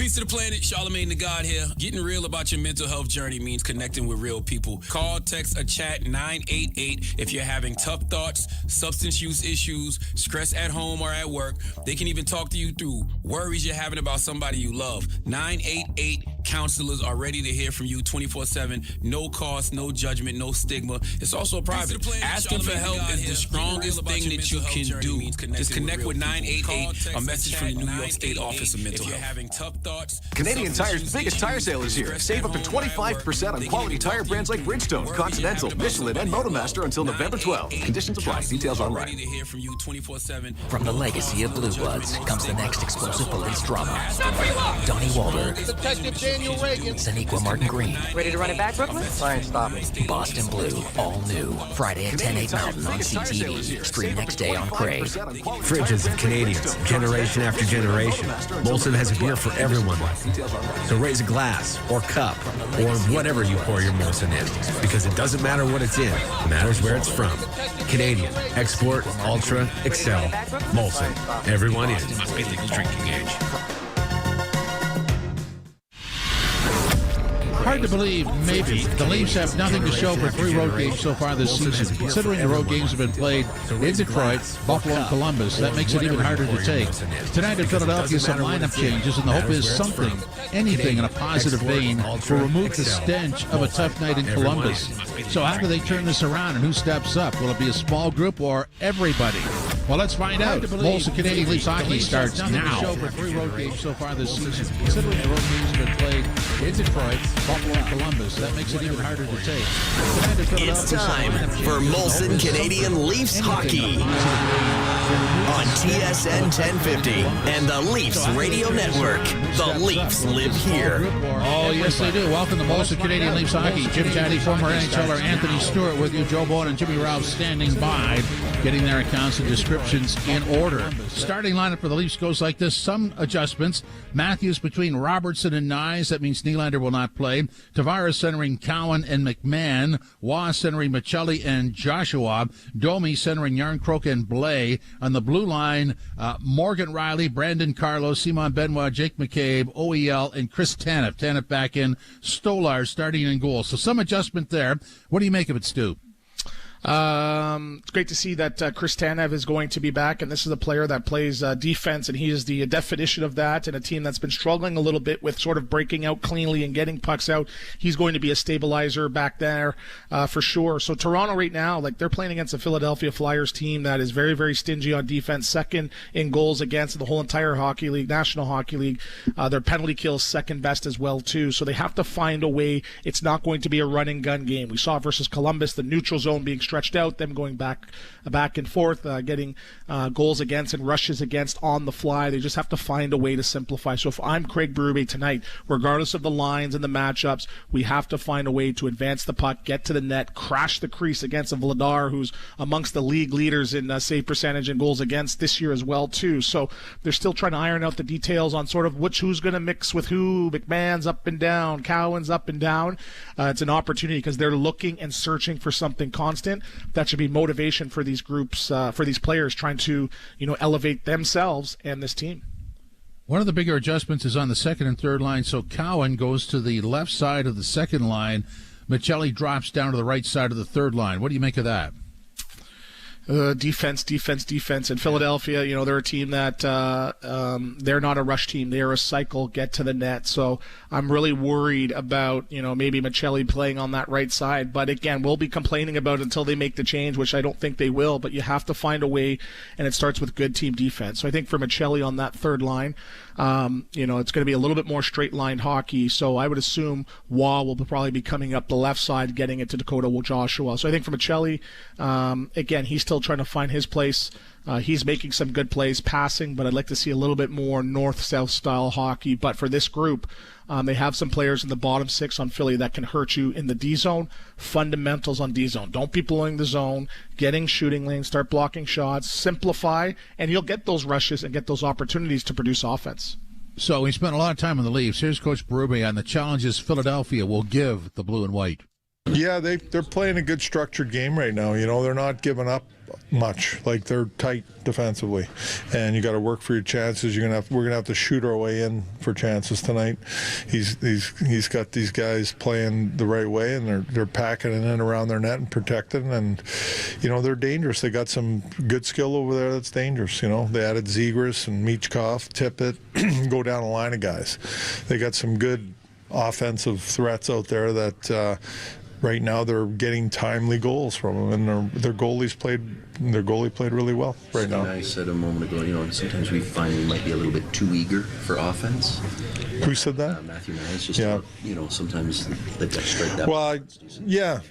Peace to the planet, Charlemagne the God here. Getting real about your mental health journey means connecting with real people. Call, text, or chat 988 if you're having tough thoughts, substance use issues, stress at home or at work. They can even talk to you through worries you're having about somebody you love. 988 counselors are ready to hear from you 24/7. No cost, no judgment, no stigma. It's also private. Asking for help is the strongest thing that you can do. Just connect with 988, a message from the New York State Office of Mental Health. Canadian Tire's biggest tire sale is here. Save up to 25% on quality tire brands like Bridgestone, Continental, Michelin, and Motomaster until November 12th. Conditions apply. Details online. From the legacy of Blue Bloods comes the next explosive police drama. Donnie Wahlberg, Detective Daniel Reagan, Zaniqua Martin Green. Ready to run it back, Brooklyn? Try and stop me. Boston Blue, all new. Friday at 10, 8 Mountain on CTV. Stream next day on Crave. Fridges of Canadians, generation after generation. Molson has a beer for everyone. So raise a glass or cup or whatever you pour your Molson in, because it doesn't matter what it's in, it matters where it's from. Canadian, export, ultra, excel. Molson, everyone in. Must be legal drinking age. Hard to believe, maybe. The Leafs have nothing to show for 3 road games so far this season. Considering the road games have been played in Detroit, Buffalo, and Columbus, that makes it even harder to take. Tonight in Philadelphia, some lineup changes, and the hope is something, anything in a positive vein will remove the stench of a tough night in Columbus. So how do they turn this around, and who steps up? Will it be a small group or everybody? Well, let's find out. Molson Canadian Leafs hockey starts now. Show for 3 road games so far this season. Considering the road games have been played in Detroit, Buffalo, and Columbus, that makes it even harder to take. It's time for Molson Canadian Leafs hockey on TSN 1050 and the Leafs Radio Network. The Leafs live here. Oh, yes, they do. Welcome to Molson Canadian Leafs hockey. Jim Chatty, former NHLer Anthony Stewart with you. Joe Bowen and Jimmy Rouse standing by, getting their accounts and descriptions in order. Starting lineup for the Leafs goes like this. Some adjustments. Matthews between Robertson and Nyes. That means Nylander will not play. Tavares centering Cowan and McMahon. Waugh centering Michelli and Joshua. Domi centering Yarncroke and Blais. On the blue line, Morgan Riley, Brandon Carlos, Simon Benoit, Jake McCabe, OEL, and Chris Tanev. Tanev back in. Stolar starting in goal. So some adjustment there. What do you make of it, Stu? It's great to see that Chris Tanev is going to be back, and this is a player that plays defense, and he is the definition of that, and a team that's been struggling a little bit with sort of breaking out cleanly and getting pucks out. He's going to be a stabilizer back there for sure. So Toronto right now, like, they're playing against a Philadelphia Flyers team that is very, very stingy on defense, second in goals against the whole entire hockey league, National Hockey League. Their penalty kill is second best as well, too. So they have to find a way. It's not going to be a run and gun game. We saw versus Columbus, the neutral zone being stretched out, them going back and forth, getting goals against and rushes against on the fly. They just have to find a way to simplify. So if I'm Craig Berube tonight, regardless of the lines and the matchups, we have to find a way to advance the puck, get to the net, crash the crease against a Vladar who's amongst the league leaders in save percentage and goals against this year as well, too. So they're still trying to iron out the details on sort of who's going to mix with who. McMahon's up and down, Cowan's up and down. It's an opportunity because they're looking and searching for something constant. That should be motivation for these groups, for these players trying to, elevate themselves and this team. One of the bigger adjustments is on the second and third line. So Cowan goes to the left side of the second line. Michelli drops down to the right side of the third line. What do you make of that? Defense. In Philadelphia, they're a team that they're not a rush team. They are a cycle, get to the net. So I'm really worried about, maybe Michelli playing on that right side. But again, we'll be complaining about it until they make the change, which I don't think they will. But you have to find a way, and it starts with good team defense. So I think for Michelli on that third line, it's going to be a little bit more straight-line hockey. So I would assume Waugh will probably be coming up the left side, getting it to Dakota Joshua. So I think for Michelli, again, he's still trying to find his place. He's making some good plays passing, but I'd like to see a little bit more north-south style hockey. But for this group, they have some players in the bottom six on Philly that can hurt you in the D zone. Fundamentals on D zone. Don't be blowing the zone, getting shooting lanes, start blocking shots, simplify, and you'll get those rushes and get those opportunities to produce offense. So we spent a lot of time on the Leafs. Here's Coach Berube on the challenges Philadelphia will give the blue and white. Yeah, they're playing a good structured game right now. They're not giving up much. Like, they're tight defensively, and you got to work for your chances. We're gonna have to shoot our way in for chances tonight. He's got these guys playing the right way, and they're packing it in around their net and protecting, and they're dangerous. They got some good skill over there that's dangerous. They added Zegras and Michkov, Tippett, go down a line of guys. They got some good offensive threats out there that right now they're getting timely goals from them, and their goalie played really well right now. I said a moment ago, sometimes we find we might be a little bit too eager for offense. Who said that? Matthew Nyes. Just sometimes they've got to strike that. Well,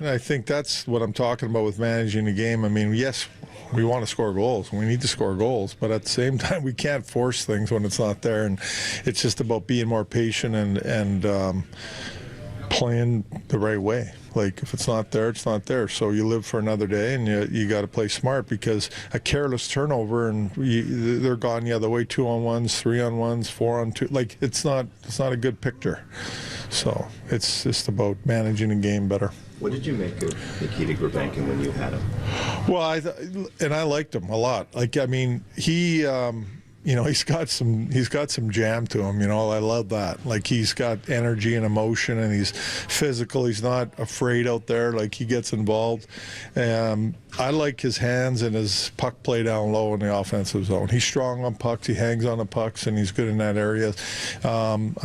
I think that's what I'm talking about with managing the game. I mean, yes, we want to score goals. We need to score goals, but at the same time, we can't force things when it's not there, and it's just about being more patient and playing the right way. Like, if it's not there, it's not there. So you live for another day, and you got to play smart, because a careless turnover and they're gone the other way. 2-on-1s, 3-on-1s, 4-on-2. Like, it's not a good picture. So it's just about managing the game better. What did you make of Nikita Gurbankin when you had him? Well, I liked him a lot. Like, I mean, he. He's got some jam to him. I love that. Like, he's got energy and emotion, and he's physical. He's not afraid out there. Like, he gets involved. I like his hands and his puck play down low in the offensive zone. He's strong on pucks. He hangs on the pucks, and he's good in that area.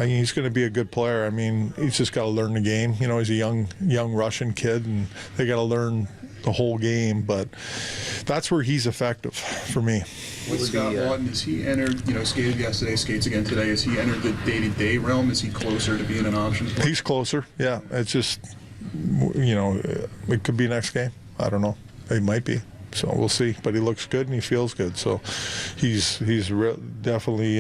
He's going to be a good player. I mean, he's just got to learn the game. He's a young Russian kid, and they got to learn the whole game. But that's where he's effective for me. With Scott Laughton, has he entered, skated yesterday, skates again today, has he entered the day-to-day realm? Is he closer to being an option? He's closer, yeah. It's just, it could be next game. I don't know. It might be. So we'll see. But he looks good and he feels good. So he's definitely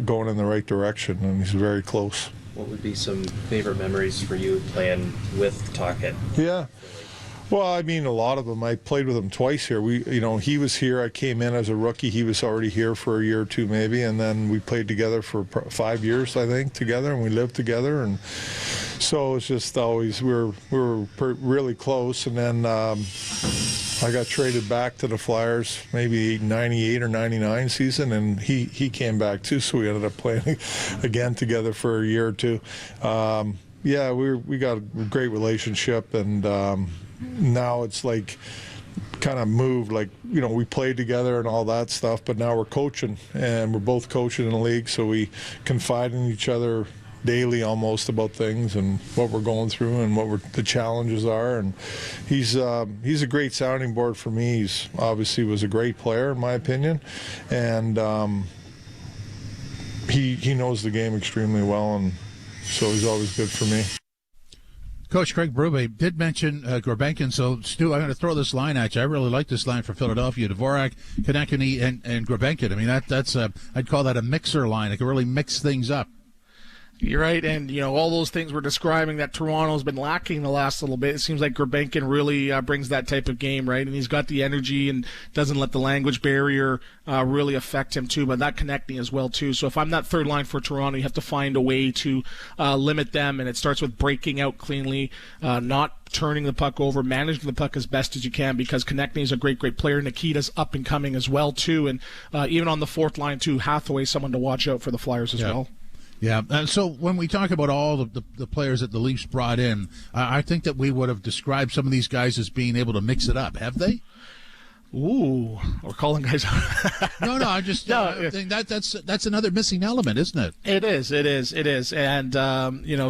going in the right direction, and he's very close. What would be some favorite memories for you playing with Talkett? Yeah. Well, I mean, a lot of them. I played with him twice here. He was here. I came in as a rookie. He was already here for a year or two, maybe, and then we played together for 5 years, I think, together, and we lived together, and so it's just always we were really close. And then I got traded back to the Flyers, maybe 98 or 99 season, and he came back too. So we ended up playing again together for a year or two. Yeah, we got a great relationship, and now it's like kind of moved, like, we played together and all that stuff, but now we're coaching, and we're both coaching in the league, so we confide in each other daily almost about things and what we're going through and what the challenges are. And he's a great sounding board for me. He's obviously was a great player in my opinion, and he knows the game extremely well, and so he's always good for me. Coach Craig Berube did mention Gurbankin, so Stu, I'm going to throw this line at you. I really like this line for Philadelphia: Dvorak, Konechny, and Gurbankin. I mean, that's I'd call that a mixer line. It can really mix things up. You're right, and all those things we're describing that Toronto's been lacking the last little bit. It seems like Gurbankin really brings that type of game, right? And he's got the energy and doesn't let the language barrier really affect him too. But that Konechny as well too. So if I'm that third line for Toronto, you have to find a way to limit them, and it starts with breaking out cleanly, not turning the puck over, managing the puck as best as you can, because Konechny is a great player. Nikita's up and coming as well too, and even on the fourth line too, Hathaway's someone to watch out for the Flyers as well. Yeah, so when we talk about all of the players that the Leafs brought in, I think that we would have described some of these guys as being able to mix it up. Have they? Ooh, we're calling guys out. No, I just think that's another missing element, isn't it? It is. And,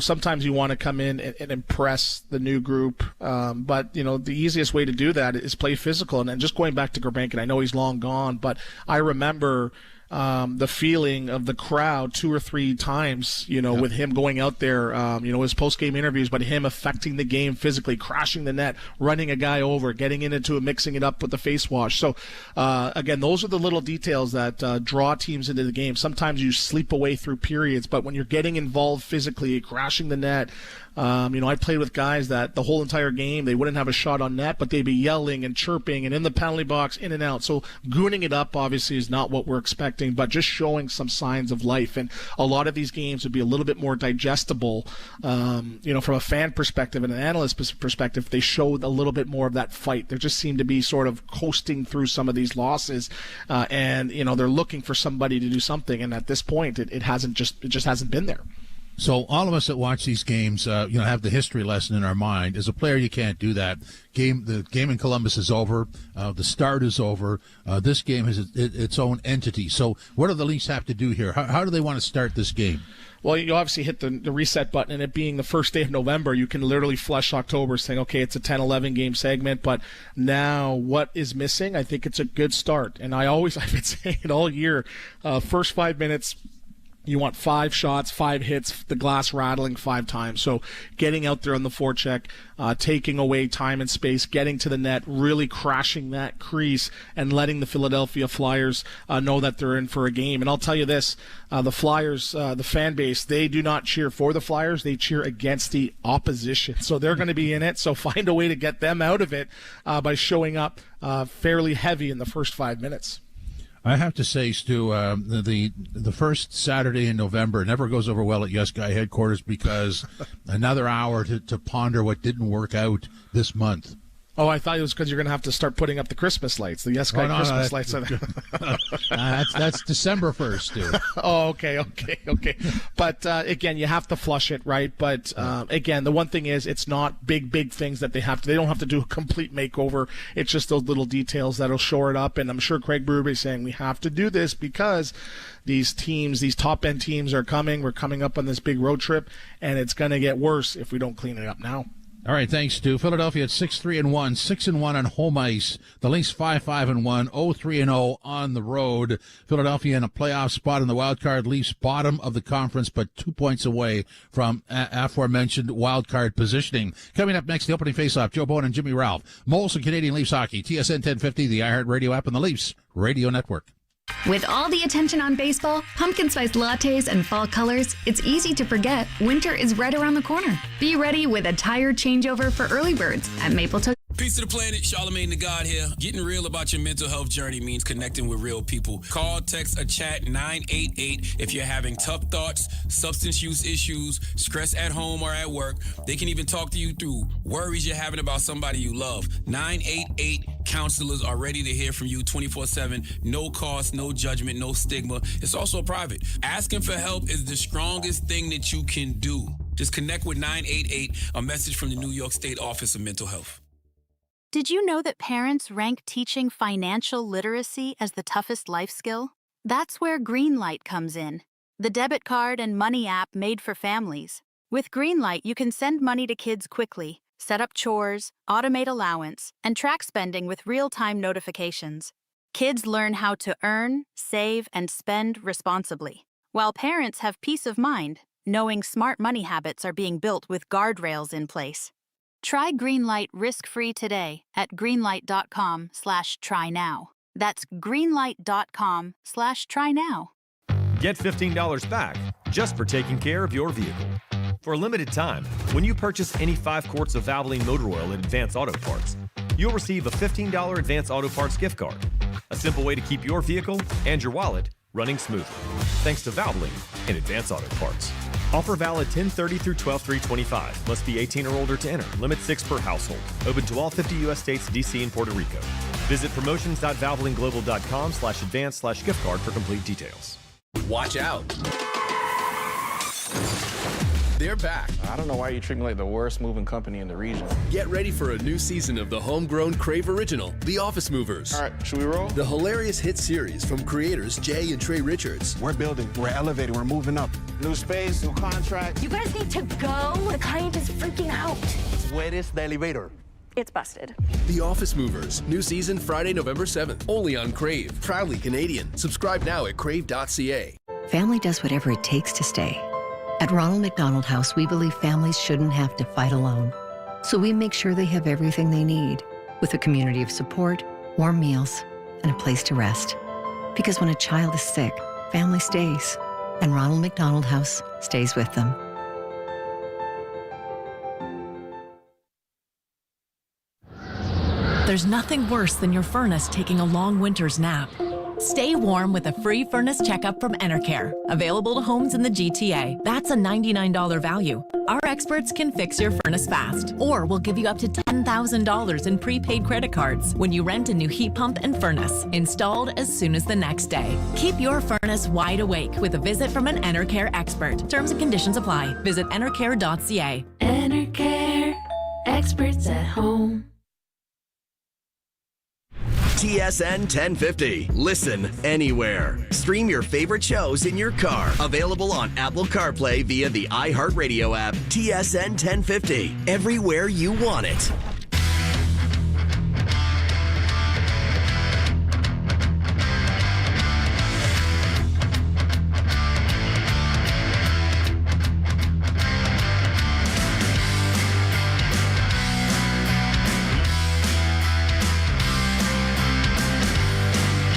sometimes you want to come in and impress the new group. But, the easiest way to do that is play physical. And then just going back to Gurbankin, I know he's long gone, but I remember the feeling of the crowd 2 or 3 times, with him going out there, his post-game interviews, but him affecting the game physically, crashing the net, running a guy over, getting into it, mixing it up with the face wash. So, again, those are the little details that draw teams into the game. Sometimes you sleep away through periods, but when you're getting involved physically, crashing the net, I played with guys that the whole entire game, they wouldn't have a shot on net, but they'd be yelling and chirping and in the penalty box, in and out. So gooning it up, obviously, is not what we're expecting. connecting, but just showing some signs of life. And a lot of these games would be a little bit more digestible, from a fan perspective and an analyst perspective. They showed a little bit more of that fight. They just seem to be sort of coasting through some of these losses, and they're looking for somebody to do something. And at this point, it just hasn't been there. So all of us that watch these games, have the history lesson in our mind. As a player, you can't do that. The game in Columbus is over. The start is over. This game has its own entity. So what do the Leafs have to do here? How do they want to start this game? Well, you obviously hit the reset button, and it being the first day of November, you can literally flush October saying, okay, it's a 10-11 game segment, but now what is missing? I think it's a good start. And I've been saying it all year, first 5 minutes, you want 5 shots, 5 hits, the glass rattling 5 times. So getting out there on the forecheck, taking away time and space, getting to the net, really crashing that crease, and letting the Philadelphia Flyers know that they're in for a game. And I'll tell you this, the Flyers, the fan base, they do not cheer for the Flyers. They cheer against the opposition. So they're going to be in it. So find a way to get them out of it by showing up fairly heavy in the first 5 minutes. I have to say, Stu, the first Saturday in November never goes over well at Yes Guy headquarters because another hour to ponder what didn't work out this month. Oh, I thought it was because you're going to have to start putting up the Christmas lights, the Yes Guy Christmas lights. That's December 1st, Stu. Oh, okay. But, again, you have to flush it, right? But, again, the one thing is it's not big things that they don't have to do a complete makeover. It's just those little details that'll shore it up. And I'm sure Craig Berube is saying we have to do this because these top-end teams are coming. We're coming up on this big road trip, and it's going to get worse if we don't clean it up now. All right, thanks, Stu. Philadelphia at 6-3-1, 6-1 on home ice. The Leafs 5-5-1, 0-3-0 on the road. Philadelphia in a playoff spot in the wild card. Leafs bottom of the conference, but 2 points away from aforementioned wild card positioning. Coming up next, the opening faceoff. Joe Bowen and Jimmy Ralph. Molson Canadian Leafs Hockey, TSN 1050, the iHeartRadio app, and the Leafs Radio Network. With all the attention on baseball, pumpkin spice lattes, and fall colors, it's easy to forget winter is right around the corner. Be ready with a tire changeover for early birds at Maple Took. Peace to the planet, Charlemagne the God here. Getting real about your mental health journey means connecting with real people. Call, text, or chat 988 if you're having tough thoughts, substance use issues, stress at home or at work. They can even talk to you through worries you're having about somebody you love. 988 counselors are ready to hear from you 24/7. No cost, no judgment, no stigma. It's also private. Asking for help is the strongest thing that you can do. Just connect with 988, a message from the New York State Office of Mental Health. Did you know that parents rank teaching financial literacy as the toughest life skill? That's where Greenlight comes in, the debit card and money app made for families. With Greenlight, you can send money to kids quickly, set up chores, automate allowance, and track spending with real-time notifications. Kids learn how to earn, save, and spend responsibly, while parents have peace of mind, knowing smart money habits are being built with guardrails in place. Try Greenlight risk-free today at greenlight.com/trynow. That's greenlight.com/trynow. Get $15 back just for taking care of your vehicle. For a limited time, when you purchase any 5 quarts of Valvoline motor oil at Advance Auto Parts, you'll receive a $15 Advance Auto Parts gift card. A simple way to keep your vehicle and your wallet running smoothly. Thanks to Valvoline and Advance Auto Parts. Offer valid 10/30 through 12/3/25. Must be 18 or older to enter. Limit 6 per household. Open to all 50 U.S. states, D.C., and Puerto Rico. Visit promotions.valvolineglobal.com/advance/gift card for complete details. Watch out. They're back. I don't know why you treat me like the worst moving company in the region. Get ready for a new season of the homegrown Crave original, The Office Movers. All right, should we roll? The hilarious hit series from creators Jay and Trey Richards. We're building, we're elevating, we're moving up. New space, new contract. You guys need to go. The client is freaking out. Where is the elevator? It's busted. The Office Movers. New season Friday, November 7th. Only on Crave. Proudly Canadian. Subscribe now at crave.ca. Family does whatever it takes to stay. At Ronald McDonald House, we believe families shouldn't have to fight alone. So we make sure they have everything they need, with a community of support, warm meals, and a place to rest. Because when a child is sick, family stays, and Ronald McDonald House stays with them. There's nothing worse than your furnace taking a long winter's nap. Stay warm with a free furnace checkup from Enercare, available to homes in the GTA. That's a $99 value. Our experts can fix your furnace fast, or we'll give you up to $10,000 in prepaid credit cards when you rent a new heat pump and furnace, installed as soon as the next day. Keep your furnace wide awake with a visit from an Enercare expert. Terms and conditions apply. Visit enercare.ca. Enercare, experts at home. TSN 1050. Listen anywhere. Stream your favorite shows in your car. Available on Apple CarPlay via the iHeartRadio app. TSN 1050. Everywhere you want it.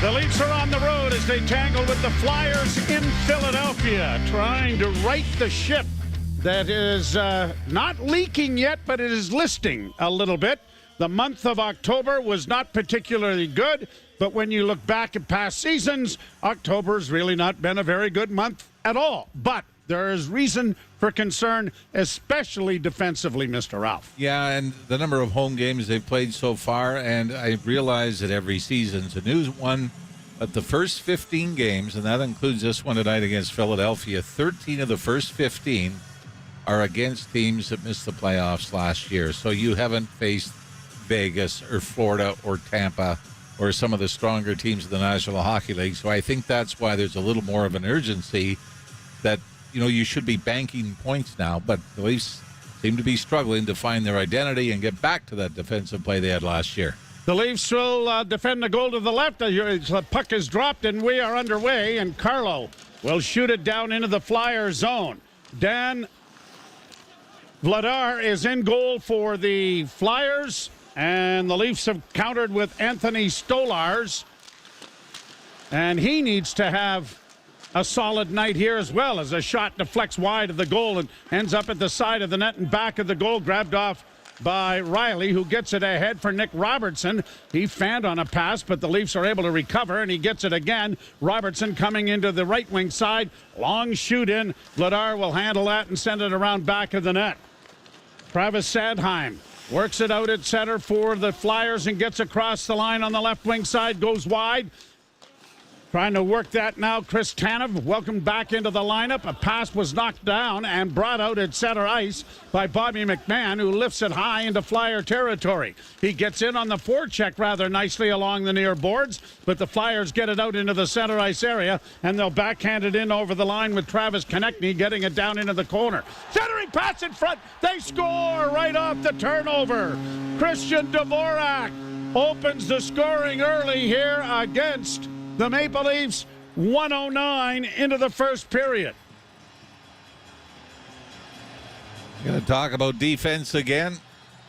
The Leafs are on the road as they tangle with the Flyers in Philadelphia, trying to right the ship that is not leaking yet, but it is listing a little bit. The month of October was not particularly good, but when you look back at past seasons, October's really not been a very good month at all. But there is reason for concern, especially defensively, Mr. Ralph. Yeah, and the number of home games they've played so far, and I realize that every season's a new one, but the first 15 games, and that includes this one tonight against Philadelphia, 13 of the first 15 are against teams that missed the playoffs last year. So you haven't faced Vegas or Florida or Tampa or some of the stronger teams of the National Hockey League. So I think that's why there's a little more of an urgency that, you know, you should be banking points now, but the Leafs seem to be struggling to find their identity and get back to that defensive play they had last year. The Leafs will defend the goal to the left. The puck is dropped, and we are underway, and Carlo will shoot it down into the Flyer zone. Dan Vladar is in goal for the Flyers, and the Leafs have countered with Anthony Stolarz, and he needs to have a solid night here as well, as a shot deflects wide of the goal and ends up at the side of the net and back of the goal, grabbed off by Riley, who gets it ahead for Nick Robertson. He fanned on a pass, but the Leafs are able to recover, and he gets it again. Robertson coming into the right wing side. Long shoot in. Vladar will handle that and send it around back of the net. Travis Sandheim works it out at center for the Flyers and gets across the line on the left wing side, goes wide. Trying to work that now. Chris Tanev welcomed back into the lineup. A pass was knocked down and brought out at center ice by Bobby McMahon, who lifts it high into Flyer territory. He gets in on the forecheck rather nicely along the near boards, but the Flyers get it out into the center ice area, and they'll backhand it in over the line with Travis Konechny getting it down into the corner. Centering pass in front. They score right off the turnover. Christian Dvorak opens the scoring early here against the Maple Leafs. 1:09 into the first period. Going to talk about defense again.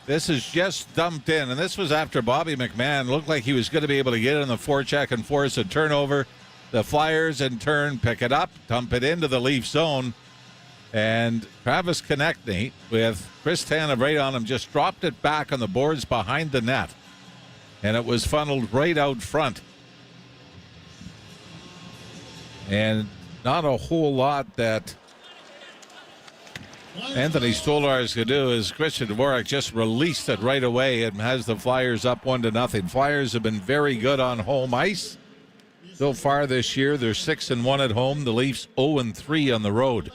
This is just dumped in, and this was after Bobby McMahon looked like he was going to be able to get in the forecheck and force a turnover. The Flyers, in turn, pick it up, dump it into the Leaf zone, and Travis Konechny, with Chris Tanev right on him, just dropped it back on the boards behind the net, and it was funneled right out front. And not a whole lot that Anthony Stolarz could do, as Christian Dvorak just released it right away and has the Flyers up 1-0. Flyers have been very good on home ice so far this year. They're 6-1 at home. The Leafs 0-3 on the road.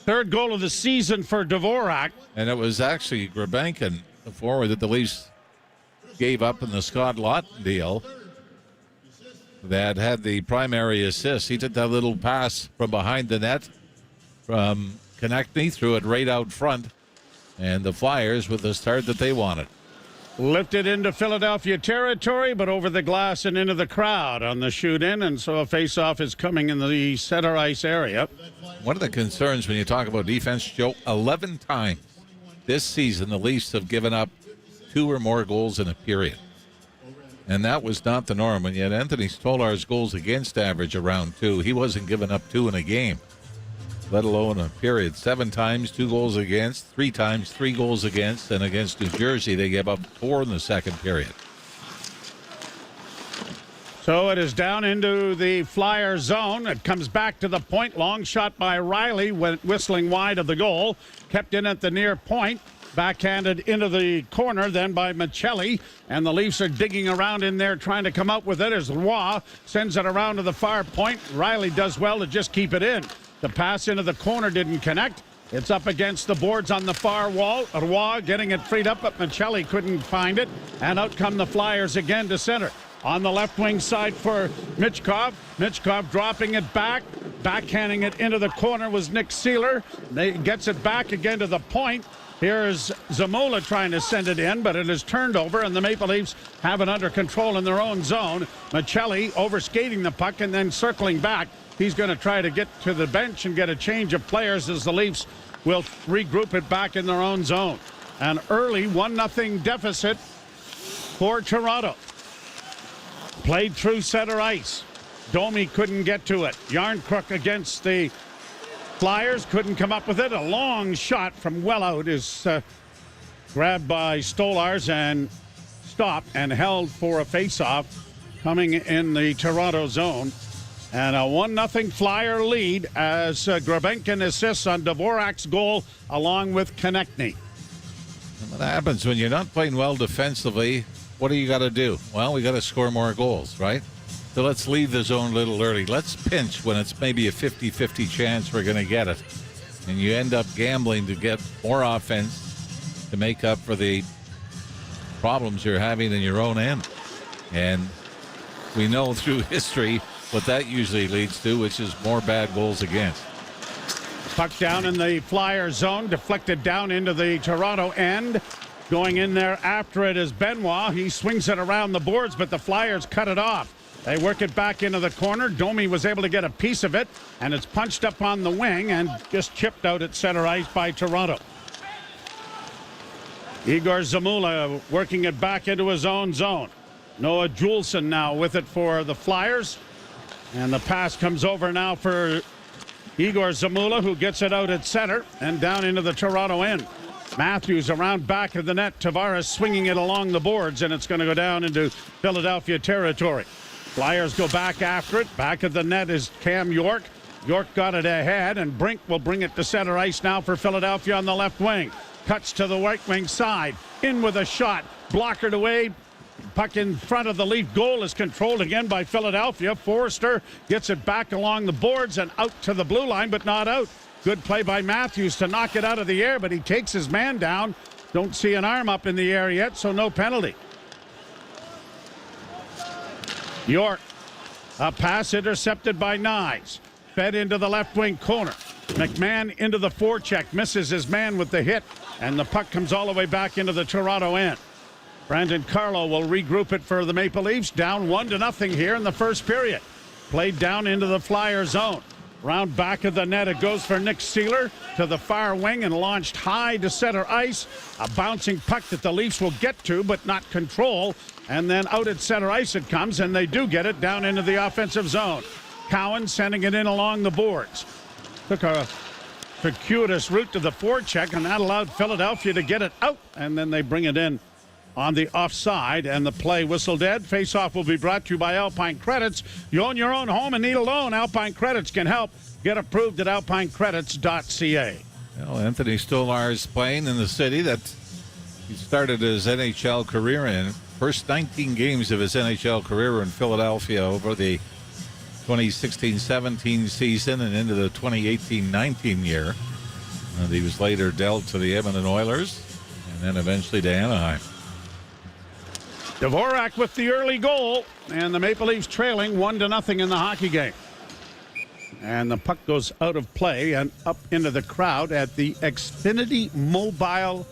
Third goal of the season for Dvorak. And it was actually Grabenkin, the forward that the Leafs gave up in the Scott Laughton deal, that had the primary assist. He took that little pass from behind the net from Konechny, threw it right out front, and the Flyers with the start that they wanted. Lifted into Philadelphia territory, but over the glass and into the crowd on the shoot-in, and so a face-off is coming in the center ice area. One of the concerns when you talk about defense, Joe, 11 times this season the Leafs have given up 2 or more goals in a period. And that was not the norm. And yet Anthony Stolar's goals against average around 2. He wasn't giving up 2 in a game, let alone a period. 7 times, 2 goals against, 3 times, 3 goals against, and against New Jersey, they gave up 4 in the second period. So it is down into the Flyer zone. It comes back to the point. Long shot by Riley, went whistling wide of the goal. Kept in at the near point. Backhanded into the corner then by Michelli. And the Leafs are digging around in there trying to come up with it as Roy sends it around to the far point. Riley does well to just keep it in. The pass into the corner didn't connect. It's up against the boards on the far wall. Roy getting it freed up, but Michelli couldn't find it. And out come the Flyers again to center. On the left wing side for Michkov. Michkov dropping it back. Backhanding it into the corner was Nick Seeler. They gets it back again to the point. Here's Zamula trying to send it in, but it is turned over, and the Maple Leafs have it under control in their own zone. Michelli overskating the puck and then circling back. He's going to try to get to the bench and get a change of players as the Leafs will regroup it back in their own zone. An early 1-0 deficit for Toronto. Played through center ice. Domi couldn't get to it. Yarncrook against the Flyers, couldn't come up with it. A long shot from well out is grabbed by Stolars and stopped and held for a face-off coming in the Toronto zone. And a 1-0 Flyer lead as Grabenkin assists on Dvorak's goal along with Konechny. What happens when you're not playing well defensively? What do you got to do? Well, we got to score more goals, right? So let's leave the zone a little early. Let's pinch when it's maybe a 50-50 chance we're going to get it. And you end up gambling to get more offense to make up for the problems you're having in your own end. And we know through history what that usually leads to, which is more bad goals against. Puck down in the Flyer zone, deflected down into the Toronto end. Going in there after it is Benoit. He swings it around the boards, but the Flyers cut it off. They work it back into the corner. Domi was able to get a piece of it, and it's punched up on the wing and just chipped out at center ice by Toronto. Igor Zamula working it back into his own zone. Noah Juleson now with it for the Flyers. And the pass comes over now for Igor Zamula, who gets it out at center and down into the Toronto end. Matthews around back of the net. Tavares swinging it along the boards, and it's going to go down into Philadelphia territory. Flyers go back after it. Back of the net is Cam York. York got it ahead, and Brink will bring it to center ice now for Philadelphia on the left wing. Cuts to the right wing side. In with a shot. Blockered away. Puck in front of the Leaf goal is controlled again by Philadelphia. Forrester gets it back along the boards and out to the blue line, but not out. Good play by Matthews to knock it out of the air, but he takes his man down. Don't see an arm up in the air yet, so no penalty. York, a pass intercepted by Nyes. Fed into the left wing corner. McMahon into the forecheck, misses his man with the hit, and the puck comes all the way back into the Toronto end. Brandon Carlo will regroup it for the Maple Leafs, down 1-0 here in the first period. Played down into the Flyer zone. Round back of the net, it goes for Nick Seeler to the far wing and launched high to center ice. A bouncing puck that the Leafs will get to, but not control. And then out at center ice it comes, and they do get it down into the offensive zone. Cowan sending it in along the boards. Took a circuitous route to the forecheck, and that allowed Philadelphia to get it out. And then they bring it in on the offside, and the play whistled dead. Face-off will be brought to you by Alpine Credits. You own your own home and need a loan. Alpine Credits can help. Get approved at alpinecredits.ca. Well, Anthony Stolarz playing in the city that he started his NHL career in. First 19 games of his NHL career were in Philadelphia over the 2016-17 season and into the 2018-19 year. And he was later dealt to the Edmonton Oilers and then eventually to Anaheim. Dvorak with the early goal, and the Maple Leafs trailing 1-0 in the hockey game. And the puck goes out of play and up into the crowd at the Xfinity Mobile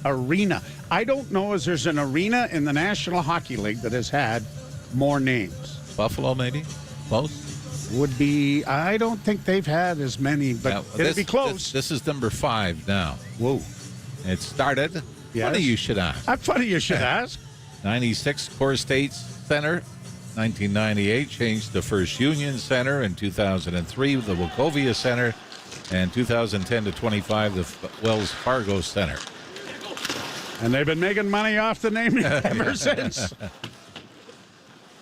Arena. I don't know if there's an arena in the National Hockey League that has had more names. Buffalo, maybe? Close? Would be, I don't think they've had as many, but Yeah, it'd be close. This is number 5 now. Whoa. It started. Yes. Funny you should ask. Funny you should ask. 96 Core States Center. 1998 changed to First Union Center. In 2003, the Wachovia Center. And 2010 to 25, the Wells Fargo Center. And they've been making money off the name ever since.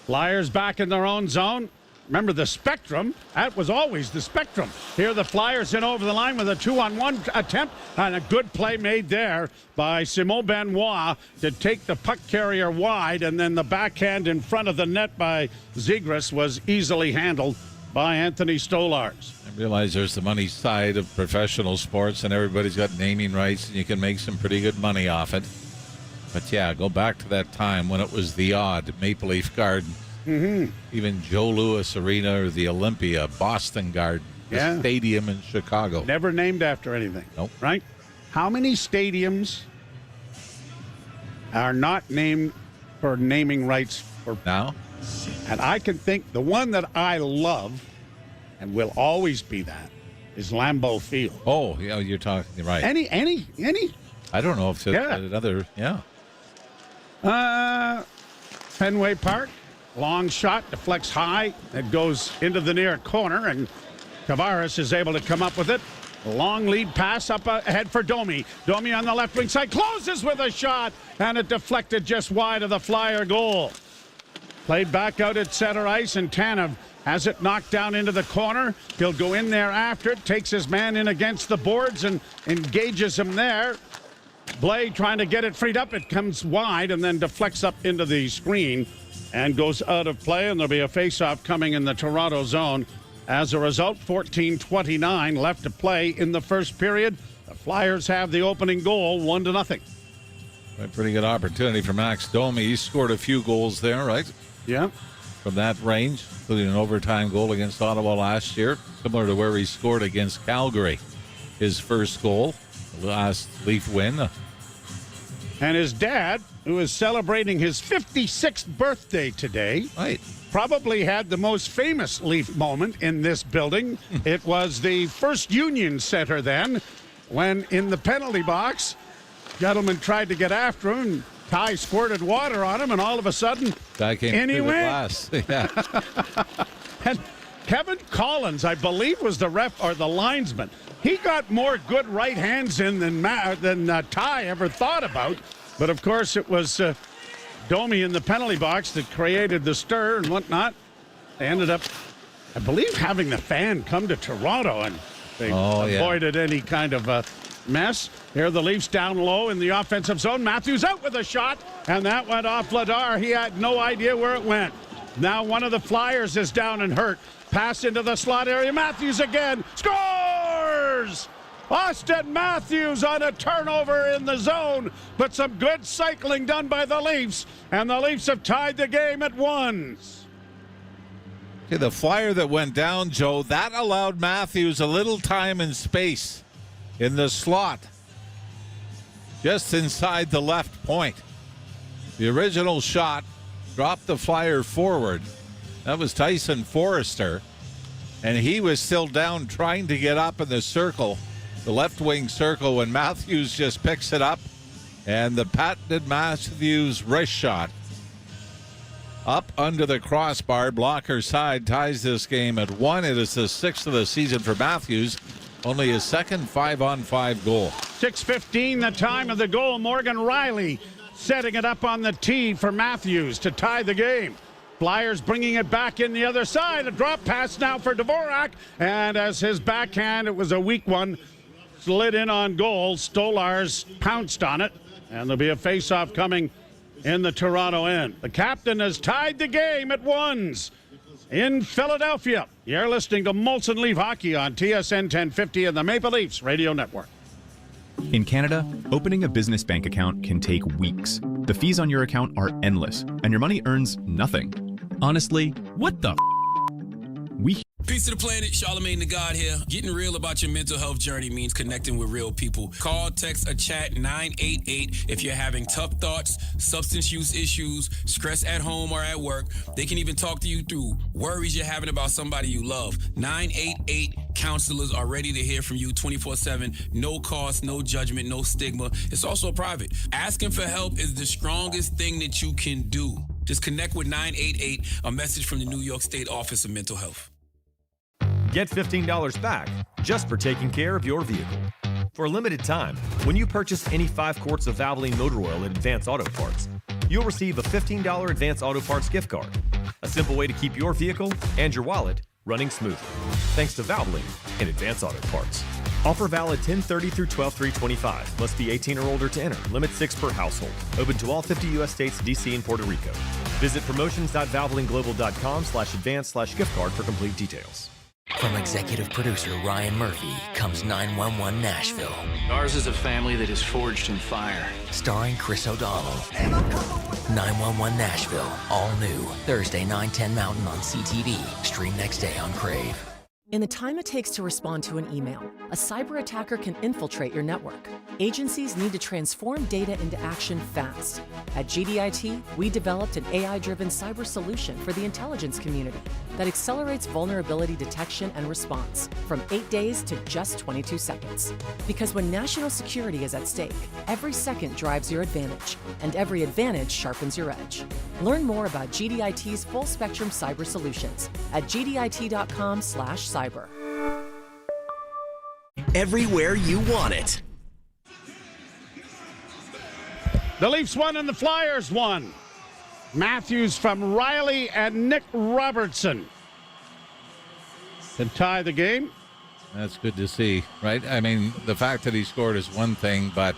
Flyers back in their own zone. Remember the Spectrum? That was always the Spectrum. Here the Flyers in over the line with a 2-on-1 attempt, and a good play made there by Simon Benoit to take the puck carrier wide, and then the backhand in front of the net by Zegras was easily handled by Anthony Stolarz. I realize there's the money side of professional sports, and everybody's got naming rights, and you can make some pretty good money off it. But yeah, go back to that time when it was the odd Maple Leaf Garden. Mm-hmm. Even Joe Louis Arena or the Olympia, Boston Garden, the stadium in Chicago. Never named after anything. Nope. Right? How many stadiums are not named for naming rights for now? And I can think the one that I love and will always be that is Lambeau Field. Oh, yeah, you're talking right. Any? I don't know if it's another, Fenway Park. Long shot, deflects high. It goes into the near corner, and Tavares is able to come up with it. Long lead pass up ahead for Domi. Domi on the left wing side closes with a shot, and it deflected just wide of the Flyer goal. Played back out at center ice, and Tanev has it knocked down into the corner. He'll go in there after it, takes his man in against the boards and engages him there. Blade trying to get it freed up. It comes wide and then deflects up into the screen and goes out of play, and there'll be a face-off coming in the Toronto zone. As a result, 14:29 left to play in the first period. The Flyers have the opening goal, 1-0. A pretty good opportunity for Max Domi. He scored a few goals there, right? Yeah. From that range, including an overtime goal against Ottawa last year, similar to where he scored against Calgary. His first goal, the last Leaf win. And his dad, who is celebrating his 56th birthday today, probably had the most famous Leaf moment in this building. It was the first Union Center then, when in the penalty box, gentleman tried to get after him, and Ty squirted water on him, and all of a sudden, guy came in he through went. The glass. And Kevin Collins, I believe, was the ref or the linesman. He got more good right hands in than Ty ever thought about. But, of course, it was Domi in the penalty box that created the stir and whatnot. They ended up, I believe, having the fan come to Toronto, and they avoided any kind of mess. Here the Leafs down low in the offensive zone. Matthews out with a shot, and that went off Vladar. He had no idea where it went. Now one of the Flyers is down and hurt. Pass into the slot area. Matthews again. Scores! Austin Matthews on a turnover in the zone, but some good cycling done by the Leafs, and the Leafs have tied the game at 1. Okay, the Flyer that went down, Joe, that allowed Matthews a little time and space in the slot, just inside the left point. The original shot dropped the Flyer forward. That was Tyson Forrester, and he was still down trying to get up in the circle, the left wing circle, when Matthews just picks it up, and the patented Matthews wrist shot up under the crossbar, blocker side, ties this game at 1. It is the 6th of the season for Matthews, only his second 5-on-5 goal. 6:15 the time of the goal. Morgan Riley setting it up on the tee for Matthews to tie the game. Flyers bringing it back in the other side. A drop pass now for Dvorak, and as his backhand, it was a weak one, slid in on goal. Stolarz pounced on it, and there'll be a face-off coming in the Toronto end. The captain has tied the game at 1 in Philadelphia. You're listening to Molson Leaf Hockey on TSN 1050 and the Maple Leafs Radio Network. In Canada, opening a business bank account can take weeks. The fees on your account are endless, and your money earns nothing. Honestly, what the we Peace to the planet, Charlemagne the God here. Getting real about your mental health journey means connecting with real people. Call, text, or chat 988 if you're having tough thoughts, substance use issues, stress at home or at work. They can even talk to you through worries you're having about somebody you love. 988 counselors are ready to hear from you 24/7. No cost, no judgment, no stigma. It's also private. Asking for help is the strongest thing that you can do. Just connect with 988, a message from the New York State Office of Mental Health. Get $15 back just for taking care of your vehicle. For a limited time, when you purchase any 5 quarts of Valvoline motor oil at Advance Auto Parts, you'll receive a $15 Advance Auto Parts gift card. A simple way to keep your vehicle and your wallet running smoothly. Thanks to Valvoline and Advance Auto Parts. Offer valid 10/30 through 12/3/25. Must be 18 or older to enter. Limit 6 per household. Open to all 50 U.S. states, D.C., and Puerto Rico. Visit promotions.valvolineglobal.com/advance/gift card for complete details. From executive producer Ryan Murphy comes 911 Nashville. Ours is a family that is forged in fire. Starring Chris O'Donnell. 911 Nashville, all new. Thursday, 9/10 Mountain on CTV. Stream next day on Crave. In the time it takes to respond to an email, a cyber attacker can infiltrate your network. Agencies need to transform data into action fast. At GDIT, we developed an AI-driven cyber solution for the intelligence community that accelerates vulnerability detection and response from 8 days to just 22 seconds. Because when national security is at stake, every second drives your advantage, and every advantage sharpens your edge. Learn more about GDIT's full-spectrum cyber solutions at gdit.com/cyber. Everywhere you want it. The Leafs won and the Flyers won. Matthews from Riley and Nick Robertson to tie the game. That's good to see, right? I mean, the fact that he scored is one thing, but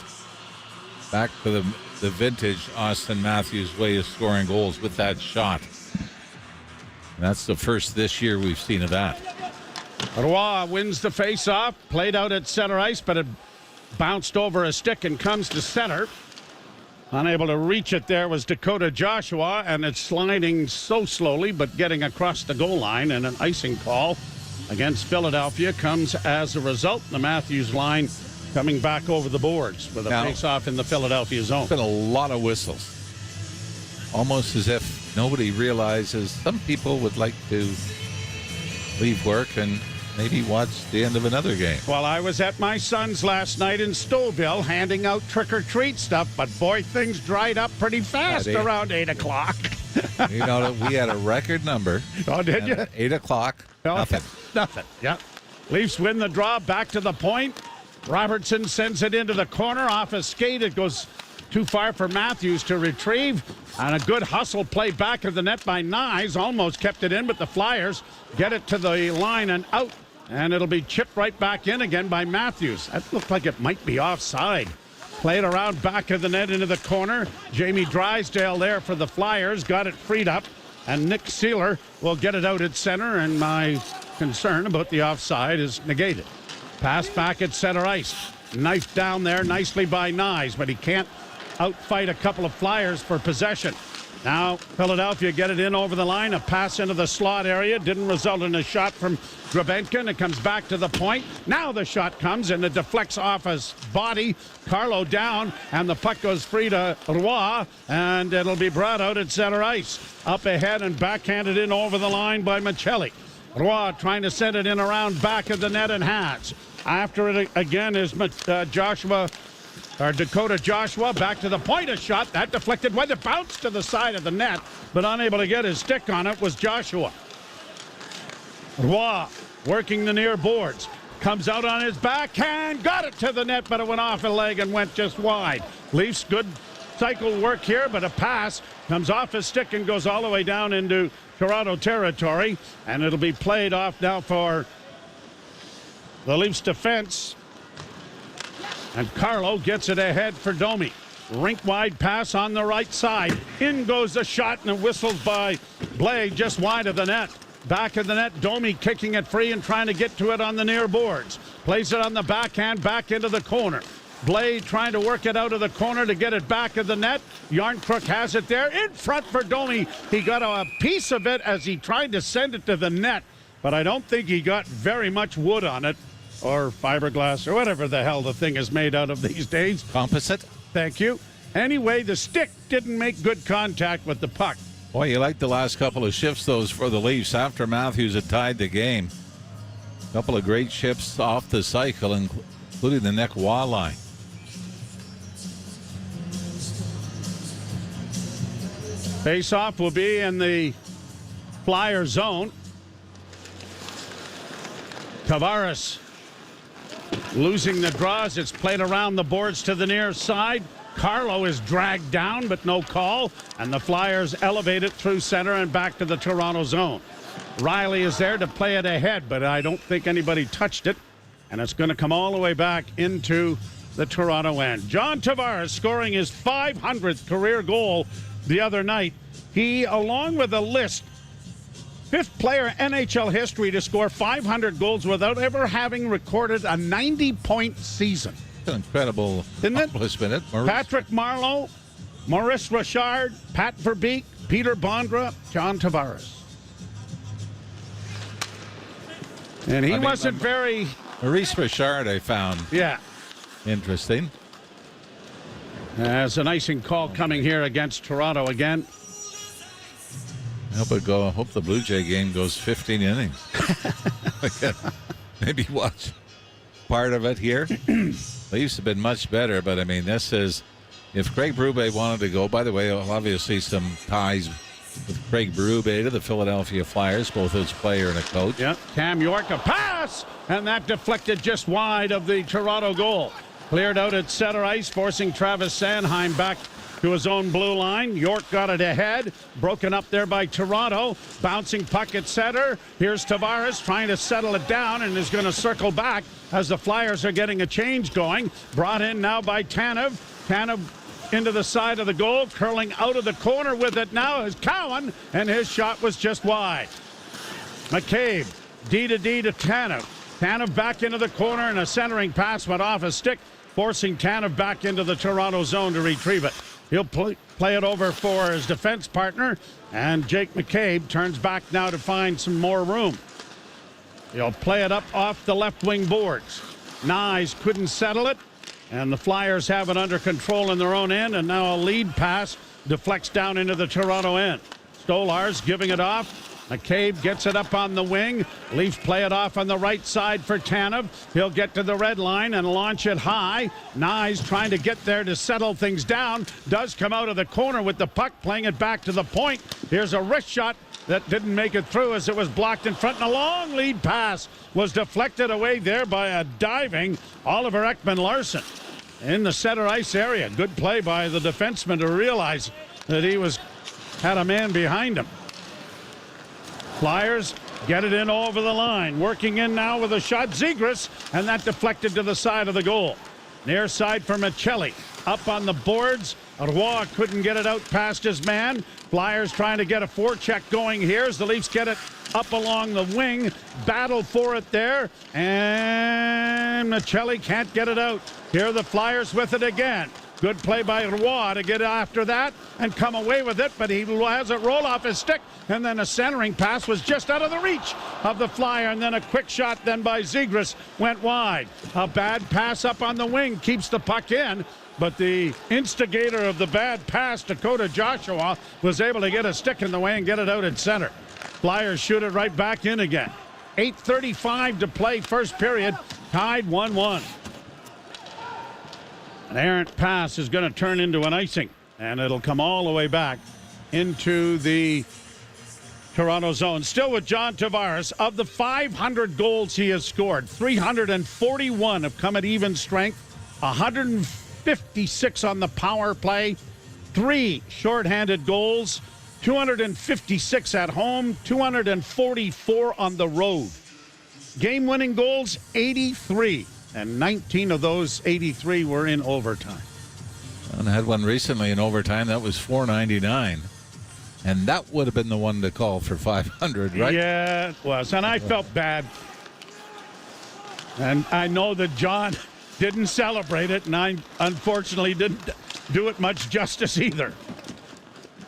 back to the vintage Austin Matthews way of scoring goals with that shot. And that's the first this year we've seen of that. Roy wins the face-off, played out at center ice, but it bounced over a stick and comes to center. Unable to reach it there was Dakota Joshua, and it's sliding so slowly, but getting across the goal line, and an icing call against Philadelphia comes as a result. The Matthews line coming back over the boards with a face-off in the Philadelphia zone. There's been a lot of whistles. Almost as if nobody realizes some people would like to leave work and maybe watch the end of another game. Well, I was at my son's last night in Stouffville handing out trick-or-treat stuff, but boy, things dried up pretty fast around 8 o'clock. You know, we had a record number. Oh, did you? 8 o'clock, nothing. Nothing, yeah. Leafs win the draw, back to the point. Robertson sends it into the corner, off a skate. It goes too far for Matthews to retrieve. And a good hustle play back of the net by Nyes. Almost kept it in, but the Flyers get it to the line and out. And it'll be chipped right back in again by Matthews. That looked like it might be offside. Played around back of the net into the corner. Jamie Drysdale there for the Flyers. Got it freed up. And Nick Seeler will get it out at center. And my concern about the offside is negated. Pass back at center ice. Knife down there nicely by Nyes, but he can't outfight a couple of Flyers for possession. Now Philadelphia get it in over the line. A pass into the slot area. Didn't result in a shot from Grabenkin. It comes back to the point. Now the shot comes and it deflects off his body. Carlo down and the puck goes free to Roy and it'll be brought out at center ice. Up ahead and backhanded in over the line by Michelli. Roy trying to send it in around back of the net and has. After it again is Dakota Joshua back to the point, a shot that deflected when it bounced to the side of the net, but unable to get his stick on it was Joshua. Roy working the near boards, comes out on his backhand, got it to the net, but it went off a leg and went just wide. Leafs good cycle work here, but a pass comes off his stick and goes all the way down into Toronto territory, and it'll be played off now for the Leafs defense. And Carlo gets it ahead for Domi. Rink-wide pass on the right side. In goes the shot, and it whistles by Blade just wide of the net. Back of the net, Domi kicking it free and trying to get to it on the near boards. Plays it on the backhand, back into the corner. Blade trying to work it out of the corner to get it back of the net. Yarncrook has it there in front for Domi. He got a piece of it as he tried to send it to the net, but I don't think he got very much wood on it. Or fiberglass, or whatever the hell the thing is made out of these days. Composite? Thank you. Anyway, the stick didn't make good contact with the puck. Boy, you like the last couple of shifts, those, for the Leafs after Matthews had tied the game. A couple of great shifts off the cycle, including the neck wall line. Face-off will be in the Flyer zone. Tavares losing the draws. It's played around the boards to the near side. Carlo is dragged down, but no call. And the Flyers elevate it through center and back to the Toronto zone. Riley is there to play it ahead, but I don't think anybody touched it. And it's going to come all the way back into the Toronto end. John Tavares scoring his 500th career goal the other night. He, along with a list, fifth player in NHL history to score 500 goals without ever having recorded a 90-point season. Incredible accomplishment. Patrick Marleau, Maurice Richard, Pat Verbeek, Peter Bondra, John Tavares. And he wasn't very... Maurice Richard, I found. Yeah. Interesting. There's an icing call coming here against Toronto again. I hope the Blue Jay game goes 15 innings. Maybe watch part of it here. Leafs have been much better, but I mean, this is, if Craig Berube wanted to go, by the way, obviously some ties with Craig Berube to the Philadelphia Flyers, both as player and a coach. Yep. Cam York, a pass, and that deflected just wide of the Toronto goal. Cleared out at center ice, forcing Travis Sanheim back to his own blue line. York got it ahead, broken up there by Toronto. Bouncing puck at center. Here's Tavares trying to settle it down and is going to circle back as the Flyers are getting a change going. Brought in now by Tanev. Tanev into the side of the goal, curling out of the corner with it now is Cowan, and his shot was just wide. McCabe, D to Tanev. Tanev back into the corner, and a centering pass went off a stick, forcing Tanev back into the Toronto zone to retrieve it. He'll play it over for his defense partner, and Jake McCabe turns back now to find some more room. He'll play it up off the left wing boards. Nyes couldn't settle it, and the Flyers have it under control in their own end, and now a lead pass deflects down into the Toronto end. Stolarz giving it off. McCabe gets it up on the wing. Leafs play it off on the right side for Tanev. He'll get to the red line and launch it high. Nyes trying to get there to settle things down. Does come out of the corner with the puck, playing it back to the point. Here's a wrist shot that didn't make it through as it was blocked in front, and a long lead pass was deflected away there by a diving Oliver Ekman-Larsson in the center ice area. Good play by the defenseman to realize that he had a man behind him. Flyers get it in over the line. Working in now with a shot, Zegras, and that deflected to the side of the goal. Near side for Michelli. Up on the boards. Roy couldn't get it out past his man. Flyers trying to get a forecheck going here as the Leafs get it up along the wing. Battle for it there. And Michelli can't get it out. Here are the Flyers with it again. Good play by Roy to get after that and come away with it, but he has it roll off his stick, and then a centering pass was just out of the reach of the Flyer, and then a quick shot then by Zegras went wide. A bad pass up on the wing keeps the puck in, but the instigator of the bad pass, Dakota Joshua, was able to get a stick in the way and get it out at center. Flyers shoot it right back in again. 8:35 to play first period, tied 1-1. An errant pass is going to turn into an icing, and it'll come all the way back into the Toronto zone. Still with John Tavares. Of the 500 goals he has scored, 341 have come at even strength, 156 on the power play, 3 shorthanded goals, 256 at home, 244 on the road. Game-winning goals, 83. And 19 of those 83 were in overtime. And I had one recently in overtime. That was .499. And that would have been the one to call for 500, right? Yeah, it was. And I felt bad. And I know that John didn't celebrate it, and I unfortunately didn't do it much justice either.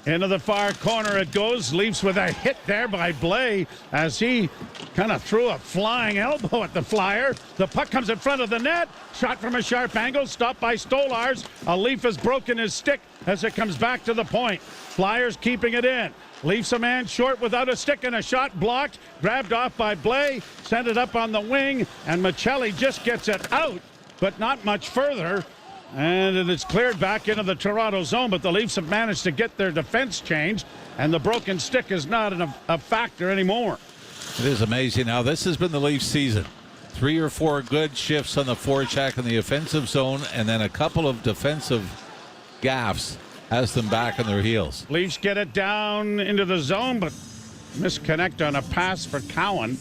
Into the far corner it goes. Leafs with a hit there by Blais as he kind of threw a flying elbow at the Flyer. The puck comes in front of the net. Shot from a sharp angle. Stopped by Stolarz. A Leaf has broken his stick as it comes back to the point. Flyers keeping it in. Leafs a man short without a stick, and a shot blocked. Grabbed off by Blais. Sent it up on the wing, and Michelli just gets it out, but not much further. And it is cleared back into the Toronto zone, but the Leafs have managed to get their defense changed, and the broken stick is not a factor anymore. It is amazing how this has been the Leafs season. 3 or 4 good shifts on the forecheck in the offensive zone, and then a couple of defensive gaffes has them back on their heels. Leafs get it down into the zone, but misconnect on a pass for Cowan.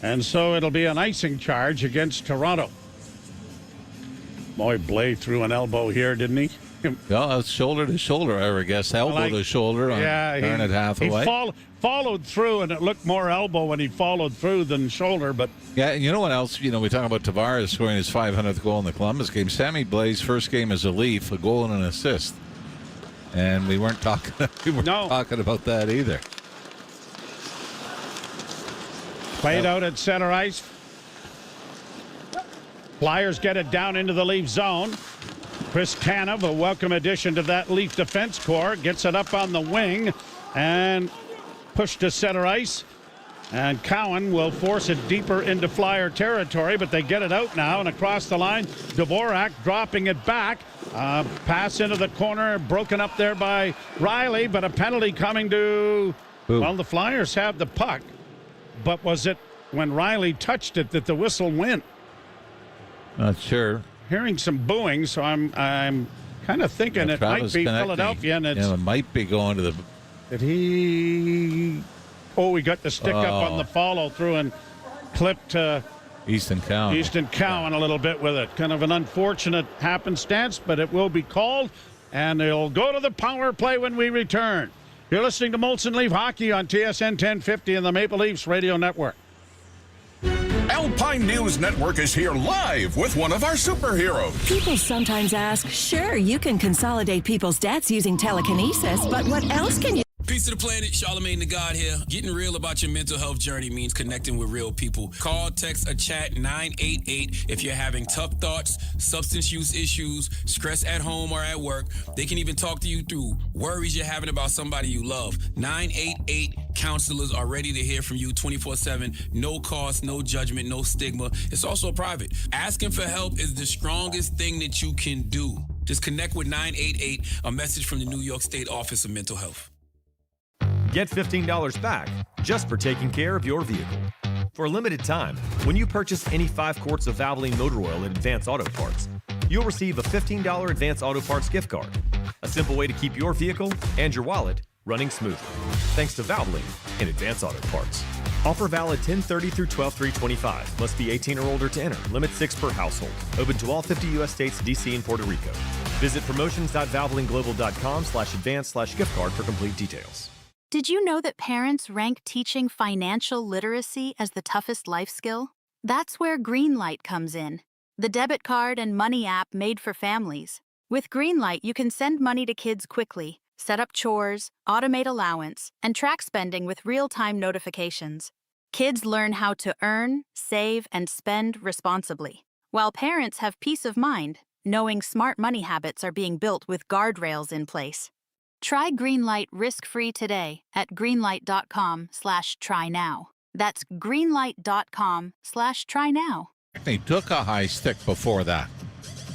And so it'll be an icing charge against Toronto. Boy, Blais threw an elbow here, didn't he? Well, it's shoulder to shoulder, I would guess. Elbow to shoulder on Garnet Hathaway. He followed through, and it looked more elbow when he followed through than shoulder. But yeah, you know what else? We talk about Tavares scoring his 500th goal in the Columbus game. Sammy Blais' first game as a Leaf, a goal and an assist. And we weren't talking talking about that either. Played out at center ice. Flyers get it down into the Leaf zone. Chris Tanev, a welcome addition to that Leaf defense corps, gets it up on the wing and pushed to center ice. And Cowan will force it deeper into Flyer territory, but they get it out now and across the line. Dvorak dropping it back. Pass into the corner, broken up there by Riley, but a penalty coming to... Ooh. Well, the Flyers have the puck, but was it when Riley touched it that the whistle went? Not sure. Hearing some booing, so I'm kind of thinking it might be Philadelphia, and it's... Yeah, it might be going to the... Did he... Oh, he got the stick up on the follow-through and clipped Easton Cowan a little bit with it. Kind of an unfortunate happenstance, but it will be called, and it'll go to the power play when we return. You're listening to Molson Leaf Hockey on TSN 1050 and the Maple Leafs Radio Network. Alpine News Network is here live with one of our superheroes. People sometimes ask, sure, you can consolidate people's debts using telekinesis, but what else can you... Peace to the planet, Charlemagne the God here. Getting real about your mental health journey means connecting with real people. Call, text, or chat 988 if you're having tough thoughts, substance use issues, stress at home or at work. They can even talk to you through worries you're having about somebody you love. 988 counselors are ready to hear from you 24/7. No cost, no judgment, no stigma. It's also private. Asking for help is the strongest thing that you can do. Just connect with 988, a message from the New York State Office of Mental Health. Get $15 back just for taking care of your vehicle. For a limited time, when you purchase any 5 quarts of Valvoline motor oil at Advance Auto Parts, you'll receive a $15 Advance Auto Parts gift card. A simple way to keep your vehicle and your wallet running smoothly. Thanks to Valvoline and Advance Auto Parts. Offer valid 10/30 through 12/3/25. Must be 18 or older to enter. Limit 6 per household. Open to all 50 U.S. states, D.C., and Puerto Rico. Visit promotions.valvolineglobal.com/advance/gift card for complete details. Did you know that parents rank teaching financial literacy as the toughest life skill? That's where Greenlight comes in, the debit card and money app made for families. With Greenlight, you can send money to kids quickly, set up chores, automate allowance, and track spending with real-time notifications. Kids learn how to earn, save, and spend responsibly, while parents have peace of mind, knowing smart money habits are being built with guardrails in place. Try Greenlight risk-free today at greenlight.com/try now. That's greenlight.com/try now. He took a high stick before that.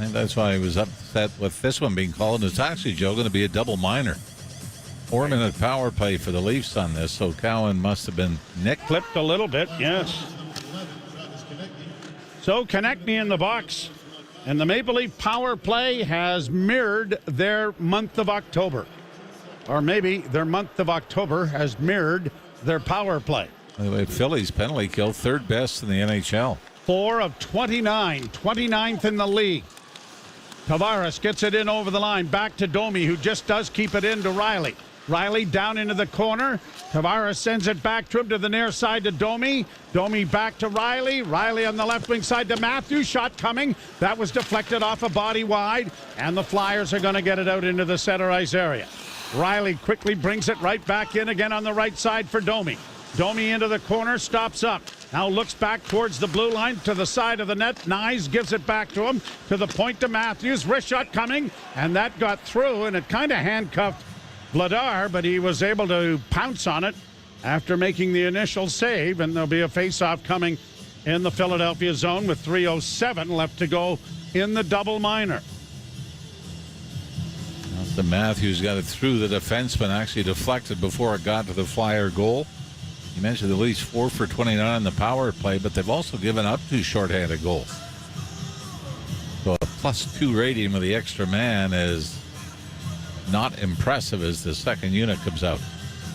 And that's why he was upset with this one being called. And it's actually, Joe, going to be a double minor. 4-minute power play for the Leafs on this, so Cowan must have been nicked. Clipped a little bit, yes. So Konechny in the box. And the Maple Leaf power play has mirrored their month of October. Or maybe their month of October has mirrored their power play. By the way, Philly's penalty kill, 3rd best in the NHL. 4 of 29, 29th in the league. Tavares gets it in over the line, back to Domi, who just does keep it in to Riley. Riley down into the corner. Tavares sends it back to him to the near side to Domi. Domi back to Riley. Riley on the left wing side to Matthews. Shot coming. That was deflected off a body wide. And the Flyers are going to get it out into the center ice area. Riley quickly brings it right back in again on the right side for Domi. Domi into the corner, stops up. Now looks back towards the blue line to the side of the net. Nyes gives it back to him to the point to Matthews. Wrist shot coming, and that got through, and it kind of handcuffed Vladar, but he was able to pounce on it after making the initial save, and there'll be a face-off coming in the Philadelphia zone with 3:07 left to go in the double minor. The Matthews got it through the defenseman, actually deflected before it got to the Flyer goal. You mentioned the Leafs 4 for 29 on the power play, but they've also given up 2 shorthanded goals. So a +2 rating with the extra man is not impressive as the second unit comes out.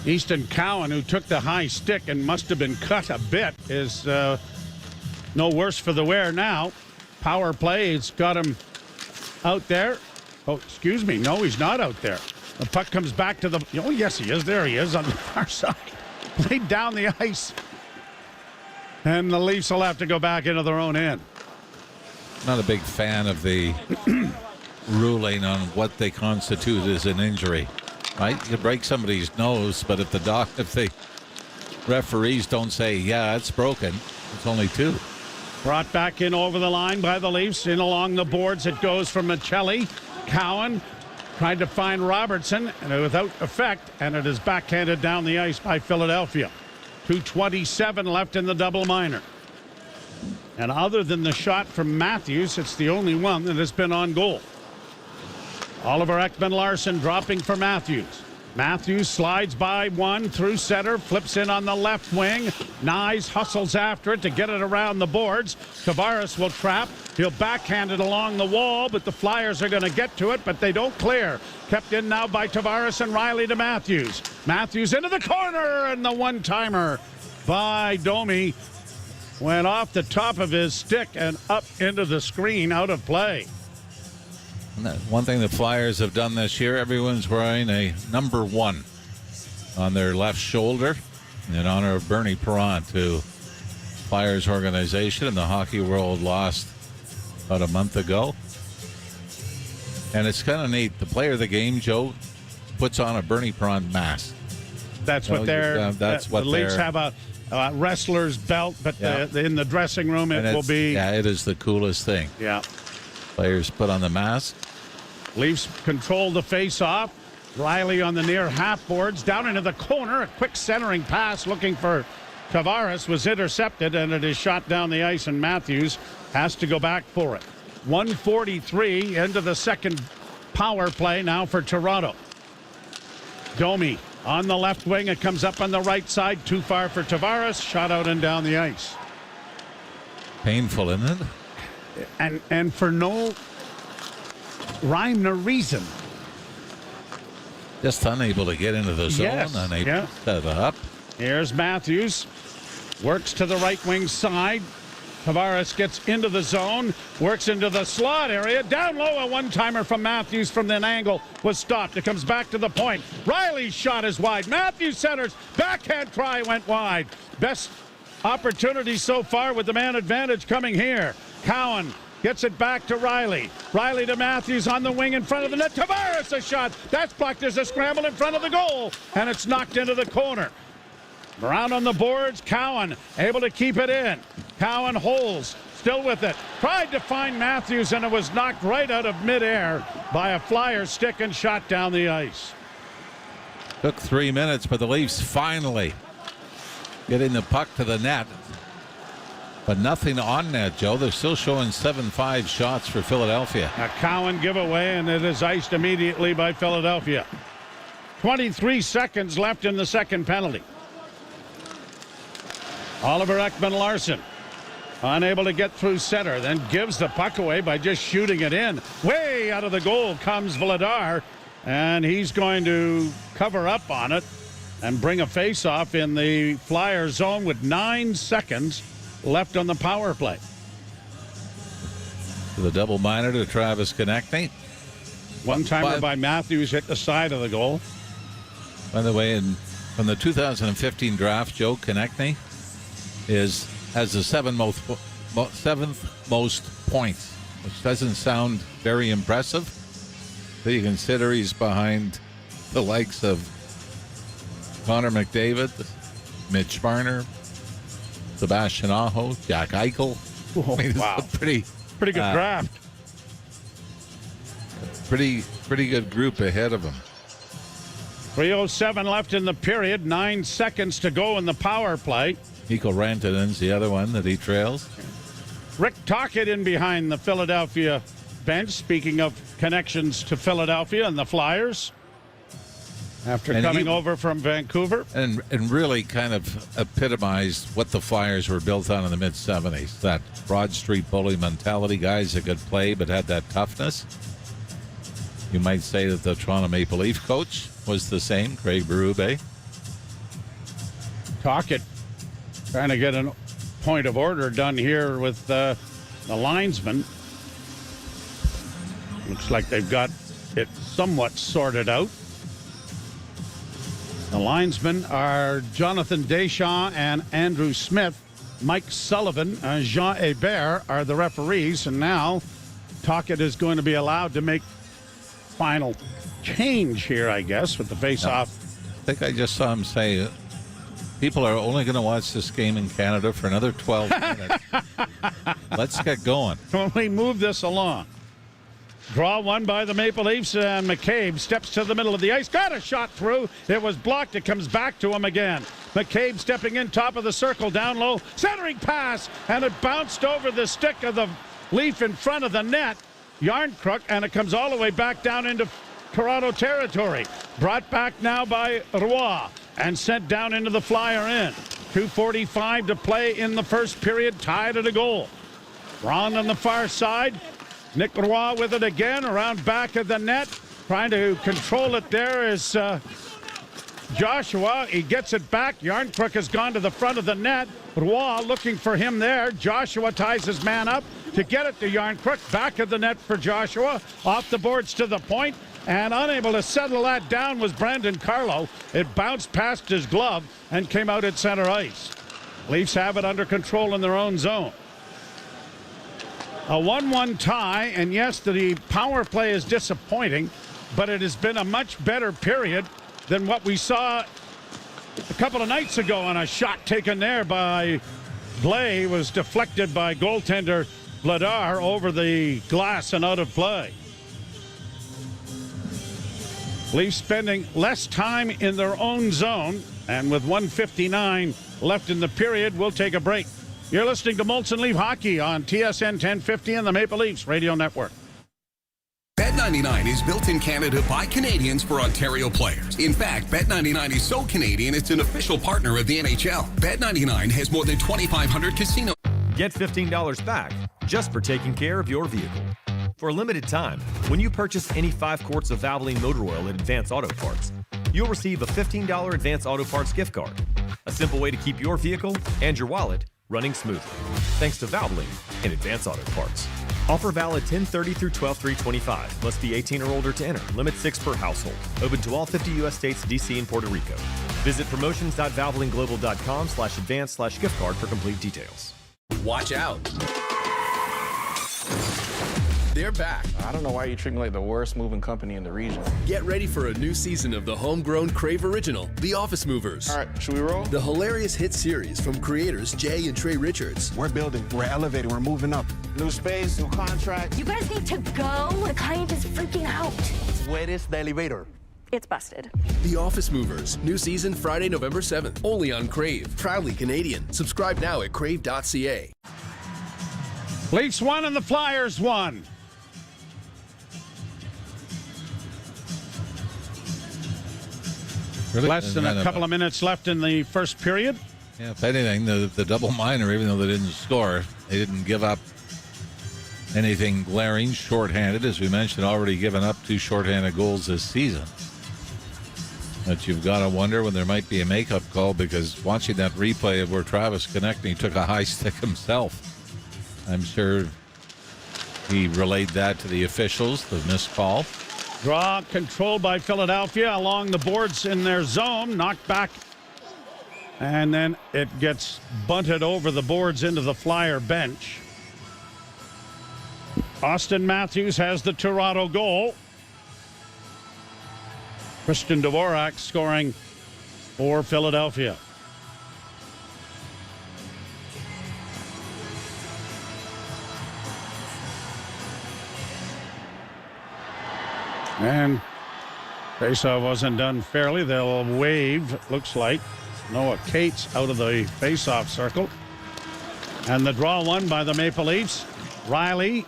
Easton Cowan, who took the high stick and must have been cut a bit, is no worse for the wear now. Power play, it's got him out there. Oh, excuse me. No, he's not out there. The puck comes back to the... Oh, yes, he is. There he is on the far side. Played down the ice. And the Leafs will have to go back into their own end. Not a big fan of the ruling on what they constitute as an injury. Right? You break somebody's nose, but if the referees don't say, yeah, it's broken, it's only 2. Brought back in over the line by the Leafs. In along the boards it goes from Michelli. Cowan tried to find Robertson, and without effect, and it is backhanded down the ice by Philadelphia. 2:27 left in the double minor. And other than the shot from Matthews, it's the only one that has been on goal. Oliver Ekman-Larsson dropping for Matthews. Matthews slides by one through center, flips in on the left wing. Nyes hustles after it to get it around the boards. Tavares will trap. He'll backhand it along the wall, but the Flyers are going to get to it, but they don't clear. Kept in now by Tavares and Riley to Matthews. Matthews into the corner, and the one-timer by Domi went off the top of his stick and up into the screen, out of play. One thing the Flyers have done this year, everyone's wearing a number 1 on their left shoulder in honor of Bernie Perron to Flyers organization, and the hockey world lost about a month ago. And it's kind of neat. The player of the game, Joe, puts on a Bernie Perron mask. That's what they're. That's what the Leafs have a wrestler's belt, but in the dressing room it will be. Yeah, it is the coolest thing. Yeah. Players put on the mask. Leafs control the face-off. Riley on the near half boards, down into the corner. A quick centering pass looking for Tavares was intercepted, and it is shot down the ice, and Matthews has to go back for it. 1:43 into the second power play now for Toronto. Domi on the left wing. It comes up on the right side. Too far for Tavares. Shot out and down the ice. Painful, isn't it? And for no rhyme nor reason. Just unable to get into the zone. Yes. Unable to set it up. Here's Matthews. Works to the right wing side. Tavares gets into the zone. Works into the slot area. Down low, a one-timer from Matthews from that angle was stopped. It comes back to the point. Riley's shot is wide. Matthews centers. Backhand try went wide. Best opportunity so far with the man advantage coming here. Cowan gets it back to Riley. Riley to Matthews on the wing in front of the net. Tavares a shot. That's blocked. There's a scramble in front of the goal, and it's knocked into the corner. Around on the boards, Cowan able to keep it in. Cowan holds, still with it. Tried to find Matthews, and it was knocked right out of midair by a Flyer stick and shot down the ice. Took 3 minutes, but the Leafs finally getting the puck to the net. But nothing on net, Joe. They're still showing 7-5 shots for Philadelphia. A Cowan giveaway, and it is iced immediately by Philadelphia. 23 seconds left in the second penalty. Oliver Ekman-Larsson unable to get through center, then gives the puck away by just shooting it in. Way out of the goal comes Vladar, and he's going to cover up on it and bring a face-off in the Flyer zone with 9 seconds left on the power play. To the double minor to Travis Konechny. One-timer by Matthews hit the side of the goal. By the way, from the 2015 draft, Joe Konechny has the seventh most points, which doesn't sound very impressive. So you consider he's behind the likes of Connor McDavid, Mitch Marner, Sebastian Aho, Jack Eichel. Oh, I mean, wow. Pretty good draft. Pretty good group ahead of him. 3:07 left in the period. 9 seconds to go in the power play. Mikko Rantanen's the other one that he trails. Rick Tocchet in behind the Philadelphia bench. Speaking of connections to Philadelphia and the Flyers. After coming over from Vancouver. And really kind of epitomized what the Flyers were built on in the mid-'70s. That Broad Street bully mentality. Guys that could play but had that toughness. You might say that the Toronto Maple Leaf coach was the same, Craig Berube. Tocchet trying to get a point of order done here with the linesman. Looks like they've got it somewhat sorted out. The linesmen are Jonathan Deschamps and Andrew Smith. Mike Sullivan and Jean Hébert are the referees. And now Tocchet is going to be allowed to make final change here, I guess, with the face-off. I think I just saw him say people are only going to watch this game in Canada for another 12 minutes. Let's get going. When we move this along. Draw one by the Maple Leafs, and McCabe steps to the middle of the ice. Got a shot through. It was blocked. It comes back to him again. McCabe stepping in, top of the circle, down low. Centering pass, and it bounced over the stick of the Leaf in front of the net. Yarncrook, and it comes all the way back down into Toronto territory. Brought back now by Roy, and sent down into the Flyer end. 2:45 to play in the first period, tied at a goal. Ron on the far side. Nick Roy with it again, around back of the net. Trying to control it there is Joshua. He gets it back. Yarncrook has gone to the front of the net. Roy looking for him there. Joshua ties his man up to get it to Yarncrook. Back of the net for Joshua. Off the boards to the point. And unable to settle that down was Brandon Carlo. It bounced past his glove and came out at center ice. Leafs have it under control in their own zone. A 1-1 tie, and yes, the power play is disappointing, but it has been a much better period than what we saw a couple of nights ago on a shot taken there by Blais. Was deflected by goaltender Vladar over the glass and out of play. Leafs spending less time in their own zone, and with 1:59 left in the period, we'll take a break. You're listening to Molson Leaf Hockey on TSN 1050 and the Maple Leafs Radio Network. Bet99 is built in Canada by Canadians for Ontario players. In fact, Bet99 is so Canadian, it's an official partner of the NHL. Bet99 has more than 2,500 casinos. Get $15 back just for taking care of your vehicle. For a limited time, when you purchase any 5 quarts of Valvoline motor oil at Advance Auto Parts, you'll receive a $15 Advance Auto Parts gift card. A simple way to keep your vehicle and your wallet running smoothly. Thanks to Valvoline and Advance Auto Parts. Offer valid 10/30 through 12/3/25. Must be 18 or older to enter. Limit 6 per household. Open to all 50 U.S. states, D.C., and Puerto Rico. Visit promotions.valvolineglobal.com/advance/gift card for complete details. Watch out. They're back. I don't know why you treat me like the worst moving company in the region. Get ready for a new season of the homegrown Crave original, The Office Movers. All right, should we roll? The hilarious hit series from creators Jay and Trey Richards. We're building, we're elevating, we're moving up. New space, new contract. You guys need to go. The client is freaking out. Where is the elevator? It's busted. The Office Movers. New season Friday, November 7th. Only on Crave. Proudly Canadian. Subscribe now at crave.ca. Leafs won and the Flyers won. Less than a couple of minutes left in the first period. Yeah, if anything, the double minor, even though they didn't score, they didn't give up anything glaring. Shorthanded, as we mentioned, already given up 2 shorthanded goals this season. But you've got to wonder when there might be a makeup call, because watching that replay of where Travis Konechny took a high stick himself, I'm sure he relayed that to the officials, the missed call. Draw controlled by Philadelphia along the boards in their zone. Knocked back. And then it gets bunted over the boards into the Flyer bench. Austin Matthews has the Toronto goal. Christian Dvorak scoring for Philadelphia. And faceoff wasn't done fairly. They'll wave, it looks like. Noah Cates out of the faceoff circle. And the draw won by the Maple Leafs. Riley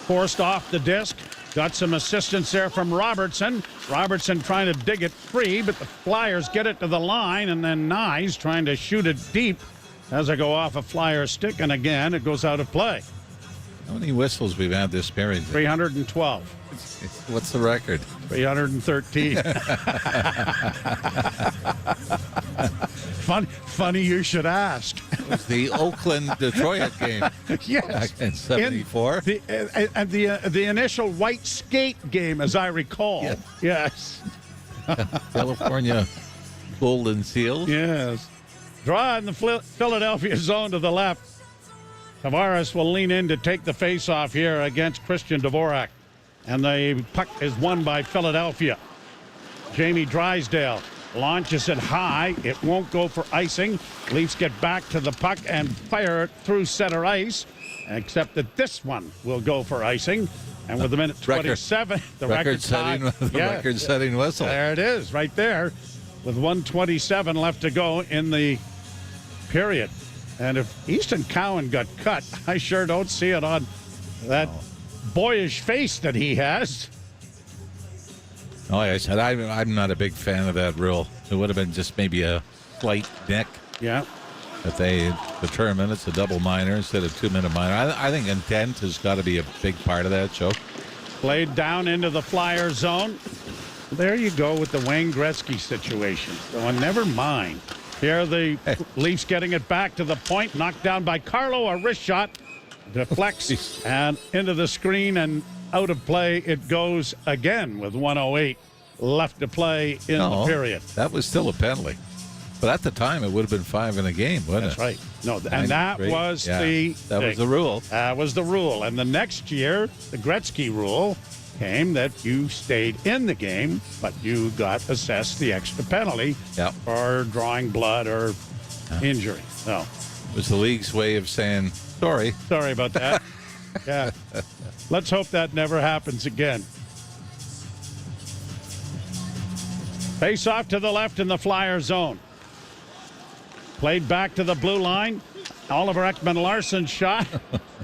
forced off the disc. Got some assistance there from Robertson. Robertson trying to dig it free, but the Flyers get it to the line, and then Nyes trying to shoot it deep as I go off a Flyer stick, and again, it goes out of play. How many whistles we've had this period? 312. What's the record? 313. Funny you should ask. It was the Oakland-Detroit game. Yes. Back in 74. The initial white skate game, as I recall. Yes. California Golden Seals. Yes. Draw in the Philadelphia zone to the left. Tavares will lean in to take the face-off here against Christian Dvorak. And the puck is won by Philadelphia. Jamie Drysdale launches it high. It won't go for icing. Leafs get back to the puck and fire it through center ice, except that this one will go for icing. And with a minute 27, the record-setting whistle. There it is, right there, with 1:27 left to go in the period. And if Easton Cowan got cut, I sure don't see it on that boyish face that he has. Like I said, I'm not a big fan of that rule. It would have been just maybe a slight nick. Yeah. If they determine it's a double minor instead of 2-minute minor. I think intent has got to be a big part of that, Joe. Played down into the Flyer zone. There you go with the Wayne Gretzky situation. So never mind. Here the Leafs getting it back to the point. Knocked down by Carlo. A wrist shot. Deflects and into the screen and out of play it goes again with 1:08 left to play in the period. That was still a penalty. But at the time, it would have been 5 in a game, wouldn't it? That's right. No, and that was that was the rule. That was the rule. And the next year, the Gretzky rule came that you stayed in the game, but you got assessed the extra penalty for drawing blood or injury. So it was the league's way of saying, sorry. Sorry about that. Yeah. Let's hope that never happens again. Face off to the left in the Flyer zone. Played back to the blue line. Oliver Ekman-Larsson's shot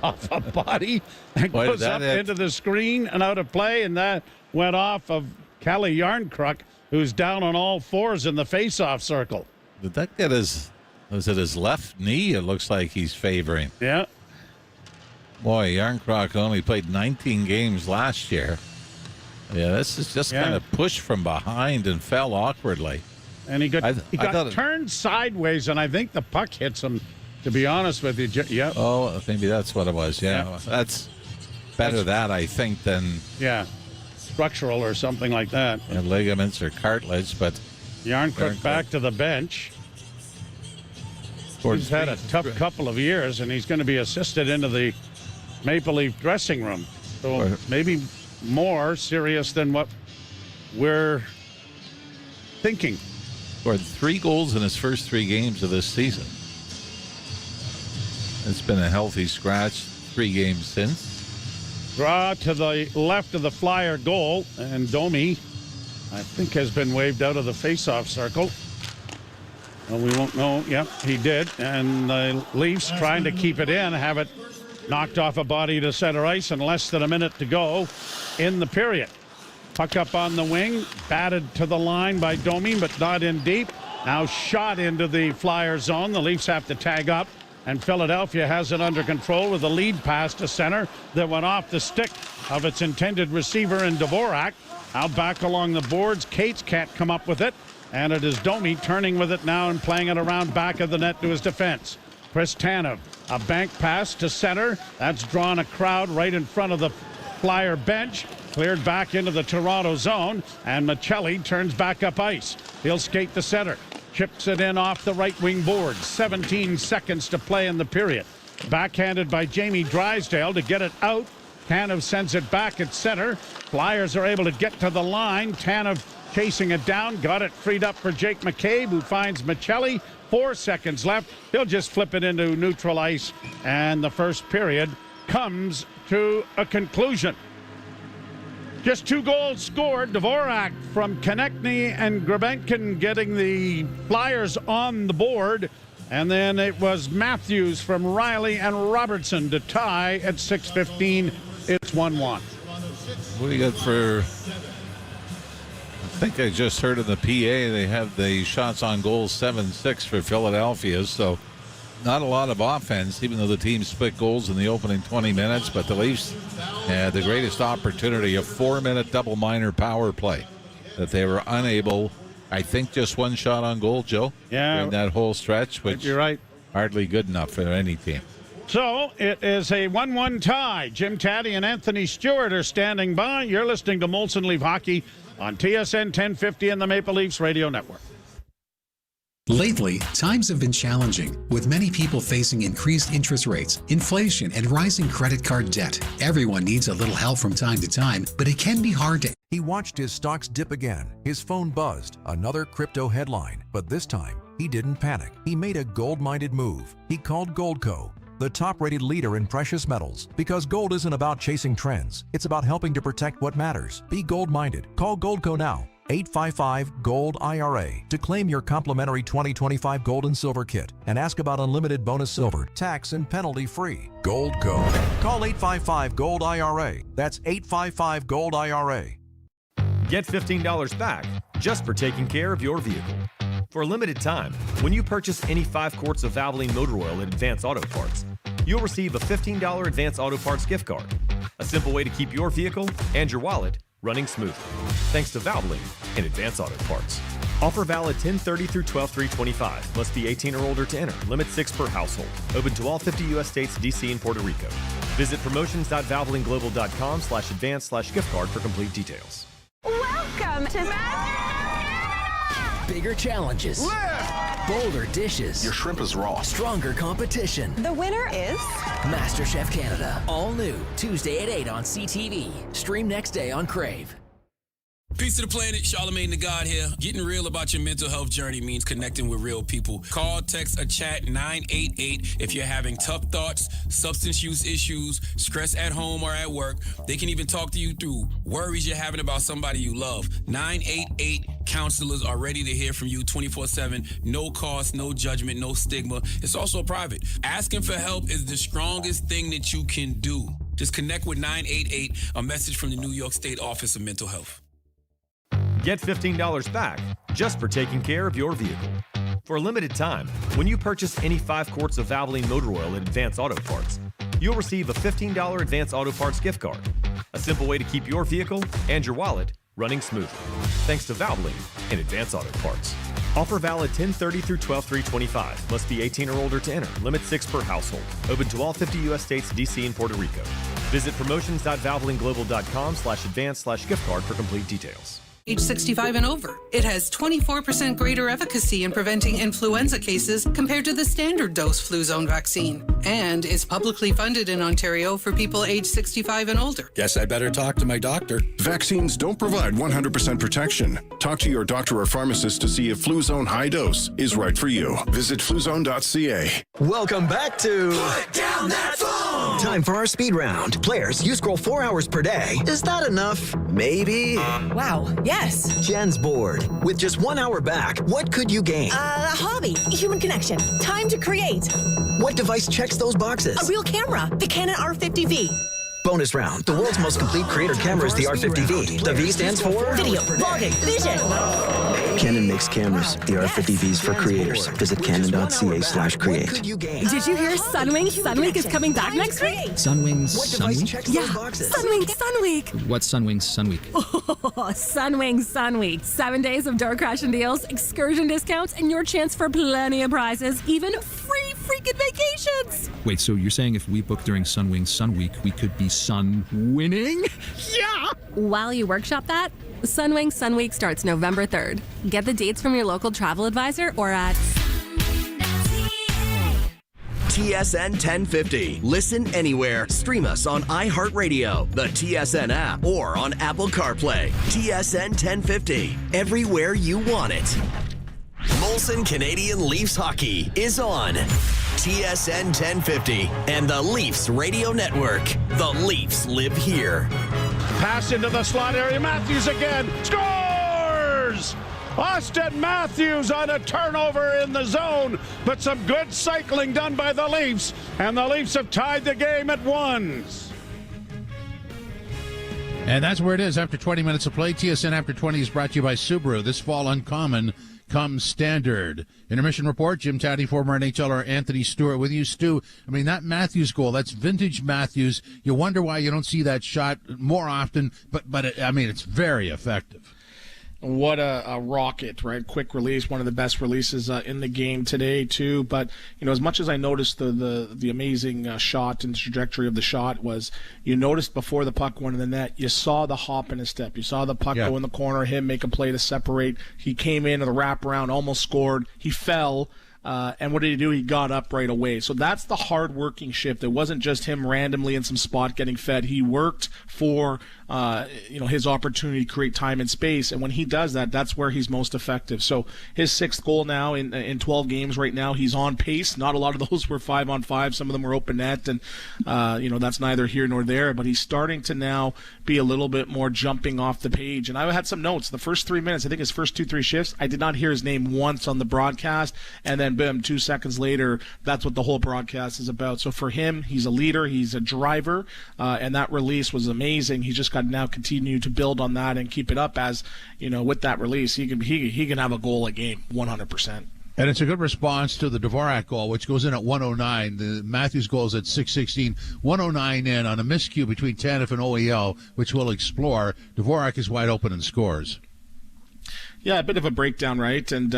off a body and goes up into the screen and out of play, and that went off of Kalle Järnkrok, who's down on all fours in the face-off circle. Did that get was it his left knee? It looks like he's favoring. Yeah. Boy, Järnkrok only played 19 games last year. Yeah, this is just kind of pushed from behind and fell awkwardly. And he got turned sideways, and I think the puck hits him, to be honest with you. Yeah. Oh, maybe that's what it was. Yeah. That's better that, I think, than... Yeah. Structural or something like that. Yeah, ligaments or cartilage, but... Järnkrok back to the bench. He's had a tough couple of years, and he's going to be assisted into the Maple Leaf dressing room. So maybe more serious than what we're thinking. Scored 3 goals in his first 3 games of this season. It's been a healthy scratch 3 games since. Draw to the left of the Flyer goal, and Domi, I think, has been waved out of the face-off circle. Well, we won't know. Yep, he did. And the Leafs trying to keep it in, have it knocked off a body to center ice, and less than a minute to go in the period. Puck up on the wing, batted to the line by Domi, but not in deep. Now shot into the Flyer zone. The Leafs have to tag up, and Philadelphia has it under control with a lead pass to center that went off the stick of its intended receiver in Dvorak. Out back along the boards. Cates can't come up with it, and it is Domi turning with it now and playing it around back of the net to his defense. Chris Tanev, a bank pass to center. That's drawn a crowd right in front of the Flyer bench. Cleared back into the Toronto zone, and Michelli turns back up ice. He'll skate the center. Chips it in off the right wing board. 17 seconds to play in the period. Backhanded by Jamie Drysdale to get it out. Tanev sends it back at center. Flyers are able to get to the line. Tanev chasing it down. Got it freed up for Jake McCabe, who finds Michelli. 4 seconds left. He'll just flip it into neutral ice, and the first period comes to a conclusion. Just 2 goals scored. Dvorak from Konechny and Grebenkin getting the Flyers on the board. And then it was Matthews from Riley and Robertson to tie at 6:15. It's 1-1. What do you got for... I think I just heard in the PA they have the shots on goal 7-6 for Philadelphia, so not a lot of offense, even though the team split goals in the opening 20 minutes, but the Leafs had the greatest opportunity, a 4-minute double minor power play that they were unable, I think just one shot on goal, Joe, during that whole stretch, which you're right, hardly good enough for any team. So it is a 1-1 tie. Jim Taddy and Anthony Stewart are standing by. You're listening to Molson Leaf Hockey on TSN 1050 and the Maple Leafs Radio Network. Lately, times have been challenging, with many people facing increased interest rates, inflation, and rising credit card debt. Everyone needs a little help from time to time, but it can be hard to... He watched his stocks dip again. His phone buzzed. Another crypto headline. But this time, he didn't panic. He made a gold-minded move. He called Goldco, the top-rated leader in precious metals. Because gold isn't about chasing trends. It's about helping to protect what matters. Be gold-minded. Call Goldco now. 855-GOLD-IRA to claim your complimentary 2025 gold and silver kit and ask about unlimited bonus silver, tax and penalty free. Goldco. Call 855-GOLD-IRA. That's 855-GOLD-IRA. Get $15 back just for taking care of your vehicle. For a limited time, when you purchase any 5 quarts of Valvoline motor oil at Advance Auto Parts, you'll receive a $15 Advance Auto Parts gift card. A simple way to keep your vehicle and your wallet running smoothly. Thanks to Valvoline and Advance Auto Parts. Offer valid 10/30 through 12/3/25. Must be 18 or older to enter. Limit 6 per household. Open to all 50 U.S. states, D.C., and Puerto Rico. Visit promotions.valvolineglobal.com/advance/gift card for complete details. Welcome to Bigger challenges. Bolder dishes. Your shrimp is raw. Stronger competition. The winner is MasterChef Canada. All new. Tuesday at 8 on CTV. Stream next day on Crave. Peace to the planet, Charlemagne the God here. Getting real about your mental health journey means connecting with real people. Call, text, or chat 988 if you're having tough thoughts, substance use issues, stress at home or at work. They can even talk to you through worries you're having about somebody you love. 988 counselors are ready to hear from you 24/7. No cost, no judgment, no stigma. It's also private. Asking for help is the strongest thing that you can do. Just connect with 988, a message from the New York State Office of Mental Health. Get $15 back just for taking care of your vehicle. For a limited time, when you purchase any 5 quarts of Valvoline motor oil at Advance Auto Parts, you'll receive a $15 Advance Auto Parts gift card. A simple way to keep your vehicle and your wallet running smoothly. Thanks to Valvoline and Advance Auto Parts. Offer valid 10/30 through 12/3/25. Must be 18 or older to enter. Limit 6 per household. Open to all 50 U.S. states, D.C., and Puerto Rico. Visit promotions.valvolineglobal.com/advance/gift card for complete details. Age 65 and over. It has 24% greater efficacy in preventing influenza cases compared to the standard dose Fluzone vaccine. And is publicly funded in Ontario for people age 65 and older. Guess I better talk to my doctor. Vaccines don't provide 100% protection. Talk to your doctor or pharmacist to see if Fluzone High Dose is right for you. Visit fluzone.ca. Welcome back to Put Down That Phone! Time for our speed round. Players, you scroll 4 hours per day. Is that enough? Maybe. Wow, yes. Jen's bored. With just 1 hour back, what could you gain? A hobby, human connection, time to create. What device checks those boxes? A real camera, the Canon R50V. Bonus round. The world's most complete creator camera is the R50V. The V stands for? Video, vlogging, vision. Canon makes cameras. The R50Vs for creators. Visit canon.ca/create. Did you hear Sunwing is coming back next week? Sunwings Sunweek? Yeah, Sunweek. What's Sunwings Sunweek? Sunweek. 7 days of door crashing deals, excursion discounts, and your chance for plenty of prizes, even free freaking vacations. Wait, so you're saying if we book during Sunwings Sunweek, we could be sun winning? Yeah! While you workshop that, Sunwing Sunweek starts November 3rd. Get the dates from your local travel advisor or at TSN 1050. Listen anywhere. Stream us on iHeartRadio, the TSN app, or on Apple CarPlay. TSN 1050. Everywhere you want it. Molson Canadian Leafs Hockey is on TSN 1050 and the Leafs Radio Network. The Leafs live here. Pass into the slot area. Matthews again. Scores! Austin Matthews on a turnover in the zone, but some good cycling done by the Leafs, and the Leafs have tied the game at 1. And that's where it is after 20 minutes of play. TSN After 20 is brought to you by Subaru. This fall, uncommon comes standard. Intermission report, Jim Taddy, former NHLer Anthony Stewart with you. Stu, I mean, that Matthews goal, that's vintage Matthews. You wonder why you don't see that shot more often, but it's very effective. What a rocket, right? Quick release, one of the best releases in the game today, too. But, as much as I noticed the amazing shot and trajectory of the shot was, you noticed before the puck went in the net, you saw the hop in his step. You saw the puck go in the corner, him make a play to separate. He came in to the wraparound, almost scored. He fell. And what did he do? He got up right away. So that's the hard-working shift. It wasn't just him randomly in some spot getting fed. He worked for his opportunity to create time and space. And when he does that, that's where he's most effective. So his 6th goal now in 12 games right now, he's on pace. Not a lot of those were 5-on-5. Some of them were open net, and that's neither here nor there. But he's starting to now be a little bit more jumping off the page. And I had some notes. The first 3 minutes, I think his first 2-3 shifts, I did not hear his name once on the broadcast. And then boom, 2 seconds later, that's what the whole broadcast is about. So for him, he's a leader, he's a driver, and that release was amazing. He's just got to now continue to build on that and keep it up. As with that release, he can have a goal a game, 100%. And it's a good response to the Dvorak goal, which goes in at 109. The Matthews goal is at 6:16. 109 in on a miscue between Tanev and OEL, which we'll explore. Dvorak is wide open and scores. Yeah, a bit of a breakdown, right? And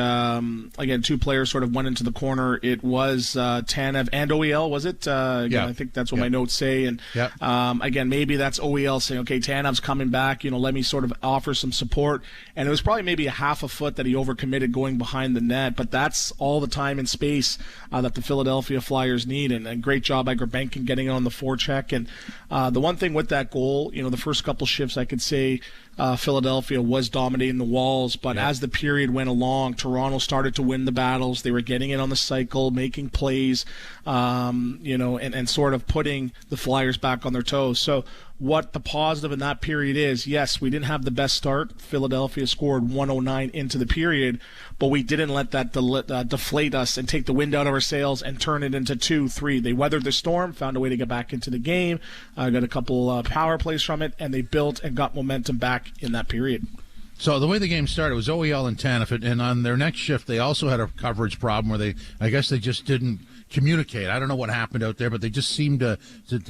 again, 2 players sort of went into the corner. It was Tanev and OEL, was it? I think that's what my notes say. And again, maybe that's OEL saying, okay, Tanev's coming back, let me sort of offer some support. And it was probably maybe a half a foot that he overcommitted going behind the net. But that's all the time and space that the Philadelphia Flyers need. And great job by Grabenkin getting on the forecheck. And the one thing with that goal, the first couple shifts, I could say Philadelphia was dominating the walls, but as the period went along, Toronto started to win the battles. They were getting in on the cycle, making plays, and sort of putting the Flyers back on their toes. So what the positive in that period is, yes, we didn't have the best start. Philadelphia scored 109 into the period, but we didn't let that deflate us and take the wind out of our sails and turn it into 2-3. They weathered the storm, found a way to get back into the game, got a couple power plays from it, and they built and got momentum back in that period. So the way the game started was OEL and Tanev, and on their next shift, they also had a coverage problem where I guess they just didn't communicate. I don't know what happened out there, but they just seemed to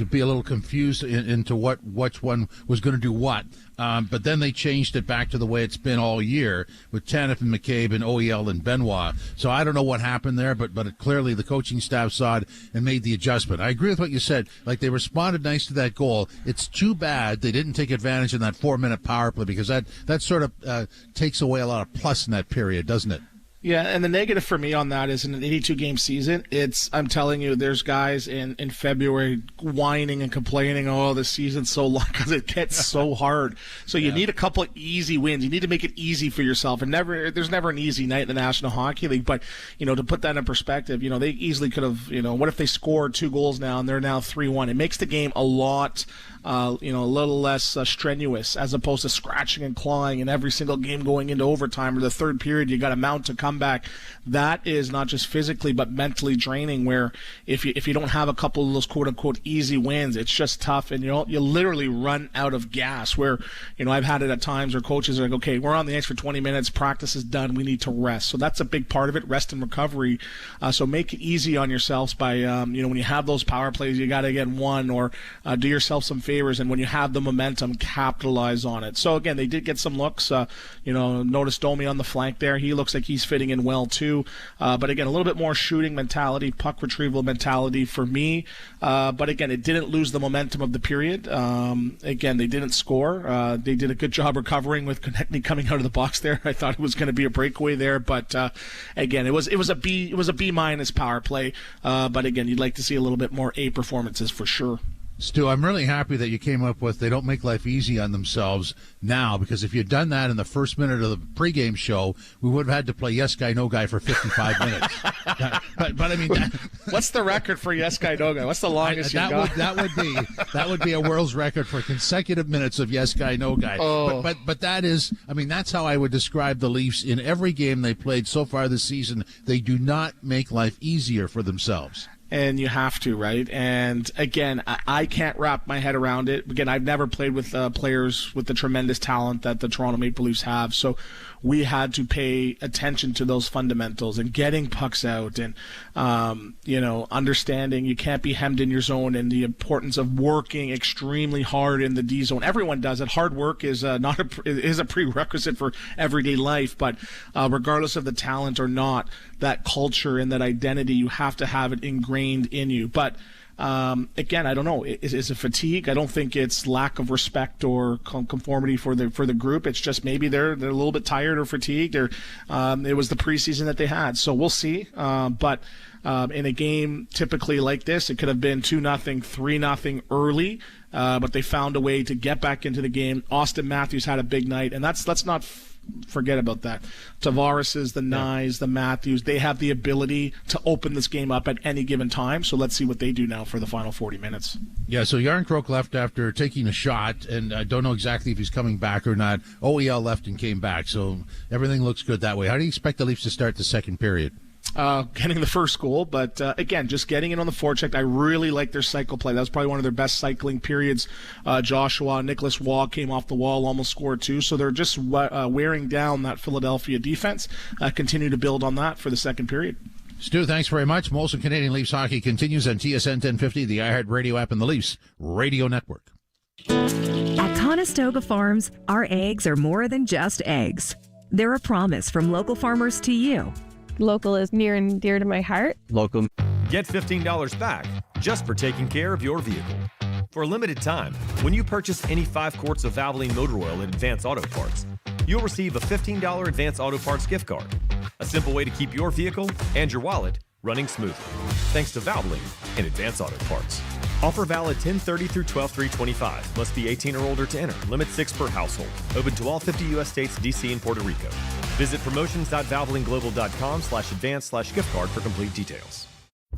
be a little confused into which one was going to do what. But then they changed it back to the way it's been all year with Tanev and McCabe and OEL and Benoit. So I don't know what happened there, but clearly the coaching staff saw it and made the adjustment. I agree with what you said. Like, they responded nice to that goal. It's too bad they didn't take advantage in that 4-minute power play, because that sort of takes away a lot of plus in that period, doesn't it? Yeah, and the negative for me on that is in an 82-game season, I'm telling you, there's guys in February whining and complaining, oh, the season's so long, because it gets so hard. So you need a couple of easy wins. You need to make it easy for yourself. And there's never an easy night in the National Hockey League. But, to put that in perspective, they easily could have, what if they scored 2 goals now and they're now 3-1? It makes the game a lot a little less strenuous, as opposed to scratching and clawing in every single game going into overtime or the third period. You got to mount to comeback. That is not just physically but mentally draining. Where if you don't have a couple of those quote unquote easy wins, it's just tough, and you literally run out of gas. Where I've had it at times where coaches are like, okay, we're on the ice for 20 minutes, practice is done, we need to rest. So that's a big part of it, rest and recovery. So make it easy on yourselves by when you have those power plays, you got to get one, or do yourself some favors, and when you have the momentum, capitalize on it. So again, they did get some looks. Notice Domi on the flank there. He looks like he's fitting in well too. But again, a little bit more shooting mentality, puck retrieval mentality for me. But again, it didn't lose the momentum of the period. Again, they didn't score. They did a good job recovering with Konechny coming out of the box there. I thought it was going to be a breakaway there, but again, it was a B minus power play. But again, you'd like to see a little bit more A performances for sure. Stu, I'm really happy that you came up with they don't make life easy on themselves now, because if you'd done that in the first minute of the pregame show, we would have had to play Yes Guy, No Guy for 55 minutes. But I mean, what's the record for Yes Guy, No Guy? What's the longest you got? That would be a world's record for consecutive minutes of Yes Guy, No Guy. Oh. But that is, I mean, that's how I would describe the Leafs in every game they played so far this season. They do not make life easier for themselves. and you have to, right? And again, I can't wrap my head around it. Again, I've never played with players with the tremendous talent that the Toronto Maple Leafs have, so we had to pay attention to those fundamentals and getting pucks out and, understanding you can't be hemmed in your zone and the importance of working extremely hard in the D zone. Everyone does it. Hard work is is a prerequisite for everyday life, but regardless of the talent or not, that culture and that identity, you have to have it ingrained in you. But again, I don't know. Is it fatigue? I don't think it's lack of respect or conformity for the group. It's just maybe they're a little bit tired or fatigued, or it was the preseason that they had. So we'll see. But in a game typically like this, it could have been 2-0, 3-0 early. But they found a way to get back into the game. Austin Matthews had a big night, and let's not forget about that. Tavares, the Nyes, the Matthews, they have the ability to open this game up at any given time. So let's see what they do now for the final 40 minutes. Yeah, so Yarncroke left after taking a shot, and I don't know exactly if he's coming back or not. OEL left and came back, so everything looks good that way. How do you expect the Leafs to start the second period? Getting the first goal, but again, just getting it on the forecheck. I really like their cycle play. That was probably one of their best cycling periods. Nicholas Waugh came off the wall, almost scored too. So they're just wearing down that Philadelphia defense. Continue to build on that for the second period. Stu, thanks very much. Molson Canadian Leafs hockey continues on TSN 1050, the iHeartRadio app, and the Leafs Radio Network. At Conestoga Farms, our eggs are more than just eggs. They're a promise from local farmers to you. Local is near and dear to my heart. Local. Get $15 back just for taking care of your vehicle. For a limited time, when you purchase any 5 quarts of Valvoline Motor Oil at Advance Auto Parts, you'll receive a $15 Advance Auto Parts gift card. A simple way to keep your vehicle and your wallet running smoothly. Thanks to Valvoline and Advance Auto Parts. Offer valid 10/30 through 12/3/25. Must be 18 or older to enter. Limit 6 per household. Open to all 50 U.S. states, D.C., and Puerto Rico. Visit promotions.valvolineglobal.com/advance/gift card for complete details.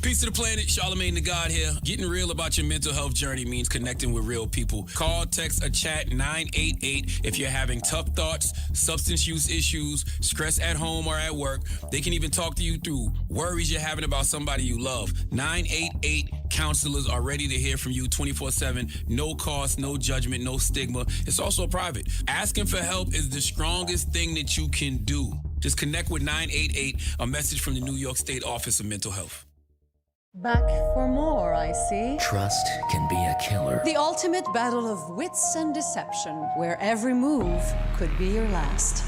Peace to the planet, Charlemagne the God here. Getting real about your mental health journey means connecting with real people. Call, text, or chat 988 if you're having tough thoughts, substance use issues, stress at home or at work. They can even talk to you through worries you're having about somebody you love. 988 counselors are ready to hear from you 24/7. No cost, no judgment, no stigma. It's also private. Asking for help is the strongest thing that you can do. Just connect with 988, a message from the New York State Office of Mental Health. Back for more, I see. Trust can be a killer. The ultimate battle of wits and deception, where every move could be your last.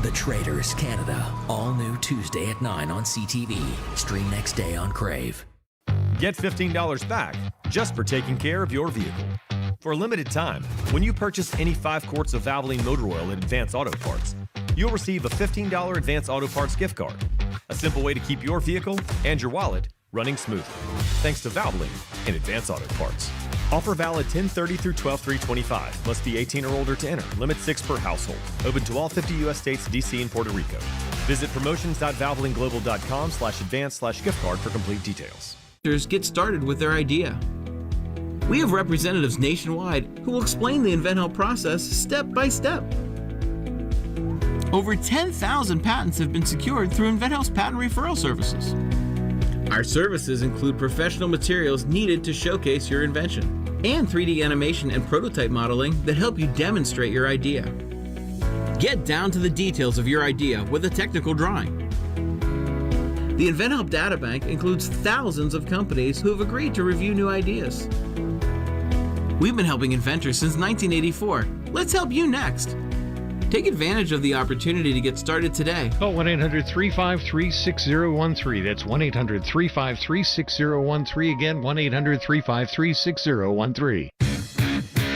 The Traitors Canada, all new Tuesday at 9 on CTV. Stream next day on Crave. Get $15 back just for taking care of your vehicle. For a limited time, when you purchase any 5 quarts of Valvoline Motor Oil at Advance Auto Parts, you'll receive a $15 Advance Auto Parts gift card. A simple way to keep your vehicle and your wallet running smoothly. Thanks to Valvoline and Advance Auto Parts. Offer valid 10/30 through 12/3/25. Must be 18 or older to enter. Limit 6 per household. Open to all 50 U.S. states, D.C., and Puerto Rico. Visit promotions.valvolineglobal.com/advance/gift card for complete details. Get started with their idea. We have representatives nationwide who will explain the InventHelp process step by step. Over 10,000 patents have been secured through InventHelp's patent referral services. Our services include professional materials needed to showcase your invention and 3D animation and prototype modeling that help you demonstrate your idea. Get down to the details of your idea with a technical drawing. The InventHelp Databank includes thousands of companies who have agreed to review new ideas. We've been helping inventors since 1984. Let's help you next. Take advantage of the opportunity to get started today. Call 1-800-353-6013. That's 1-800-353-6013. Again, 1-800-353-6013.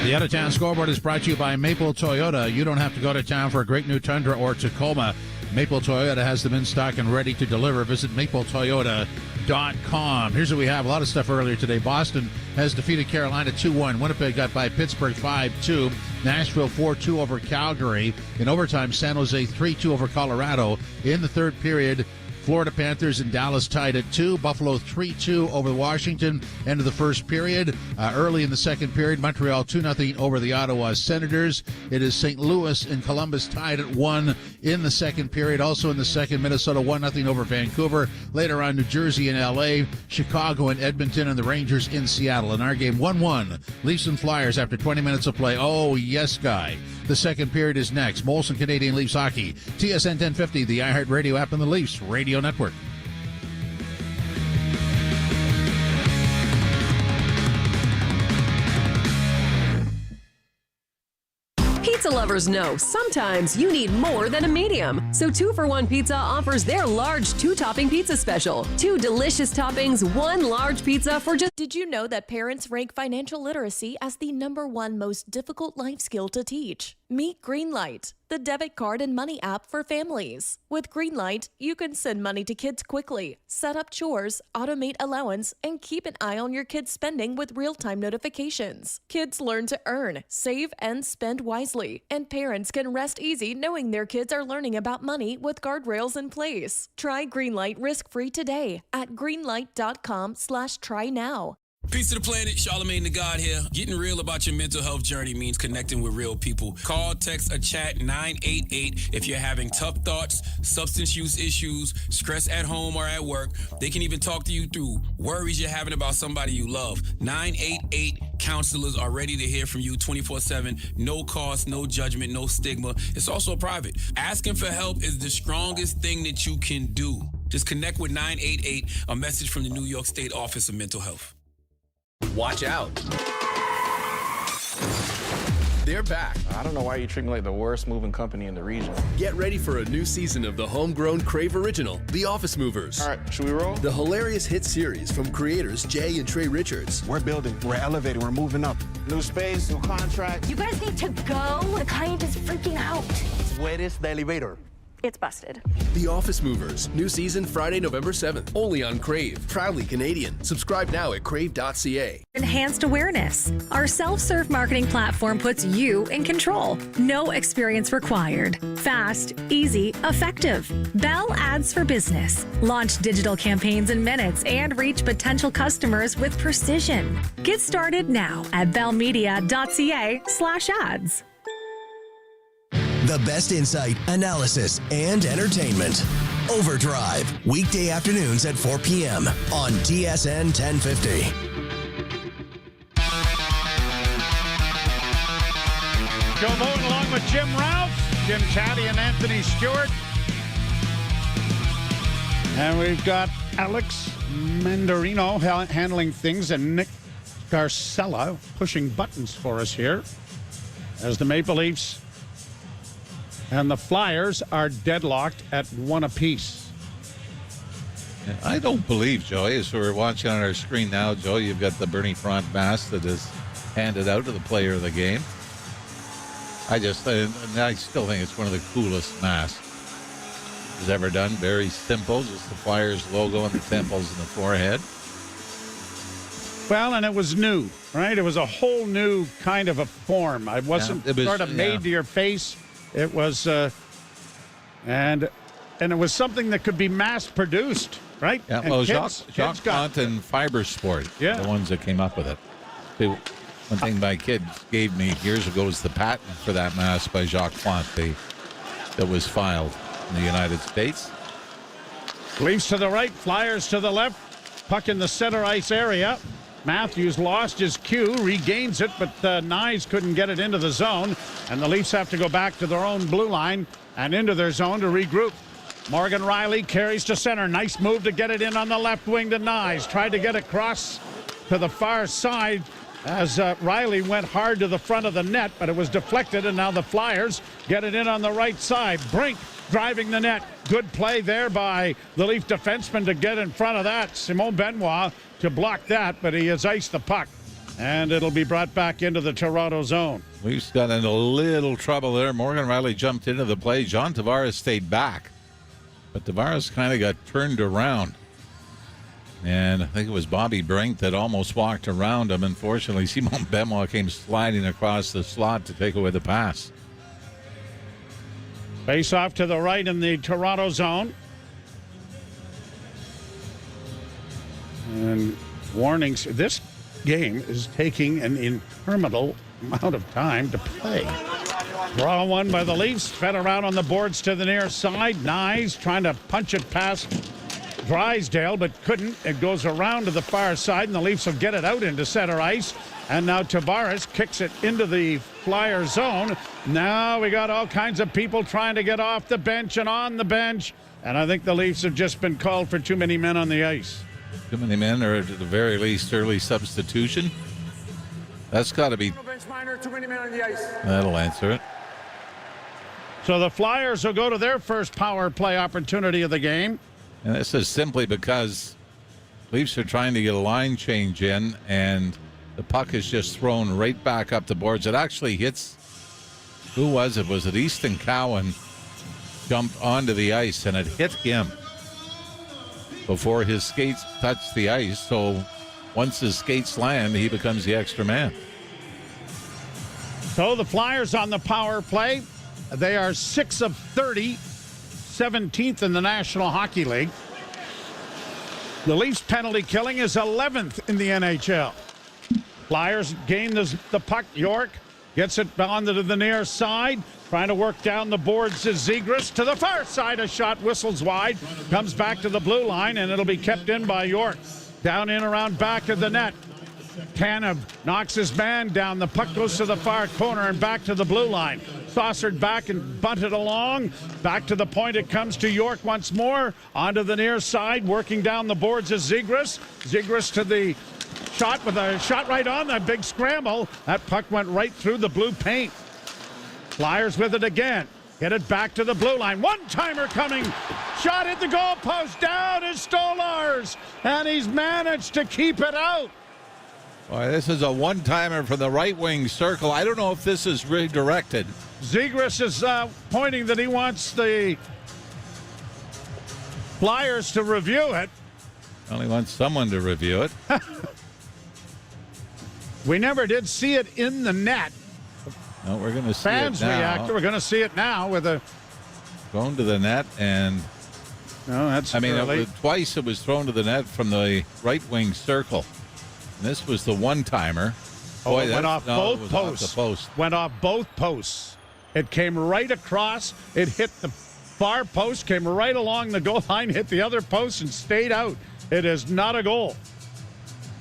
The out-of-town scoreboard is brought to you by Maple Toyota. You don't have to go to town for a great new Tundra or Tacoma. Maple Toyota has them in stock and ready to deliver. Visit mapletoyota.com. Here's what we have. A lot of stuff earlier today. Boston has defeated Carolina 2-1. Winnipeg got by Pittsburgh 5-2. Nashville 4-2 over Calgary. In overtime, San Jose 3-2 over Colorado. In the third period, Florida Panthers and Dallas tied at 2. Buffalo 3-2 over Washington. End of the first period. Early in the second period, Montreal 2-0 over the Ottawa Senators. It is St. Louis and Columbus tied at 1 in the second period. Also in the second, Minnesota 1-0 over Vancouver. Later on, New Jersey and L.A., Chicago and Edmonton, and the Rangers in Seattle. In our game, 1-1. Leafs and Flyers after 20 minutes of play. Oh, yes, guy. The second period is next. Molson Canadian Leafs Hockey. TSN 1050, the iHeartRadio app, and the Leafs Radio Network. Pizza lovers know sometimes you need more than a medium. So 2-for-1 Pizza offers their large 2-topping pizza special. 2 delicious toppings, 1 large pizza for just... Did you know that parents rank financial literacy as the #1 most difficult life skill to teach? Meet Greenlight, the debit card and money app for families. With Greenlight, you can send money to kids quickly, set up chores, automate allowance, and keep an eye on your kids' spending with real-time notifications. Kids learn to earn, save, and spend wisely, and parents can rest easy knowing their kids are learning about money with guardrails in place. Try Greenlight risk-free today at greenlight.com/try now. Peace to the planet, Charlemagne the God here. Getting real about your mental health journey means connecting with real people. Call, text, or chat 988 if you're having tough thoughts, substance use issues, stress at home or at work. They can even talk to you through worries you're having about somebody you love. 988 counselors are ready to hear from you 24/7. No cost, no judgment, no stigma. It's also private. Asking for help is the strongest thing that you can do. Just connect with 988, a message from the New York State Office of Mental Health. Watch out. They're back. I don't know why you treat me like the worst moving company in the region. Get ready for a new season of the homegrown Crave original, The Office Movers. All right, should we roll? The hilarious hit series from creators Jay and Trey Richards. We're building, we're elevating, we're moving up. New space, new contract. You guys need to go. The client is freaking out. Where is the elevator? It's busted. The Office Movers. New season Friday, November 7th. Only on Crave. Proudly Canadian. Subscribe now at crave.ca. Enhanced awareness. Our self-serve marketing platform puts you in control. No experience required. Fast, easy, effective. Bell Ads for Business. Launch digital campaigns in minutes and reach potential customers with precision. Get started now at bellmedia.ca/ads. The best insight, analysis, and entertainment. Overdrive, weekday afternoons at 4 p.m. on TSN 1050. Joe Moen along with Jim Ralph, Jim Chatty, and Anthony Stewart. And we've got Alex Mandarino handling things and Nick Garcella pushing buttons for us here as the Maple Leafs and the Flyers are deadlocked at 1 apiece. I don't believe, Joey, as we're watching on our screen now, Joe, you've got the Bernie Front mask that is handed out to the player of the game. I still think it's one of the coolest masks has ever done. Very simple, just the Flyers logo on the temples and the forehead. Well, and it was new, right? It was a whole new kind of a form. It wasn't made to your face. It was, and it was something that could be mass-produced, right? Yeah, and well, Jacques Plante and Fiber Sport, the ones that came up with it. One thing my kids gave me years ago was the patent for that mask by Jacques Plante that was filed in the United States. Leafs to the right, Flyers to the left. Puck in the center ice area. Matthews lost his cue, regains it, but Nyes couldn't get it into the zone, and the Leafs have to go back to their own blue line and into their zone to regroup. Morgan Riley carries to center. Nice move to get it in on the left wing to Nyes. Tried to get across to the far side as Riley went hard to the front of the net, but it was deflected, and now the Flyers get it in on the right side. Brink driving the net. Good play there by the Leaf defenseman to get in front of that. Simon Benoit to block that, but he has iced the puck, and it'll be brought back into the Toronto zone. Leafs got in a little trouble there. Morgan Riley jumped into the play. John Tavares stayed back, but Tavares kind of got turned around. And I think it was Bobby Brink that almost walked around him. Unfortunately, Simon Benoit came sliding across the slot to take away the pass. Face off to the right in the Toronto zone. And warnings. This game is taking an interminable amount of time to play. Draw one by the Leafs. Fed around on the boards to the near side. Nyes trying to punch it past Drysdale, but couldn't. It goes around to the far side, and the Leafs will get it out into center ice. And now Tavares kicks it into the Flyer zone. Now we got all kinds of people trying to get off the bench and on the bench. And I think the Leafs have just been called for too many men on the ice. Too many men, or at the very least, early substitution. That's got to be. Too many men on the ice. That'll answer it. So the Flyers will go to their first power play opportunity of the game. And this is simply because Leafs are trying to get a line change in, and the puck is just thrown right back up the boards. It actually hits, who was it? Was it Easton Cowan jumped onto the ice, and it hit him before his skates touched the ice. So once his skates land, he becomes the extra man. So the Flyers on the power play. They are 6 of 30, 17th in the National Hockey League. The Leafs penalty killing is 11th in the NHL. Flyers gain the puck. York gets it onto the near side. Trying to work down the boards is Zegras to the far side. A shot whistles wide. Comes back to the blue line, and it'll be kept in by York. Down in around back of the net. Tanev knocks his man down. The puck goes to the far corner and back to the blue line. Saucered back and bunted along. Back to the point it comes to York once more. Onto the near side. Working down the boards is Zegras. Zegras to the shot with a shot right on that big scramble. That puck went right through the blue paint. Flyers with it again. Get it back to the blue line. One-timer coming. Shot at the goalpost. Down is Stolarz. And he's managed to keep it out. Boy, this is a one-timer from the right wing circle. I don't know if this is redirected. Zegras is pointing that he wants the Flyers to review it. Only wants someone to review it. We never did see it in the net. No, we're going to see Fans it now. react. We're going to see it now with a thrown to the net, and no, that's. I mean, early. twice it was thrown to the net from the right wing circle. And this was the one-timer. Oh, it went off both posts. Off the post. Went off both posts. It came right across. It hit the far post, came right along the goal line, hit the other post, and stayed out. It is not a goal.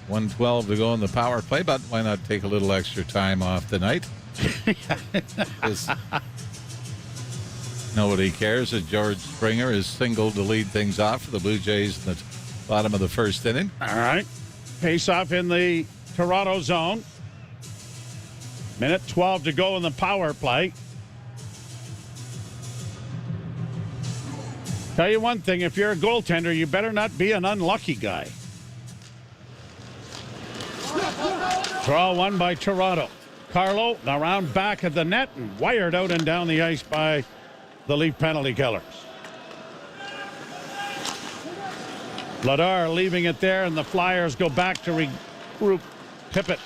1:12 to go in the power play, but why not take a little extra time off the night? Nobody cares that George Springer is singled to lead things off for the Blue Jays in the bottom of the first inning. All right. Face-off in the Toronto zone. Minute 12 to go in the power play. Tell you one thing, if you're a goaltender, you better not be an unlucky guy. Draw one by Toronto. Carlo around back of the net and wired out and down the ice by the Leaf penalty killers. Vladar leaving it there, and the Flyers go back to regroup. Tippett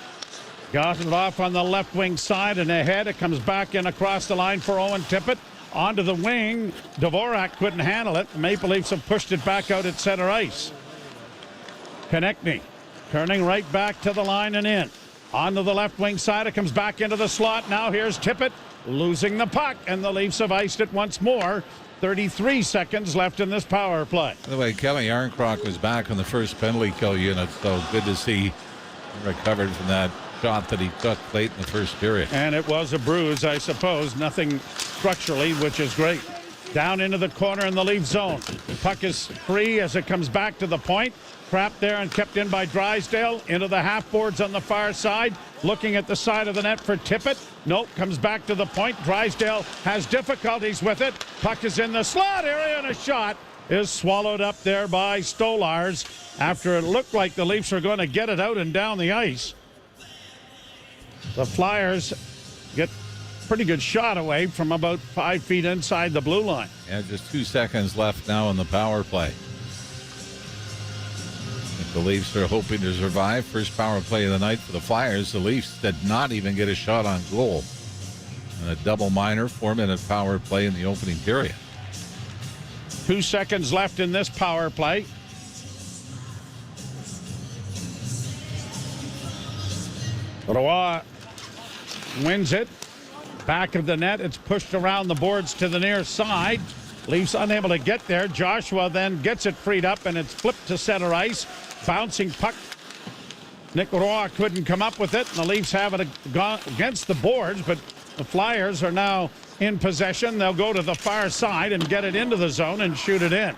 got it off on the left wing side and ahead. It comes back in across the line for Owen Tippett. Onto the wing. Dvorak couldn't handle it. The Maple Leafs have pushed it back out at center ice. Konechny turning right back to the line and in. Onto the left wing side. It comes back into the slot. Now here's Tippett losing the puck, and the Leafs have iced it once more. 33 seconds left in this power play. By the way, Kelly Arncroft was back on the first penalty kill unit, so good to see he recovered from that shot that he took late in the first period. And it was a bruise, I suppose. Nothing structurally, which is great. Down into the corner in the Leaf zone. The puck is free as it comes back to the point. Trapped there and kept in by Drysdale. Into the half boards on the far side. Looking at the side of the net for Tippett. Nope, comes back to the point. Drysdale has difficulties with it. Puck is in the slot area, and a shot is swallowed up there by Stolarz after it looked like the Leafs were going to get it out and down the ice. The Flyers get a pretty good shot away from about 5 feet inside the blue line. Yeah, just 2 seconds left now in the power play. The Leafs are hoping to survive. First power play of the night for the Flyers. The Leafs did not even get a shot on goal. And a double minor 4-minute power play in the opening period. 2 seconds left in this power play. Roy wins it. Back of the net. It's pushed around the boards to the near side. Leafs unable to get there. Joshua then gets it freed up, and it's flipped to center ice. Bouncing puck. Nick Roy couldn't come up with it, and the Leafs have it against the boards, but the Flyers are now in possession. They'll go to the far side and get it into the zone and shoot it in.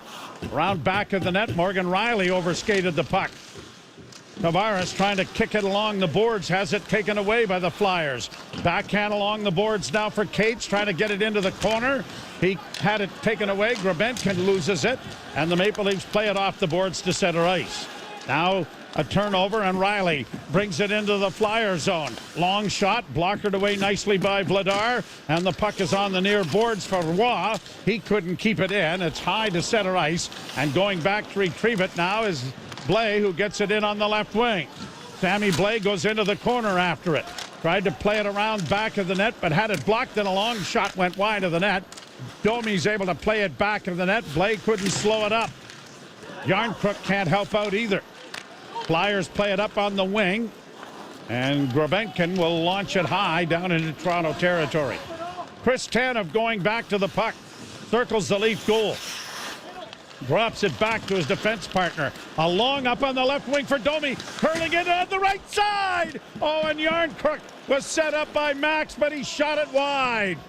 Around back of the net, Morgan Rielly overskated the puck. Tavares trying to kick it along the boards, has it taken away by the Flyers. Backhand along the boards now for Cates, trying to get it into the corner. He had it taken away. Grabenkin loses it, and the Maple Leafs play it off the boards to center ice. Now a turnover, and Rielly brings it into the Flyer zone. Long shot, blockered away nicely by Vladar, and the puck is on the near boards for Roy. He couldn't keep it in. It's high to center ice, and going back to retrieve it now is Blais, who gets it in on the left wing. Sammy Blais goes into the corner after it. Tried to play it around back of the net, but had it blocked, and a long shot went wide of the net. Domi's able to play it back of the net. Blais couldn't slow it up. Yarncrook can't help out either. Flyers play it up on the wing, and Grabenkin will launch it high down into Toronto territory. Chris Tanev going back to the puck. Circles the Leaf goal. Drops it back to his defense partner. A long up on the left wing for Domi. Hurling it on the right side. Oh, and Yarncrook was set up by Max, but he shot it wide.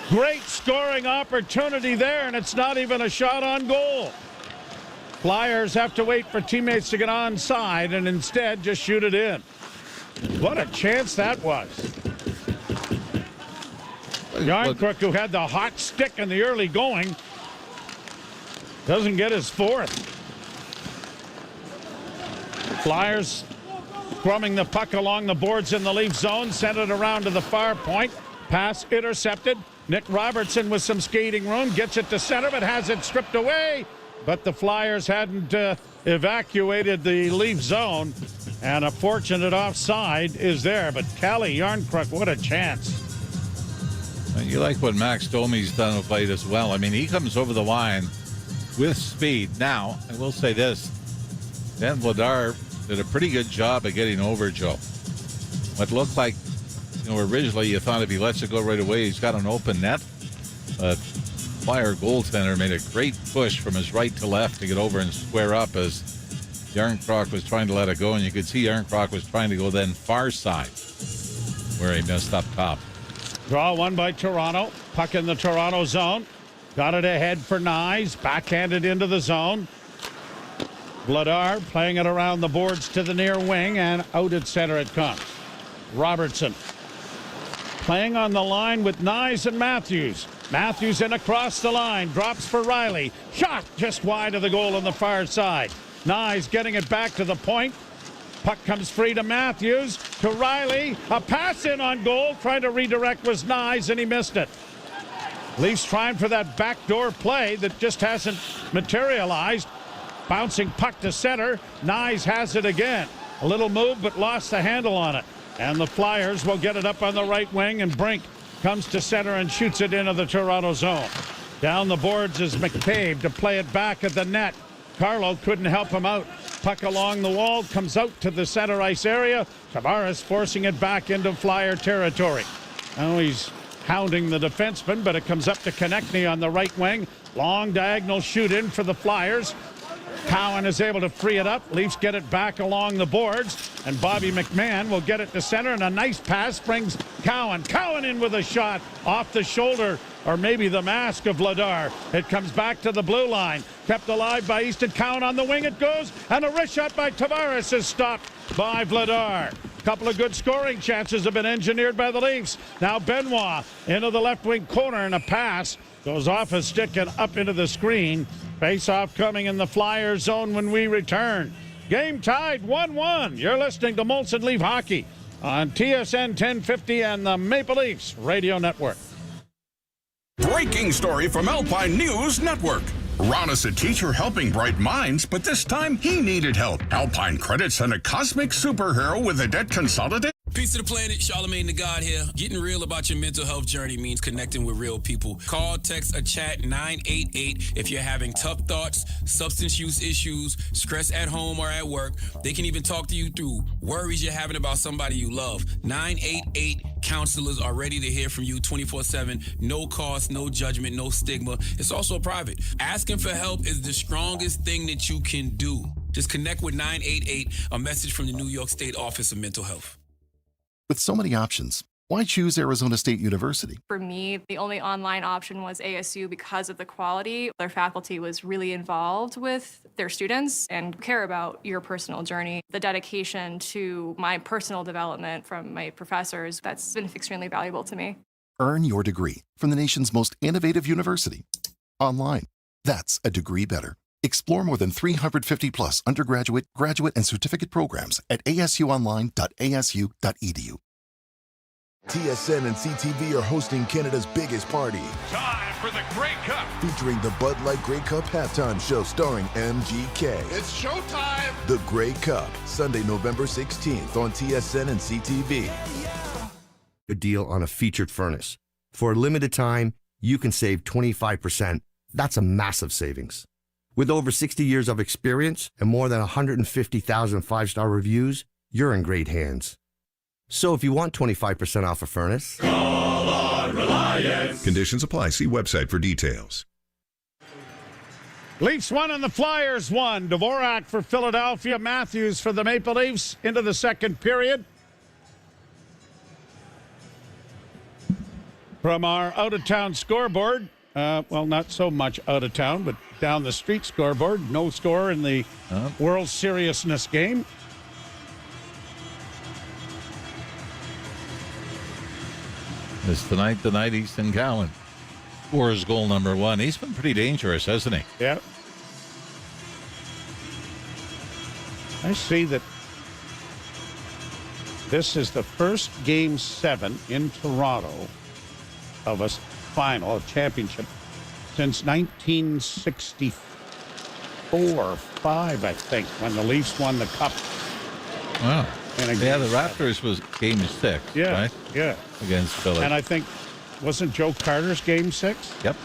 Great scoring opportunity there, and it's not even a shot on goal. Flyers have to wait for teammates to get onside and instead just shoot it in. What a chance that was. Yarncrook, who had the hot stick in the early going, doesn't get his fourth. Flyers scrumming the puck along the boards in the Leaf zone, sent it around to the far point. Pass intercepted. Nick Robertson with some skating room gets it to center, but has it stripped away. But the Flyers hadn't evacuated the Leaf zone, and a fortunate offside is there. But Calle Yarncrook, what a chance. You like what Max Domi's done of late as well. I mean, he comes over the line with speed. Now, I will say this. Dan Vladar did a pretty good job of getting over Joe. What looked like, originally you thought if he lets it go right away, he's got an open net. But Flyer goaltender made a great push from his right to left to get over and square up as Yarncroc was trying to let it go. And you could see Yarncroc was trying to go then far side where he missed up top. Draw one by Toronto. Puck in the Toronto zone. Got it ahead for Nyes. Backhanded into the zone. Vladar playing it around the boards to the near wing, and out at center it comes. Robertson playing on the line with Nyes and Matthews. Matthews in across the line. Drops for Rielly. Shot just wide of the goal on the far side. Nyes getting it back to the point. Puck comes free to Matthews. To Rielly. A pass in on goal. Trying to redirect was Nyes, and he missed it. Leafs trying for that backdoor play that just hasn't materialized. Bouncing puck to center. Nyes has it again. A little move, but lost the handle on it. And the Flyers will get it up on the right wing, and Brink comes to center and shoots it into the Toronto zone. Down the boards is McCabe to play it back at the net. Carlo couldn't help him out. Puck along the wall, comes out to the center ice area. Tavares forcing it back into Flyer territory. Now he's hounding the defenseman, but it comes up to Konechny on the right wing. Long diagonal shoot in for the Flyers. Cowan is able to free it up. Leafs get it back along the boards, and Bobby McMahon will get it to center, and a nice pass brings Cowan. Cowan in with a shot off the shoulder, or maybe the mask of Vladar. It comes back to the blue line. Kept alive by Easton. Cowan on the wing it goes, and a wrist shot by Tavares is stopped by Vladar. Couple of good scoring chances have been engineered by the Leafs. Now Benoit into the left wing corner, and a pass goes off his stick and up into the screen. Face-off coming in the Flyers zone when we return. Game tied 1-1. You're listening to Molson Leaf Hockey on TSN 1050 and the Maple Leafs Radio Network. Breaking story from Alpine News Network. Ron is a teacher helping bright minds, but this time he needed help. Alpine Credit sent a cosmic superhero with a debt consolidation. Peace to the planet, Charlemagne the God here. Getting real about your mental health journey means connecting with real people. Call, text, or chat 988 if you're having tough thoughts, substance use issues, stress at home or at work. They can even talk to you through worries you're having about somebody you love. 988 counselors are ready to hear from you 24/7. No cost, no judgment, no stigma. It's also private. Asking for help is the strongest thing that you can do. Just connect with 988, a message from the New York State Office of Mental Health. With so many options, why choose Arizona State University? For me, the only online option was ASU because of the quality. Their faculty was really involved with their students and care about your personal journey. The dedication to my personal development from my professors, that's been extremely valuable to me. Earn your degree from the nation's most innovative university. Online. That's a degree better. Explore more than 350 plus undergraduate, graduate, and certificate programs at asuonline.asu.edu. TSN and CTV are hosting Canada's biggest party. Time for the Grey Cup. Featuring the Bud Light Grey Cup halftime show starring MGK. It's showtime. The Grey Cup, Sunday, November 16th on TSN and CTV. A deal on a featured furnace. For a limited time, you can save 25%. That's a massive savings. With over 60 years of experience and more than 150,000 five-star reviews, you're in great hands. So if you want 25% off a furnace, call on Reliance. Conditions apply. See website for details. Leafs won and the Flyers won. Dvorak for Philadelphia, Matthews for the Maple Leafs into the second period. From our out-of-town scoreboard, well, not so much out of town, but down the street scoreboard, no score in the World Seriousness game. It's tonight, Easton Cowan scores goal number 1. He's been pretty dangerous, hasn't he? Yeah. I see that this is the first Game 7 in Toronto of a final, a championship, since 1964, 5, I think, when the Leafs won the Cup. Wow. Yeah, the Raptors was Game 6, right? Yeah. Against Philly. And I think, wasn't Joe Carter's Game 6? Yep.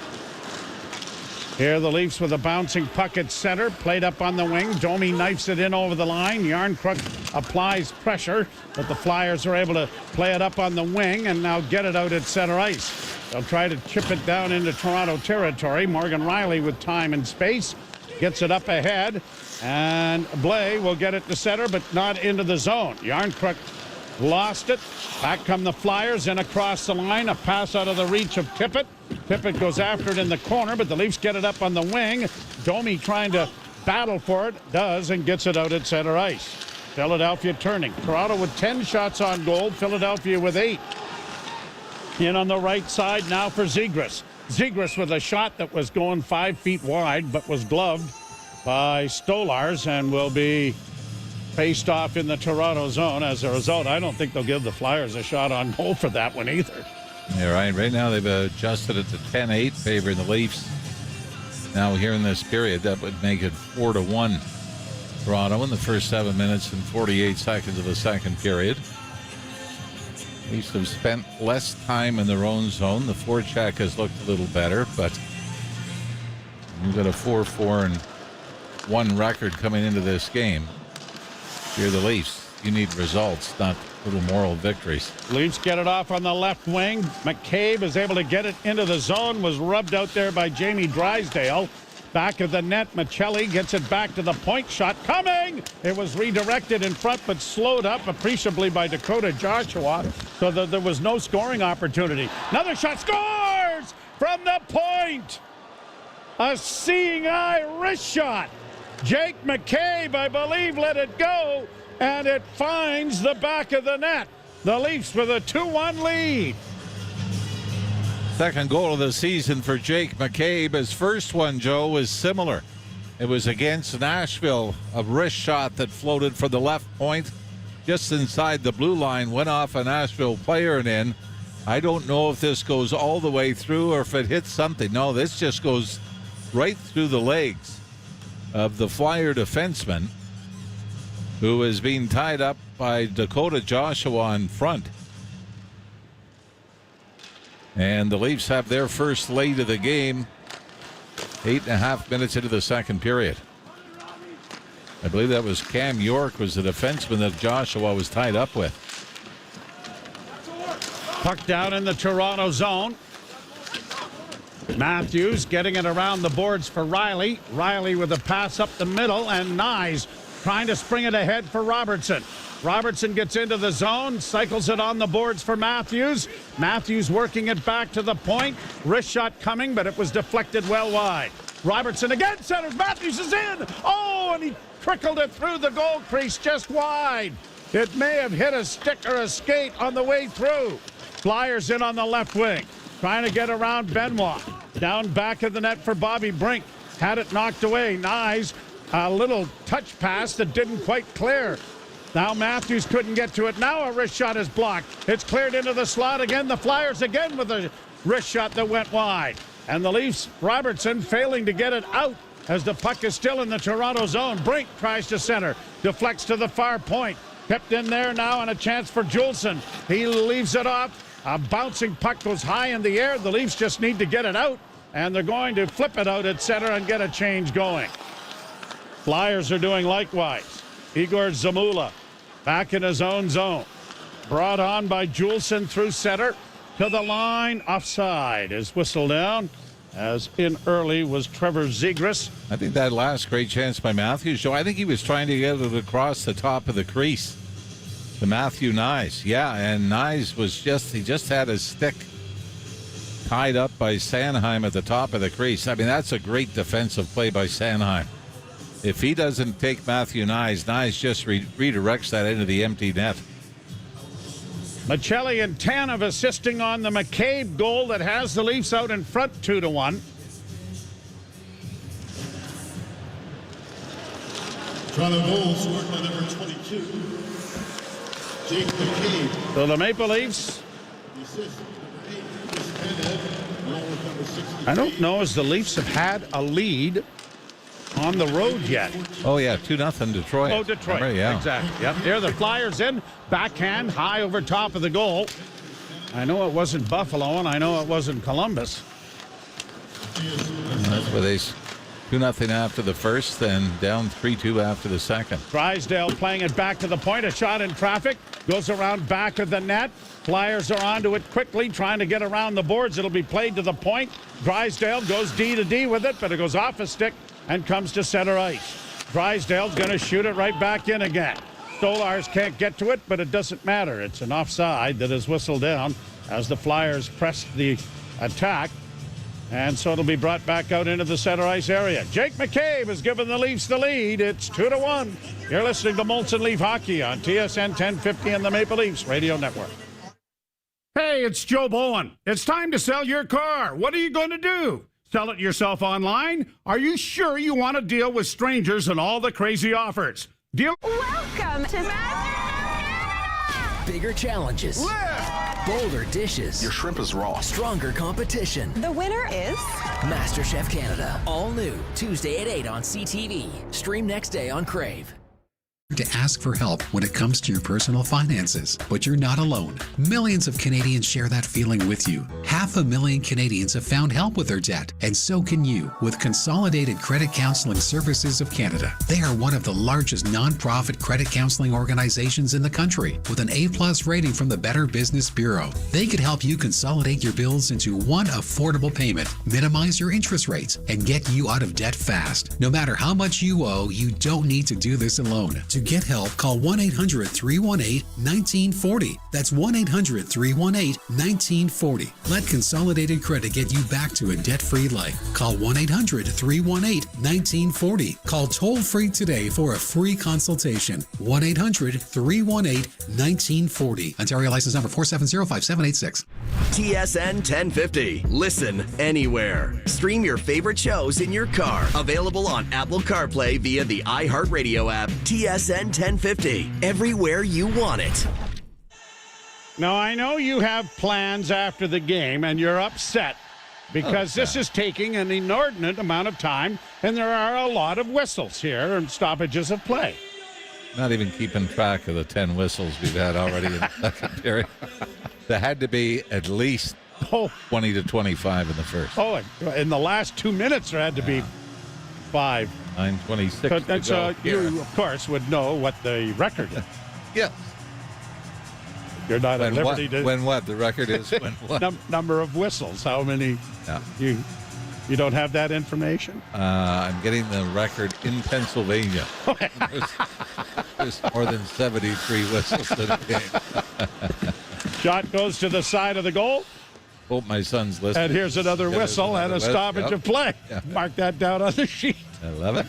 Here the Leafs with a bouncing puck at center, played up on the wing. Domi knifes it in over the line. Yarncrook applies pressure, but the Flyers are able to play it up on the wing and now get it out at center ice. They'll try to chip it down into Toronto territory. Morgan Riley with time and space gets it up ahead, and Blais will get it to center, but not into the zone. Yarncrook lost it. Back come the Flyers and across the line. A pass out of the reach of Tippett. Tippett goes after it in the corner, but the Leafs get it up on the wing. Domi trying to battle for it, does, and gets it out at center ice. Philadelphia turning. Toronto with 10 shots on goal. Philadelphia with 8. In on the right side now for Zegras. Zegras with a shot that was going 5 feet wide, but was gloved by Stolars and will be faced off in the Toronto zone. As a result, I don't think they'll give the Flyers a shot on goal for that one either. Yeah, right. Right now they've adjusted it to 10-8, favoring the Leafs. Now here in this period, that would make it 4-1 Toronto in the first 7 minutes and 48 seconds of the second period. Leafs have spent less time in their own zone. The forecheck has looked a little better, but you've got a 4-4-1 record coming into this game. You're the Leafs. You need results, not little moral victories. Leafs get it off on the left wing. McCabe is able to get it into the zone. Was rubbed out there by Jamie Drysdale. Back of the net, Michelli gets it back to the point. Shot coming! It was redirected in front, but slowed up appreciably by Dakota Joshua, so that there was no scoring opportunity. Another shot, scores! From the point! A seeing eye wrist shot. Jake McCabe, I believe, let it go, and it finds the back of the net. The Leafs with a 2-1 lead. Second goal of the season for Jake McCabe. His first one, Joe, was similar. It was against Nashville, a wrist shot that floated from the left point just inside the blue line, went off a Nashville player and in. I don't know if this goes all the way through or if it hits something. No, this just goes right through the legs of the Flyer defenseman. who is being tied up by Dakota Joshua in front. And the Leafs have their first lead of the game, 8.5 minutes into the second period. I believe that was Cam York was the defenseman that Joshua was tied up with. Puck down in the Toronto zone. Matthews getting it around the boards for Riley. Riley with a pass up the middle, and Nyes trying to spring it ahead for Robertson. Robertson gets into the zone, cycles it on the boards for Matthews. Matthews working it back to the point. Wrist shot coming, but it was deflected well wide. Robertson again centers. Matthews is in. Oh, and he trickled it through the goal crease just wide. It may have hit a stick or a skate on the way through. Flyers in on the left wing, trying to get around Benoit. Down back of the net for Bobby Brink. Had it knocked away. Nyes, a little touch pass that didn't quite clear. Now Matthews couldn't get to it. Now a wrist shot is blocked. It's cleared into the slot again. The Flyers again with a wrist shot that went wide. And the Leafs, Robertson failing to get it out as the puck is still in the Toronto zone. Brink tries to center. Deflects to the far point. Kept in there now, and a chance for Juleson. He leaves it off. A bouncing puck goes high in the air. The Leafs just need to get it out, and they're going to flip it out at center and get a change going. Flyers are doing likewise. Igor Zamula back in his own zone. Brought on by Juleson through center to the line. Offside is whistled down, as in early was Trevor Zegras. I think that last great chance by Matthews, Joe, I think he was trying to get it across the top of the crease to Matthew Nyes. Yeah, and Nyes was he just had his stick tied up by Sanheim at the top of the crease. I mean, that's a great defensive play by Sanheim. If he doesn't take Matthew Nyes, Nyes just redirects that into the empty net. Michelli and Tanev assisting on the McCabe goal that has the Leafs out in front 2-1. Toronto goal scored by number 22, Jake McCabe. So the Maple Leafs. I don't know as the Leafs have had a lead on the road yet. Oh, yeah, 2-0 Detroit. Oh, Detroit. Remember, yeah. Exactly. Yep. There the Flyers in. Backhand, high over top of the goal. I know it wasn't Buffalo, and I know it wasn't Columbus. That's where they 2-0 after the first, then down 3-2 after the second. Drysdale playing it back to the point. A shot in traffic. Goes around back of the net. Flyers are onto it quickly, trying to get around the boards. It'll be played to the point. Drysdale goes D to D with it, but it goes off a stick and comes to center ice. Drysdale's going to shoot it right back in again. Stolars can't get to it, but it doesn't matter. It's an offside that is whistled down as the Flyers press the attack. And so it'll be brought back out into the center ice area. Jake McCabe has given the Leafs the lead. It's 2-1. You're listening to Molson Leaf Hockey on TSN 1050 and the Maple Leafs Radio Network. Hey, it's Joe Bowen. It's time to sell your car. What are you going to do? Sell it yourself online? Are you sure you want to deal with strangers and all the crazy offers? Welcome to Bigger challenges. Bolder dishes. Your shrimp is raw. Stronger competition. The winner is MasterChef Canada. All new. Tuesday at 8 on CTV. Stream next day on Crave. To ask for help when it comes to your personal finances, but you're not alone. Millions of Canadians share that feeling with you. 500,000 Canadians have found help with their debt, and so can you with Consolidated Credit Counseling Services of Canada. They are one of the largest nonprofit credit counseling organizations in the country with an A+ rating from the Better Business Bureau. They could help you consolidate your bills into one affordable payment, minimize your interest rates, and get you out of debt fast. No matter how much you owe, you don't need to do this alone. To get help, call 1-800-318-1940. That's 1-800-318-1940. Let Consolidated Credit get you back to a debt-free life. Call 1-800-318-1940. Call toll-free today for a free consultation. 1-800-318-1940. Ontario license number 4705786. TSN 1050. Listen anywhere. Stream your favorite shows in your car. Available on Apple CarPlay via the iHeartRadio app. TSN 1050. Everywhere you want it. Now, I know you have plans after the game, and you're upset because this is taking an inordinate amount of time, and there are a lot of whistles here and stoppages of play. Not even keeping track of the 10 whistles we've had already in the second period. There had to be at least 20 to 25 in the first. Oh, in the last 2 minutes, there had to be 5. 9:26 So you, of course, would know what the record is. Yes. You're not at liberty to... When what? The record is when what? Number of whistles. How many? Yeah. You don't have that information? I'm getting the record in Pennsylvania. There's more than 73 whistles in a game. Shot goes to the side of the goal. Hope my son's listening. And here's another whistle and a stoppage of play. Yep. Mark that down on the sheet. I love it.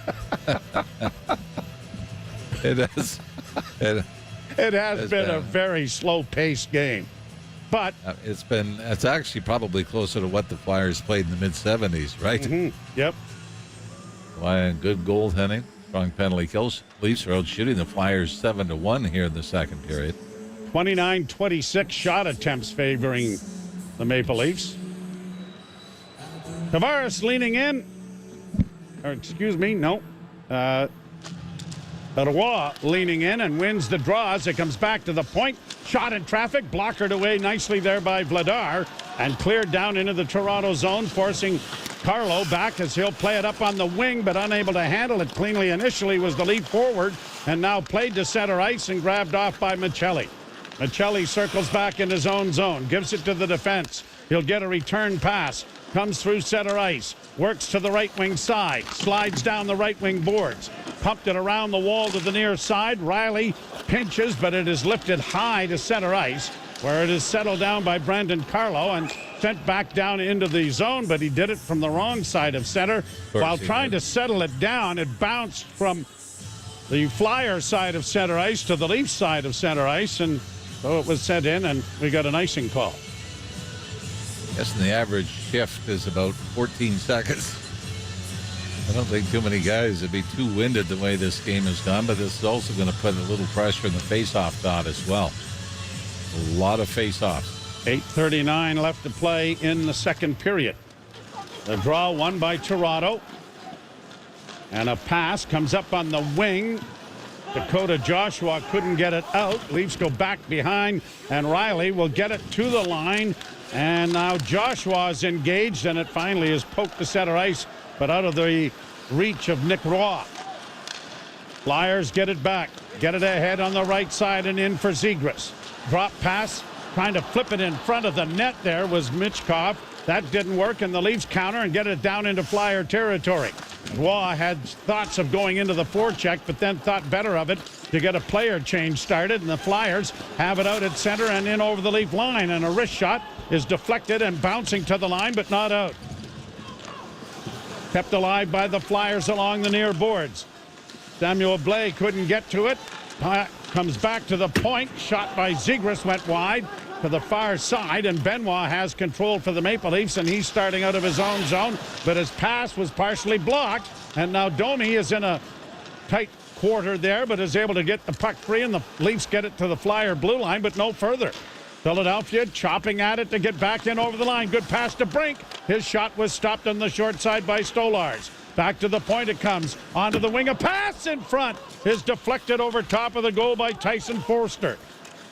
It is. It has been a very slow-paced game. But it's actually probably closer to what the Flyers played in the mid-70s, right? Mm-hmm. Yep. Why, good goaltending, strong penalty kills. Leafs are out shooting the Flyers 7-1 here in the second period. 29-26 shot attempts favoring the Maple Leafs. Tavares leaning in. Ottawa leaning in and wins the draw as it comes back to the point. Shot in traffic, blockered away nicely there by Vladar and cleared down into the Toronto zone, forcing Carlo back as he'll play it up on the wing, but unable to handle it cleanly. Initially was the lead forward and now played to center ice and grabbed off by Michelli. Michelli circles back in his own zone, gives it to the defense. He'll get a return pass, comes through center ice, works to the right wing side, slides down the right wing boards, pumped it around the wall to the near side. Riley pinches, but it is lifted high to center ice, where it is settled down by Brandon Carlo and sent back down into the zone, but he did it from the wrong side of center. While trying to settle it down, it bounced from the Flyer side of center ice to the Leafs side of center ice, and so it was sent in, and we got an icing call. Yes, and the average shift is about 14 seconds. I don't think too many guys would be too winded the way this game has gone, but this is also going to put a little pressure in the face-off dot as well. A lot of face-offs. 8:39 left to play in the second period. The draw won by Toronto. And a pass comes up on the wing. Dakota Joshua couldn't get it out. Leafs go back behind, and Riley will get it to the line. And now Joshua is engaged, and it finally is poked to center ice, but out of the reach of Nick Roy. Flyers get it back, get it ahead on the right side and in for Zegras. Drop pass, trying to flip it in front of the net there was Michkov. That didn't work, and the Leafs counter and get it down into Flyer territory. Roy had thoughts of going into the forecheck, but then thought better of it to get a player change started, and the Flyers have it out at center and in over the Leaf line, and a wrist shot is deflected and bouncing to the line, but not out. Kept alive by the Flyers along the near boards. Samuel Blais couldn't get to it. Comes back to the point. Shot by Zegras went wide to the far side, and Benoit has control for the Maple Leafs, and he's starting out of his own zone, but his pass was partially blocked, and now Domi is in a tight quarter there, but is able to get the puck free, and the Leafs get it to the Flyer blue line, but no further. Philadelphia chopping at it to get back in over the line. Good pass to Brink. His shot was stopped on the short side by Stolars. Back to the point it comes. Onto the wing. A pass in front is deflected over top of the goal by Tyson Forster.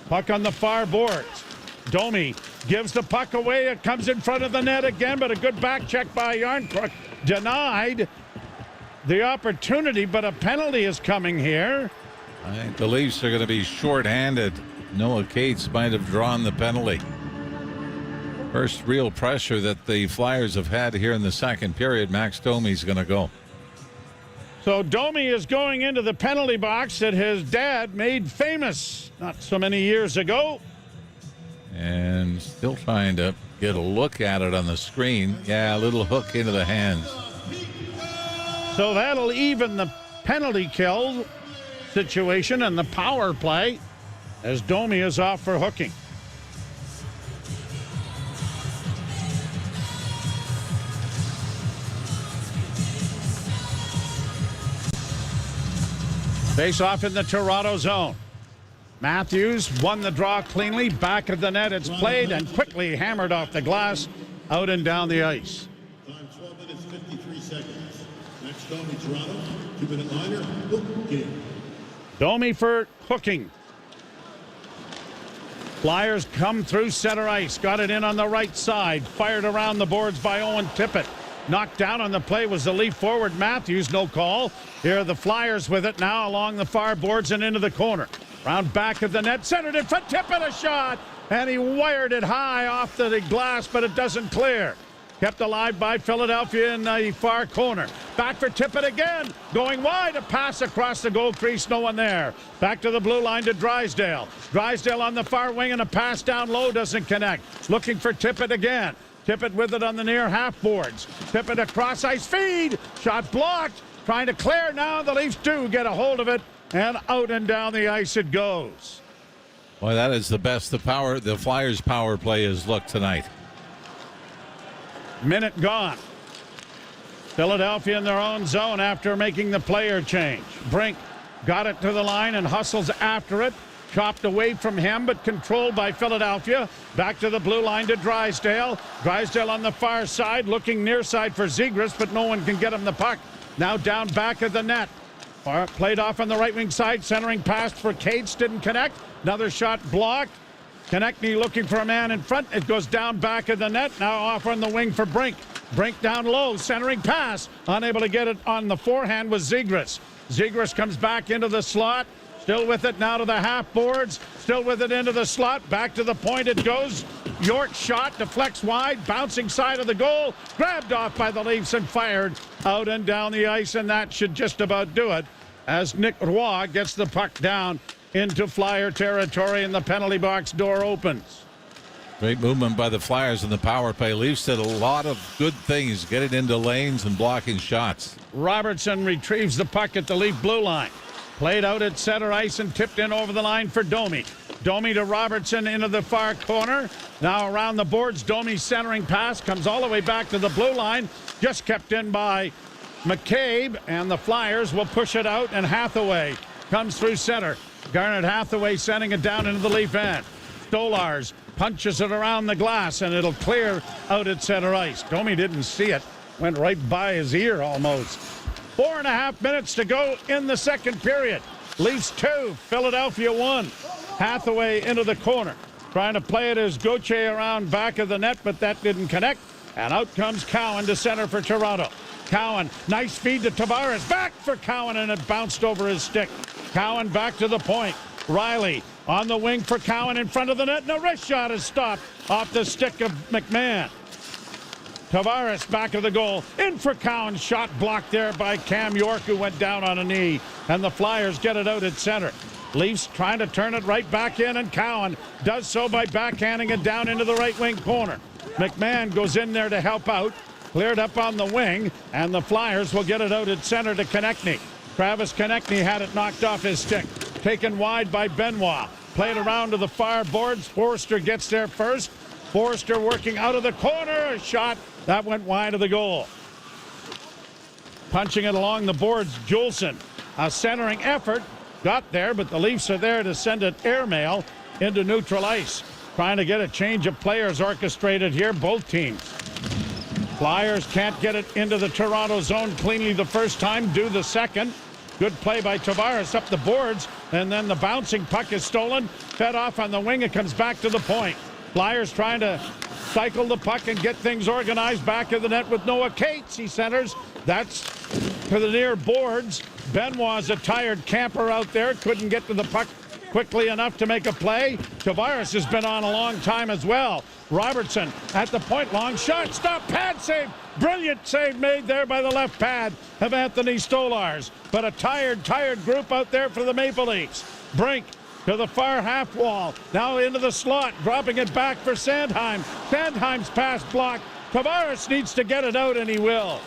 Puck on the far boards. Domi gives the puck away. It comes in front of the net again, but a good back check by Yarncrook. Denied the opportunity, but a penalty is coming here. I think the Leafs are going to be shorthanded. Noah Cates might have drawn the penalty. First real pressure that the Flyers have had here in the second period. Max Domi's going to go. So Domi is going into the penalty box that his dad made famous not so many years ago. And still trying to get a look at it on the screen. Yeah, a little hook into the hands. So that'll even the penalty kill situation and the power play as Domi is off for hooking. Face off in the Toronto zone. Matthews won the draw cleanly. Back of the net, it's played and quickly hammered off the glass, out and down the ice. Time 12 minutes, 53 seconds. Next Domi, Toronto. 2-minute liner, game. Domi for hooking. Flyers come through center ice. Got it in on the right side. Fired around the boards by Owen Tippett. Knocked down on the play was the Leaf forward Matthews. No call. Here are the Flyers with it now along the far boards and into the corner. Round back of the net. Centered in front. Tippett a shot. And he wired it high off the glass, but it doesn't clear. Kept alive by Philadelphia in the far corner. Back for Tippett again. Going wide. A pass across the goal crease. No one there. Back to the blue line to Drysdale. Drysdale on the far wing and a pass down low doesn't connect. Looking for Tippett again. Tippett with it on the near half boards. Tippett across ice feed. Shot blocked. Trying to clear now. The Leafs do get a hold of it. And out and down the ice it goes. Boy, that is the best the Flyers power play has looked tonight. Minute gone. Philadelphia in their own zone after making the player change. Brink got it to the line and hustles after it. Chopped away from him, but controlled by Philadelphia. Back to the blue line to Drysdale. Drysdale on the far side, looking near side for Zegras, but no one can get him the puck. Now down back of the net. Played off on the right wing side, centering pass for Cates, didn't connect. Another shot blocked. Konechny looking for a man in front. It goes down back of the net. Now off on the wing for Brink. Brink down low, centering pass. Unable to get it on the forehand was Zegras. Zegras comes back into the slot. Still with it now to the half boards. Still with it into the slot. Back to the point it goes. York shot deflects wide. Bouncing side of the goal. Grabbed off by the Leafs and fired out and down the ice. And that should just about do it as Nick Roy gets the puck down into Flyer territory and the penalty box door opens. Great movement by the Flyers in the power play. Leafs did a lot of good things, getting into lanes and blocking shots. Robertson retrieves the puck at the Leaf blue line. Played out at center ice and tipped in over the line for Domi. Domi to Robertson into the far corner. Now around the boards, Domi's centering pass comes all the way back to the blue line. Just kept in by McCabe, and the Flyers will push it out, and Hathaway comes through center. Garnet Hathaway sending it down into the Leaf end. Stolars punches it around the glass, and it'll clear out at center ice. Domi didn't see it. Went right by his ear almost. 4.5 minutes to go in the second period. Leafs 2, Philadelphia 1. Hathaway into the corner. Trying to play it as Gauthier around back of the net, but that didn't connect. And out comes Cowan to center for Toronto. Cowan, nice feed to Tavares. Back for Cowan, and it bounced over his stick. Cowan back to the point. Riley on the wing for Cowan in front of the net, and a wrist shot is stopped off the stick of McMahon. Tavares back of the goal. In for Cowan. Shot blocked there by Cam York, who went down on a knee. And the Flyers get it out at center. Leafs trying to turn it right back in, and Cowan does so by backhanding it down into the right wing corner. McMahon goes in there to help out. Cleared up on the wing, and the Flyers will get it out at center to Konechny. Travis Konechny had it knocked off his stick. Taken wide by Benoit. Played around to the far boards. Forster gets there first. Forster working out of the corner. A shot that went wide of the goal. Punching it along the boards, Juleson. A centering effort. Got there, but the Leafs are there to send it airmail into neutral ice. Trying to get a change of players orchestrated here, both teams. Flyers can't get it into the Toronto zone cleanly the first time, do the second. Good play by Tavares up the boards, and then the bouncing puck is stolen. Fed off on the wing, it comes back to the point. Flyers trying to cycle the puck and get things organized back of the net with Noah Cates. He centers. That's to the near boards. Benoit's a tired camper out there. Couldn't get to the puck quickly enough to make a play. Tavares has been on a long time as well. Robertson at the point. Long shot. Stop. Pad save. Brilliant save made there by the left pad of Anthony Stolars. But a tired group out there for the Maple Leafs. Brink to the far half wall. Now into the slot. Dropping it back for Sandheim. Sandheim's pass blocked. Tavares needs to get it out, and he will.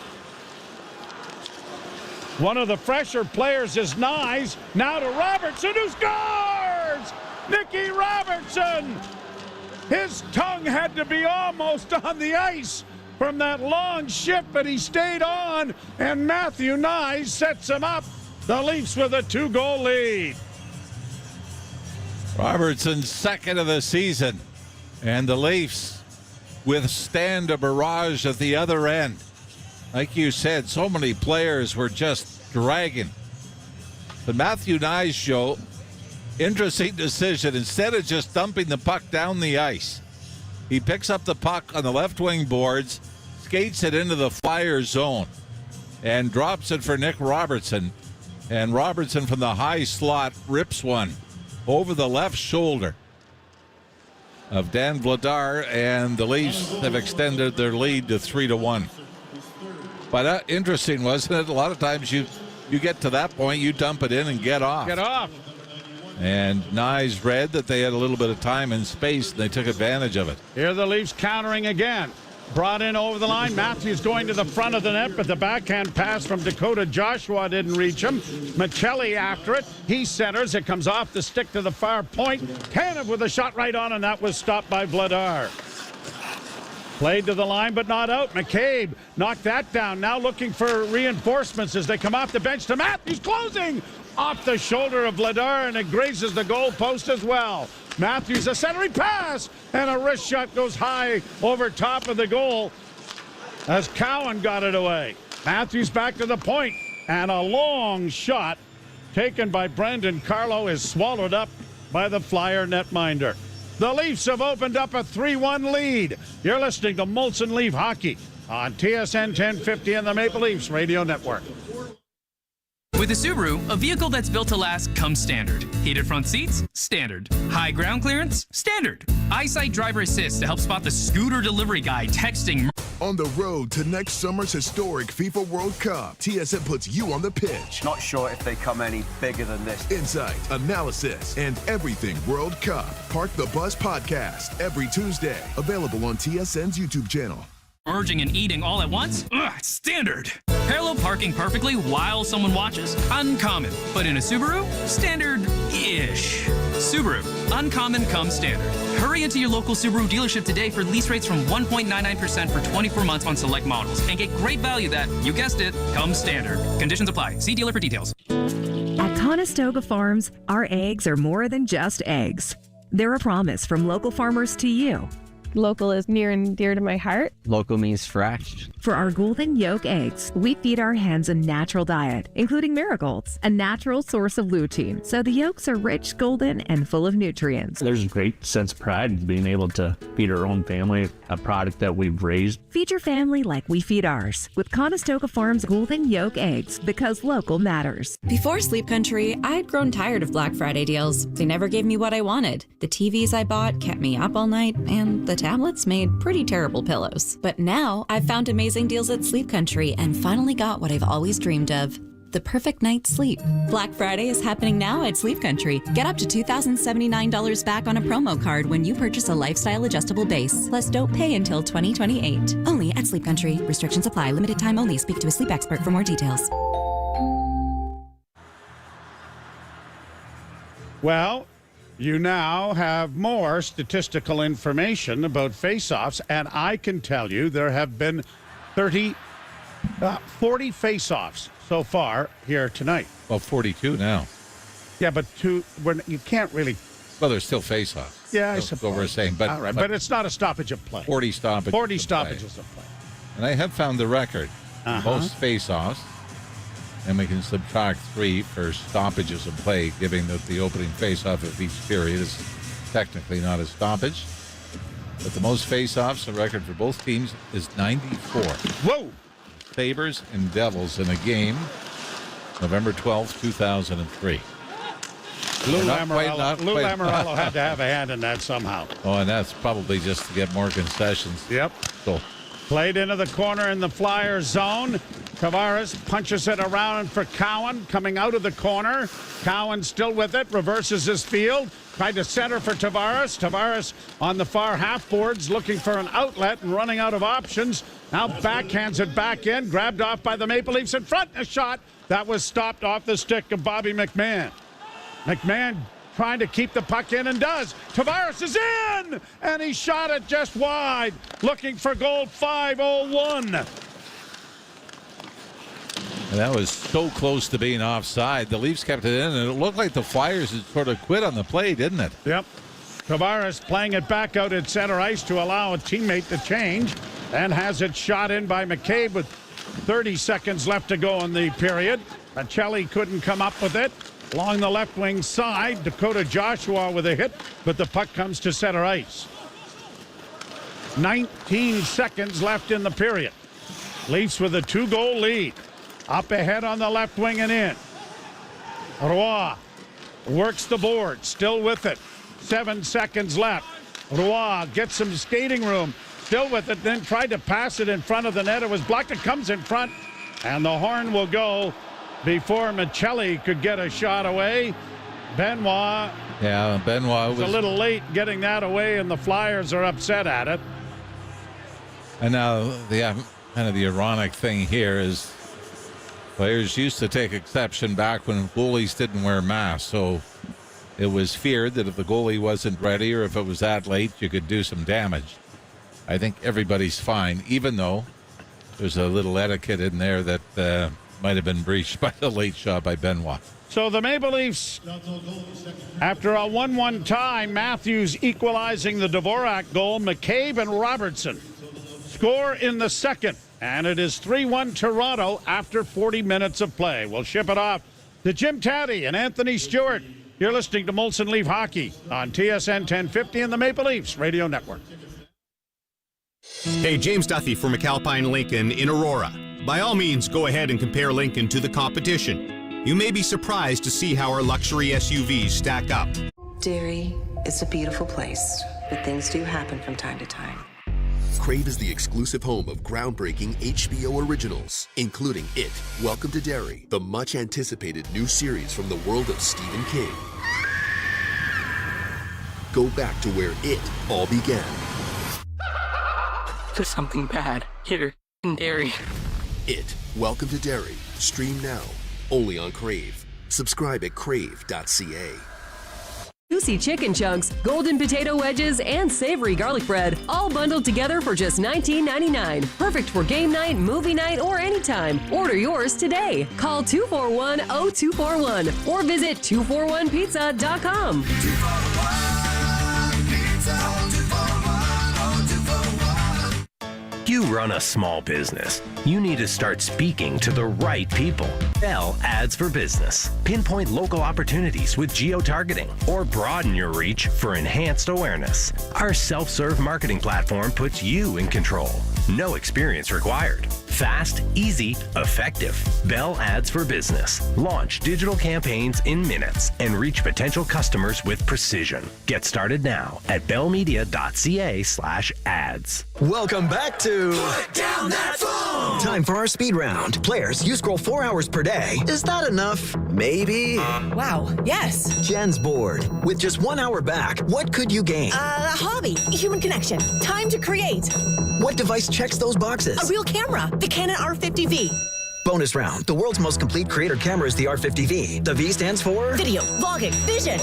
One of the fresher players is Nyes. Now to Robertson, who scores! Nicky Robertson! His tongue had to be almost on the ice from that long shift, but he stayed on, and Matthew Nyes sets him up. The Leafs with a 2-goal lead. Robertson's second of the season, and the Leafs withstand a barrage at the other end. Like you said, so many players were just dragging. But Matthew Nye's show, interesting decision. Instead of just dumping the puck down the ice, he picks up the puck on the left wing boards, skates it into the Flyers zone, and drops it for Nick Robertson. And Robertson from the high slot rips one over the left shoulder of Dan Vladar, and the Leafs have extended their lead to 3-1. But interesting, wasn't it? A lot of times you get to that point, you dump it in and get off. Get off. And Nyes read that they had a little bit of time and space, and they took advantage of it. Here the Leafs countering again. Brought in over the line. Matthews going to the front of the net, but the backhand pass from Dakota Joshua didn't reach him. Michelli after it. He centers. It comes off the stick to the far point. Tanev with a shot right on, and that was stopped by Vladar. Played to the line, but not out. McCabe knocked that down. Now looking for reinforcements as they come off the bench to Matthews. Closing off the shoulder of Vladar, and it grazes the goal post as well. Matthews, a centering pass, and a wrist shot goes high over top of the goal as Cowan got it away. Matthews back to the point, and a long shot taken by Brendan Carlo is swallowed up by the Flyer netminder. The Leafs have opened up a 3-1 lead. You're listening to Molson Leaf Hockey on TSN 1050 and the Maple Leafs Radio Network. With a Subaru, a vehicle that's built to last comes standard. Heated front seats? Standard. High ground clearance? Standard. EyeSight Driver Assist to help spot the scooter delivery guy texting. On the road to next summer's historic FIFA World Cup, TSN puts you on the pitch. Not sure if they come any bigger than this. Insight, analysis, and everything World Cup. Park the Bus podcast every Tuesday. Available on TSN's YouTube channel. Merging and eating all at once? Ugh, standard. Parallel parking perfectly while someone watches? Uncommon. But in a Subaru? Standard-ish. Subaru. Uncommon comes standard. Hurry into your local Subaru dealership today for lease rates from 1.99% for 24 months on select models. And get great value that, you guessed it, comes standard. Conditions apply. See dealer for details. At Conestoga Farms, our eggs are more than just eggs. They're a promise from local farmers to you. Local is near and dear to my heart. Local means fresh. For our golden yolk eggs, we feed our hens a natural diet, including marigolds, a natural source of lutein, so the yolks are rich, golden, and full of nutrients. There's a great sense of pride in being able to feed our own family a product that we've raised. Feed your family like we feed ours with Conestoga Farms golden yolk eggs, because local matters. Before Sleep Country, I'd grown tired of Black Friday deals. They never gave me what I wanted. The TVs I bought kept me up all night, and the tablets made pretty terrible pillows. But now I've found amazing deals at Sleep Country and finally got what I've always dreamed of. The perfect night's sleep. Black Friday is happening now at Sleep Country. Get up to $2,079 back on a promo card when you purchase a lifestyle adjustable base. Plus, don't pay until 2028. Only at Sleep Country. Restrictions apply. Limited time only. Speak to a sleep expert for more details. Well, you now have more statistical information about face-offs, and I can tell you there have been 40 face-offs so far here tonight. Well, 42 now. Yeah, but you can't really. Well, there's still face-offs. Yeah, I That's suppose. what we're saying. But, all right, but it's not a stoppage of play. 40 stoppages. 40 stoppages of play. And I have found the record. Most face-offs, and we can subtract 3 for stoppages of play, given that the opening face-off of each period is technically not a stoppage. But the most face-offs, the record for both teams, is 94. Whoa! Sabres and Devils in a game, November 12th, 2003. Lou Lamoriello had to have a hand in that somehow. Oh, and that's probably just to get more concessions. Yep. So, played into the corner in the Flyers zone. Tavares punches it around for Cowan, coming out of the corner. Cowan still with it, reverses his field. Tried to center for Tavares. Tavares on the far half boards, looking for an outlet and running out of options. Now backhands it back in, grabbed off by the Maple Leafs in front. A shot that was stopped off the stick of Bobby McMahon. McMahon trying to keep the puck in and does. Tavares is in, and he shot it just wide, looking for goal 501. and that was so close to being offside. The Leafs kept it in, and it looked like the Flyers had sort of quit on the play, didn't it? Yep. Tavares playing it back out at center ice to allow a teammate to change, and has it shot in by McCabe with 30 seconds left to go in the period. Michelli couldn't come up with it. Along the left wing side, Dakota Joshua with a hit, but the puck comes to center ice. 19 seconds left in the period. Leafs with a 2-goal lead. Up ahead on the left wing and in. Roy works the board, still with it. 7 seconds left. Roy gets some skating room, still with it, then tried to pass it in front of the net. It was blocked. It comes in front, and the horn will go before Michelli could get a shot away. Benoit. Yeah, Benoit was a little late getting that away, and the Flyers are upset at it. And now kind of the ironic thing here is players used to take exception back when goalies didn't wear masks. So it was feared that if the goalie wasn't ready or if it was that late, you could do some damage. I think everybody's fine, even though there's a little etiquette in there that might have been breached by the late shot by Benoit. So the Maple Leafs, after a 1-1 tie, Matthews equalizing the Dvorak goal, McCabe and Robertson score in the second, and it is 3-1 Toronto after 40 minutes of play. We'll ship it off to Jim Taddy and Anthony Stewart. You're listening to Molson Leaf Hockey on TSN 1050 and the Maple Leafs Radio Network. Hey, James Duthie from McAlpine Lincoln in Aurora. By all means, go ahead and compare Lincoln to the competition. You may be surprised to see how our luxury SUVs stack up. Derry is a beautiful place, but things do happen from time to time. Crave is the exclusive home of groundbreaking HBO originals, including It, Welcome to Derry, the much-anticipated new series from the world of Stephen King. Go back to where it all began. There's something bad here in Derry. It, Welcome to Derry. Stream now, only on Crave. Subscribe at crave.ca. Juicy chicken chunks, golden potato wedges, and savory garlic bread, all bundled together for just $19.99. Perfect for game night, movie night, or anytime. Order yours today. Call 241-0241 or visit 241pizza.com. You run a small business. You need to start speaking to the right people. Bell Ads for Business. Pinpoint local opportunities with geo-targeting or broaden your reach for enhanced awareness. Our self-serve marketing platform puts you in control. No experience required. Fast, easy, effective. Bell Ads for Business. Launch digital campaigns in minutes and reach potential customers with precision. Get started now at bellmedia.ca/ads. Welcome back to Put Down That Phone! Time for our speed round. Players, you scroll 4 hours per day. Is that enough? Maybe. Wow, yes. Jen's bored. With just 1 hour back, what could you gain? A hobby, human connection, time to create. What device checks those boxes? A real camera, the Canon R50V. Bonus round. The world's most complete creator camera is the R50V. The V stands for? Video, vlogging, vision.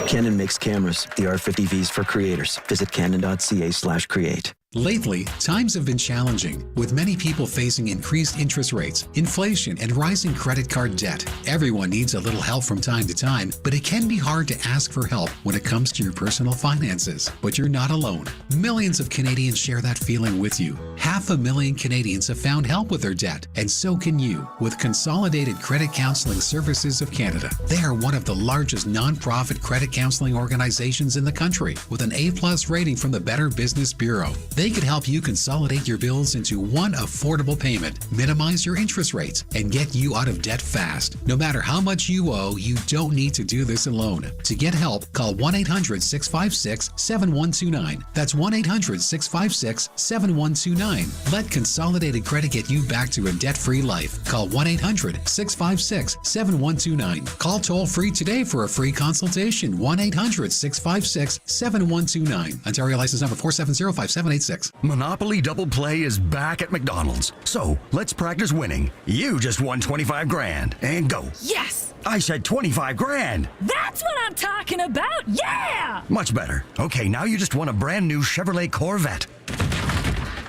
Canon makes cameras. The R50V's for creators. Visit canon.ca/create. Lately, times have been challenging, with many people facing increased interest rates, inflation, and rising credit card debt. Everyone needs a little help from time to time, but it can be hard to ask for help when it comes to your personal finances. But you're not alone. Millions of Canadians share that feeling with you. 500,000 Canadians have found help with their debt, and so can you with Consolidated Credit Counseling Services of Canada. They are one of the largest nonprofit credit counseling organizations in the country, with an A+ rating from the Better Business Bureau. They could help you consolidate your bills into one affordable payment, minimize your interest rates, and get you out of debt fast. No matter how much you owe, you don't need to do this alone. To get help, call 1-800-656-7129. That's 1-800-656-7129. Let Consolidated Credit get you back to a debt-free life. Call 1-800-656-7129. Call toll-free today for a free consultation. 1-800-656-7129. Ontario license number 4705786. Monopoly Double Play is back at McDonald's. So let's practice winning. You just won 25 grand. And go. Yes! I said 25 grand. That's what I'm talking about! Yeah! Much better. Okay, now you just won a brand new Chevrolet Corvette.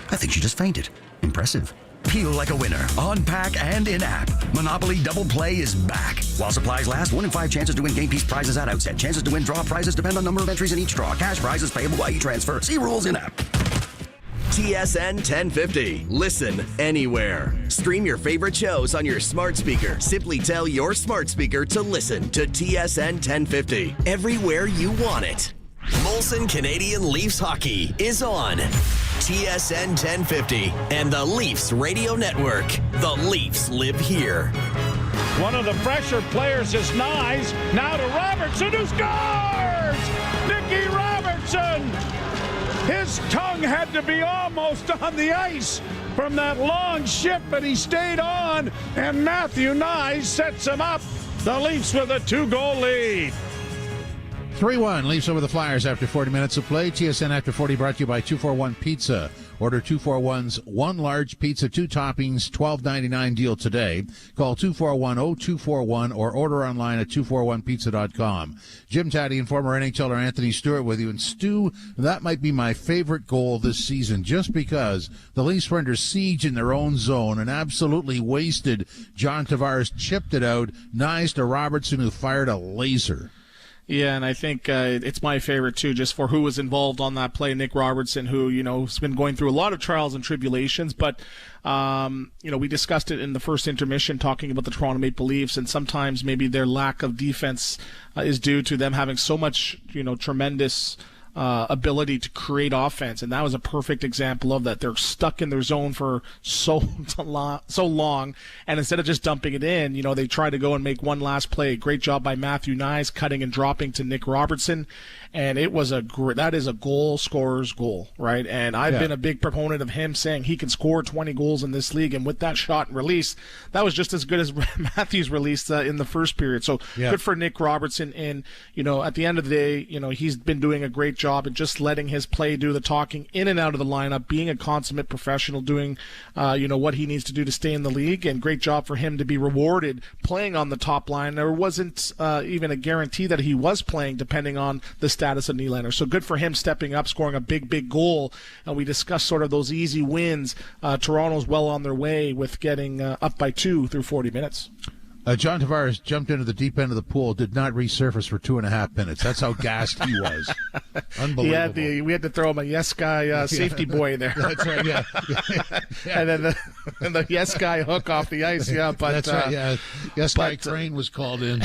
I think she just fainted. Impressive. Feel like a winner on pack and in-app. Monopoly Double Play is back. While supplies last, 1 in 5 chances to win game piece prizes at outset. Chances to win draw prizes depend on number of entries in each draw. Cash prizes payable by e-transfer. See rules in-app. TSN 1050. Listen anywhere. Stream your favorite shows on your smart speaker. Simply tell your smart speaker to listen to TSN 1050 everywhere you want it. Molson Canadian Leafs Hockey is on TSN 1050 and the Leafs Radio Network. The Leafs live here. One of the fresher players is Nyes. Now to Robertson, who scores! Nicky Robertson! His tongue had to be almost on the ice from that long shift, but he stayed on, and Matthew Nyes sets him up. The Leafs with a 2-goal lead. 3-1, Leafs over the Flyers after 40 minutes of play. TSN After 40 brought to you by 241 Pizza. Order 241's one large pizza, 2 toppings, $12.99 deal today. Call 241-0241 or order online at 241pizza.com. Jim Taddy and former NHLer Anthony Stewart with you. And Stu, that might be my favorite goal this season just because the Leafs were under siege in their own zone and absolutely wasted. John Tavares chipped it out. Nice to Robertson, who fired a laser. Yeah, and I think it's my favorite, too, just for who was involved on that play. Nick Robertson, who, has been going through a lot of trials and tribulations. But, we discussed it in the first intermission talking about the Toronto Maple Leafs, and sometimes maybe their lack of defense is due to them having so much, tremendous ability to create offense, and that was a perfect example of that. They're stuck in their zone for so long, and instead of just dumping it in, they try to go and make one last play. Great job by Matthew Nyes cutting and dropping to Nick Robertson, and it was that is a goal scorer's goal, right? And I've been a big proponent of him saying he can score 20 goals in this league, and with that shot and release, that was just as good as Matthew's release in the first period. So good for Nick Robertson, and at the end of the day, he's been doing a great job and just letting his play do the talking in and out of the lineup, being a consummate professional, doing what he needs to do to stay in the league, and great job for him to be rewarded playing on the top line. There wasn't even a guarantee that he was playing depending on the status of Nylander. So good for him stepping up, scoring a big goal. And we discussed sort of those easy wins. Toronto's well on their way with getting up by 2 through 40 minutes. John Tavares jumped into the deep end of the pool, did not resurface for 2.5 minutes. That's how gassed he was. Unbelievable. We had to throw him a yes guy safety boy there. That's right, yeah. And then the yes guy hook off the ice, but that's right, yeah. Yes guy Crane was called in.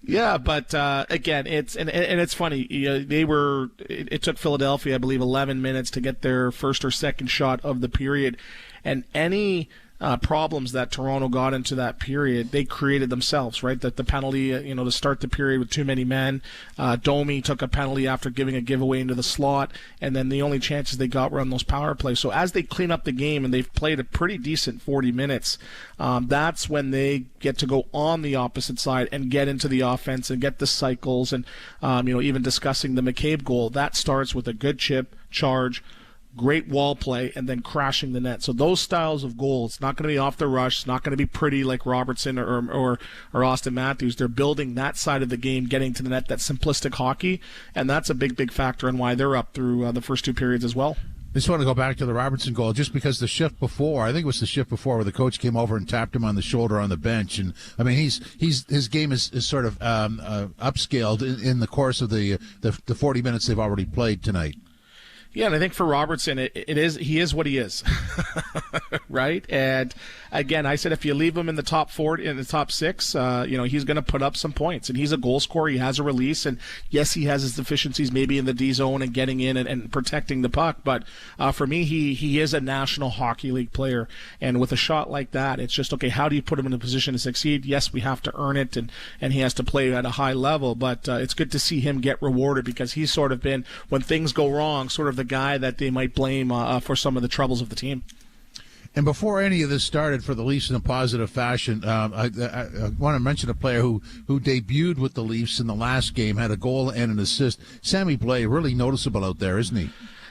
Yeah, but again, it's funny. It took Philadelphia, I believe, 11 minutes to get their first or second shot of the period, and any problems that Toronto got into that period, they created themselves, right? That the penalty, to start the period with too many men. Domi took a penalty after giving a giveaway into the slot, and then the only chances they got were on those power plays. So as they clean up the game, and they've played a pretty decent 40 minutes, that's when they get to go on the opposite side and get into the offense and get the cycles, and even discussing the McCabe goal. That starts with a good chip, charge, great wall play, and then crashing the net. So those styles of goals, it's not going to be off the rush. It's not going to be pretty like Robertson or Austin Matthews. They're building that side of the game, getting to the net, that simplistic hockey, and that's a big factor in why they're up through the first 2 periods as well. I just want to go back to the Robertson goal, just because the shift before, I think it was the shift before, where the coach came over and tapped him on the shoulder on the bench, and I mean his game is sort of upscaled in the course of the 40 minutes they've already played tonight. Yeah, and I think for Robertson, he is what he is, right? And again, I said if you leave him in the top 4, in the top 6, he's going to put up some points, and he's a goal scorer. He has a release, and yes, he has his deficiencies maybe in the D zone and getting in and protecting the puck. But for me, he is a National Hockey League player, and with a shot like that, it's just okay. How do you put him in a position to succeed? Yes, we have to earn it, and he has to play at a high level. But it's good to see him get rewarded, because he's sort of been, when things go wrong, sort of the guy that they might blame for some of the troubles of the team. And before any of this started for the Leafs in a positive fashion, I want to mention a player who debuted with the Leafs in the last game, had a goal and an assist. Sammy Blais, really noticeable out there, isn't he?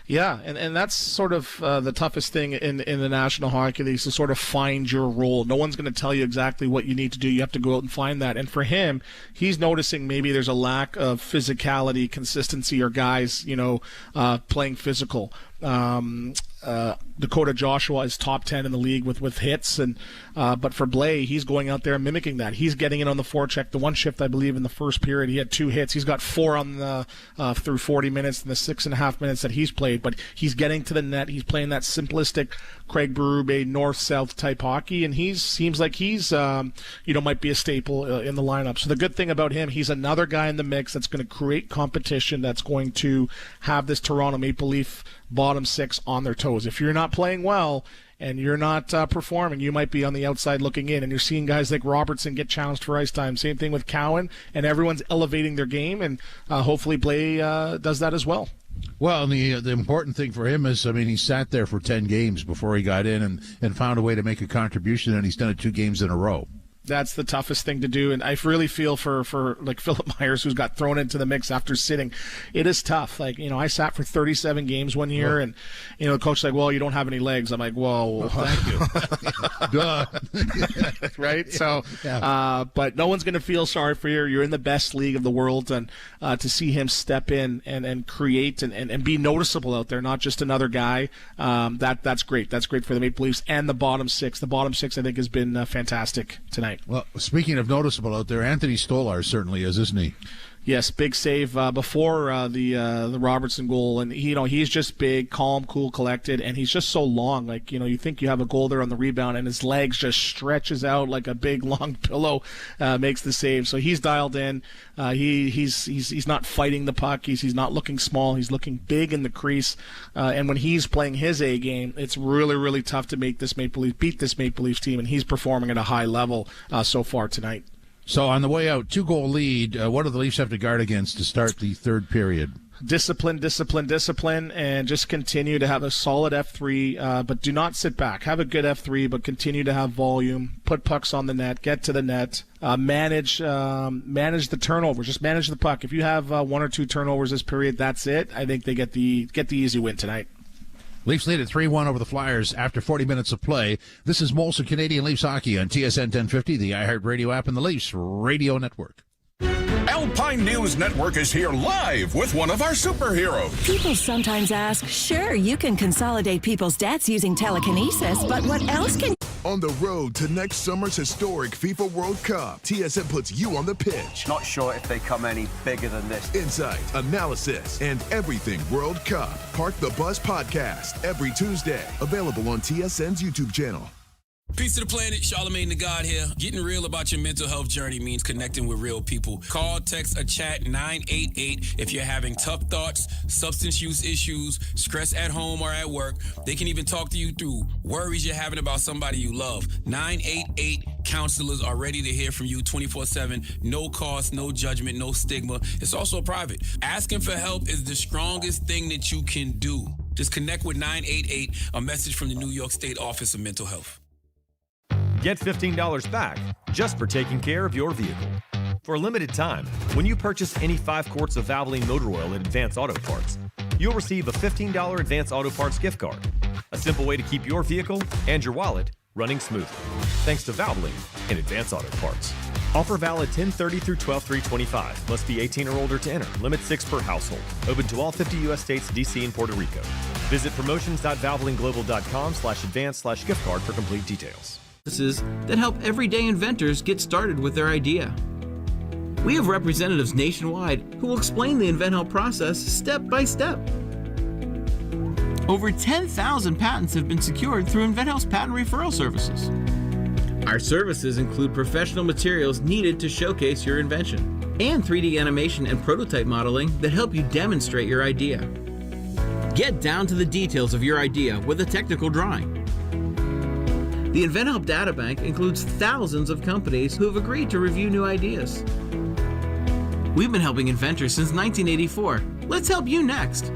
Yeah, and that's sort of the toughest thing in the National Hockey League, is to sort of find your role. No one's going to tell you exactly what you need to do. You have to go out and find that. And for him, he's noticing maybe there's a lack of physicality, consistency, or guys, playing physical. Dakota Joshua is top 10 in the league with hits, and but for Blais, he's going out there mimicking that. He's getting it on the forecheck. The one shift, I believe, in the first period, he had 2 hits. He's got 4 on the through 40 minutes in the 6.5 minutes that he's played. But he's getting to the net. He's playing that simplistic Craig Berube north-south type hockey, and seems like he's might be a staple in the lineup. So the good thing about him, he's another guy in the mix that's going to create competition, that's going to have this Toronto Maple Leaf bottom 6 on their toes. If you're not playing well and you're not performing, you might be on the outside looking in, and you're seeing guys like Robertson get challenged for ice time. Same thing with Cowan, and everyone's elevating their game, and hopefully Blais does that as well. Well, and the important thing for him is, he sat there for 10 games before he got in and found a way to make a contribution, and he's done it 2 games in a row. That's the toughest thing to do, and I really feel for like Philip Myers, who's got thrown into the mix after sitting. It is tough. I sat for 37 games one year, and the coach's like, "Well, you don't have any legs." I'm like, "Whoa, thank you." Duh. Right? So, but no one's going to feel sorry for you. You're in the best league of the world, and to see him step in and create and be noticeable out there, not just another guy, that's great. That's great for the Maple Leafs and the bottom 6. The bottom 6, I think, has been fantastic tonight. Well, speaking of noticeable out there, Anthony Stolarz certainly is, isn't he? Yes, big save before the Robertson goal, and he's just big, calm, cool, collected, and he's just so long. You think you have a goal there on the rebound, and his legs just stretches out like a big long pillow, makes the save. So he's dialed in. He's not fighting the puck. He's not looking small. He's looking big in the crease, and when he's playing his A game, it's really, really tough to beat this Maple Leafs team, and he's performing at a high level so far tonight. So on the way out, 2-goal lead. What do the Leafs have to guard against to start the third period? Discipline, and just continue to have a solid F3, but do not sit back. Have a good F3, but continue to have volume. Put pucks on the net. Get to the net. Manage the turnovers. Just manage the puck. If you have 1 or 2 turnovers this period, that's it. I think they get the easy win tonight. Leafs lead at 3-1 over the Flyers after 40 minutes of play. This is Molson Canadian Leafs Hockey on TSN 1050, the iHeartRadio app, and the Leafs Radio Network. Alpine News Network is here live with one of our superheroes. People sometimes ask, sure, you can consolidate people's debts using telekinesis, but what else can... On the road to next summer's historic FIFA World Cup, TSN puts you on the pitch. Not sure if they come any bigger than this. Insight, analysis, and everything World Cup. Park the Bus Podcast every Tuesday. Available on TSN's YouTube channel. Peace to the planet, Charlemagne the God here. Getting real about your mental health journey means connecting with real people. Call, text, or chat 988 if you're having tough thoughts, substance use issues, stress at home or at work. They can even talk to you through worries you're having about somebody you love. 988 counselors are ready to hear from you 24/7. No cost, no judgment, no stigma. It's also private. Asking for help is the strongest thing that you can do. Just connect with 988, a message from the New York State Office of Mental Health. Get $15 back just for taking care of your vehicle. For a limited time, when you purchase any 5 quarts of Valvoline motor oil at Advance Auto Parts, you'll receive a $15 Advance Auto Parts gift card. A simple way to keep your vehicle and your wallet running smoothly. Thanks to Valvoline and Advance Auto Parts. Offer valid 10/30 through 12/3/25. Must be 18 or older to enter. Limit 6 per household. Open to all 50 U.S. states, D.C., and Puerto Rico. Visit promotions.valvolineglobal.com/advance/gift card for complete details. That help everyday inventors get started with their idea. We have representatives nationwide who will explain the InventHelp process step by step. Over 10,000 patents have been secured through InventHelp's patent referral services. Our services include professional materials needed to showcase your invention and 3D animation and prototype modeling that help you demonstrate your idea. Get down to the details of your idea with a technical drawing. The InventHelp Databank includes thousands of companies who have agreed to review new ideas. We've been helping inventors since 1984. Let's help you next.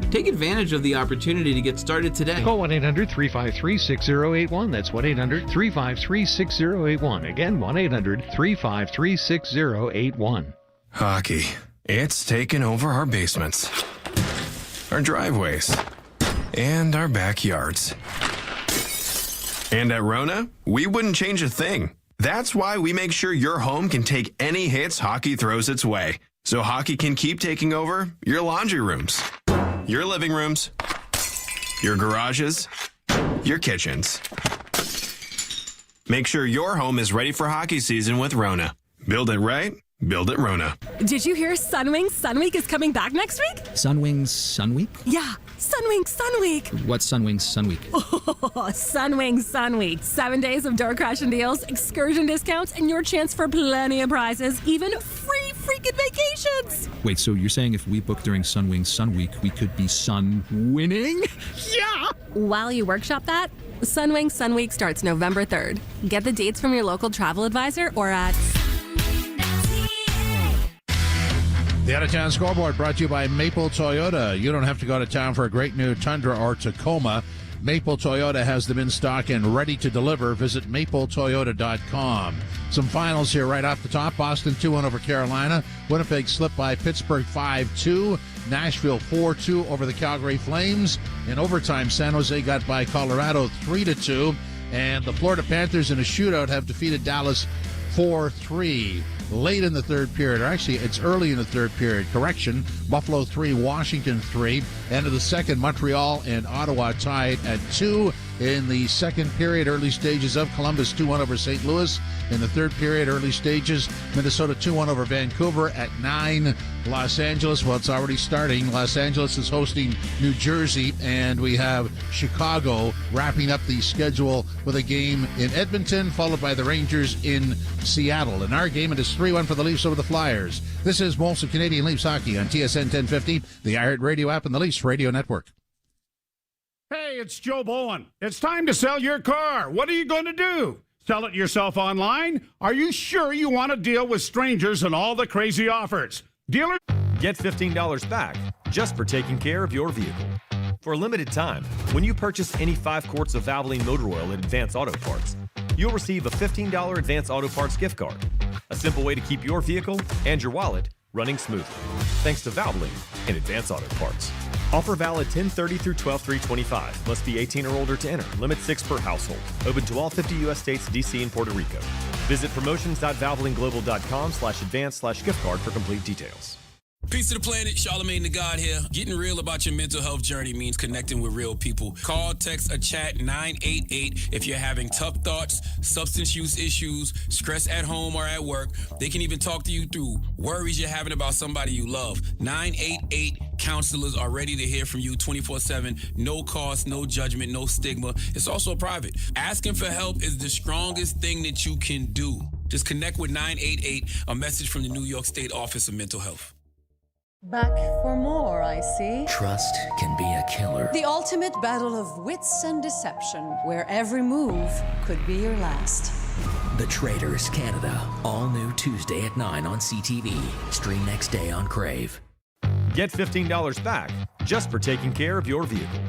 Take advantage of the opportunity to get started today. Call 1-800-353-6081. That's 1-800-353-6081. Again, 1-800-353-6081. Hockey. It's taken over our basements, our driveways, and our backyards. And at Rona, we wouldn't change a thing. That's why we make sure your home can take any hits hockey throws its way. So hockey can keep taking over your laundry rooms, your living rooms, your garages, your kitchens. Make sure your home is ready for hockey season with Rona. Build it right, build it Rona. Did you hear Sunwings Sun Week is coming back next week? Sunwings Sun Week? Yeah, Sunwings Sun Week. What's Sunwings Sun Week? Oh, Sunwings Sun Week. 7 days of door crashing deals, excursion discounts, and your chance for plenty of prizes, even free freaking vacations. Wait, so you're saying if we book during Sunwings Sun Week, we could be sun winning? Yeah! While you workshop that, Sunwings Sun Week starts November 3rd. Get the dates from your local travel advisor or at... The out-of-town scoreboard brought to you by Maple Toyota. You don't have to go to town for a great new Tundra or Tacoma. Maple Toyota has them in stock and ready to deliver. Visit mapletoyota.com. Some finals here right off the top. Boston 2-1 over Carolina. Winnipeg slipped by Pittsburgh 5-2. Nashville 4-2 over the Calgary Flames. In overtime, San Jose got by Colorado 3-2. And the Florida Panthers in a shootout have defeated Dallas 4-3. Late in the third period, or actually it's early in the third period. Correction, Buffalo 3, Washington 3. End of the second, Montreal and Ottawa tied at 2. In the second period, early stages of Columbus 2-1 over St. Louis. In the third period, early stages, Minnesota 2-1 over Vancouver at 9. Los Angeles, well, it's already starting. Los Angeles is hosting New Jersey, and we have Chicago wrapping up the schedule with a game in Edmonton, followed by the Rangers in Seattle. In our game, it is 3-1 for the Leafs over the Flyers. This is Molson Canadian Leafs Hockey on TSN 1050, the iHeartRadio app, and the Leafs Radio Network. Hey, it's Joe Bowen. It's time to sell your car. What are you going to do? Sell it yourself online? Are you sure you want to deal with strangers and all the crazy offers? Dealer... Get $15 back just for taking care of your vehicle. For a limited time, when you purchase any 5 quarts of Valvoline motor oil at Advance Auto Parts, you'll receive a $15 Advance Auto Parts gift card. A simple way to keep your vehicle and your wallet running smoothly. Thanks to Valvoline and Advance Auto Parts. Offer valid 10/30 through 12/3/25. Must be 18 or older to enter. Limit 6 per household. Open to all 50 U.S. states, D.C., and Puerto Rico. Visit promotions.valvolineglobal.com/advance/gift card for complete details. Peace to the planet, Charlemagne the God here. Getting real about your mental health journey means connecting with real people. Call, text, or chat 988 if you're having tough thoughts, substance use issues, stress at home or at work. They can even talk to you through worries you're having about somebody you love. 988 counselors are ready to hear from you 24/7. No cost, no judgment, no stigma. It's also private. Asking for help is the strongest thing that you can do. Just connect with 988, a message from the New York State Office of Mental Health. Back for more, I see. Trust can be a killer. The ultimate battle of wits and deception, where every move could be your last. The Traitors Canada, all new Tuesday at 9 on CTV. Stream next day on Crave. Get $15 back just for taking care of your vehicle.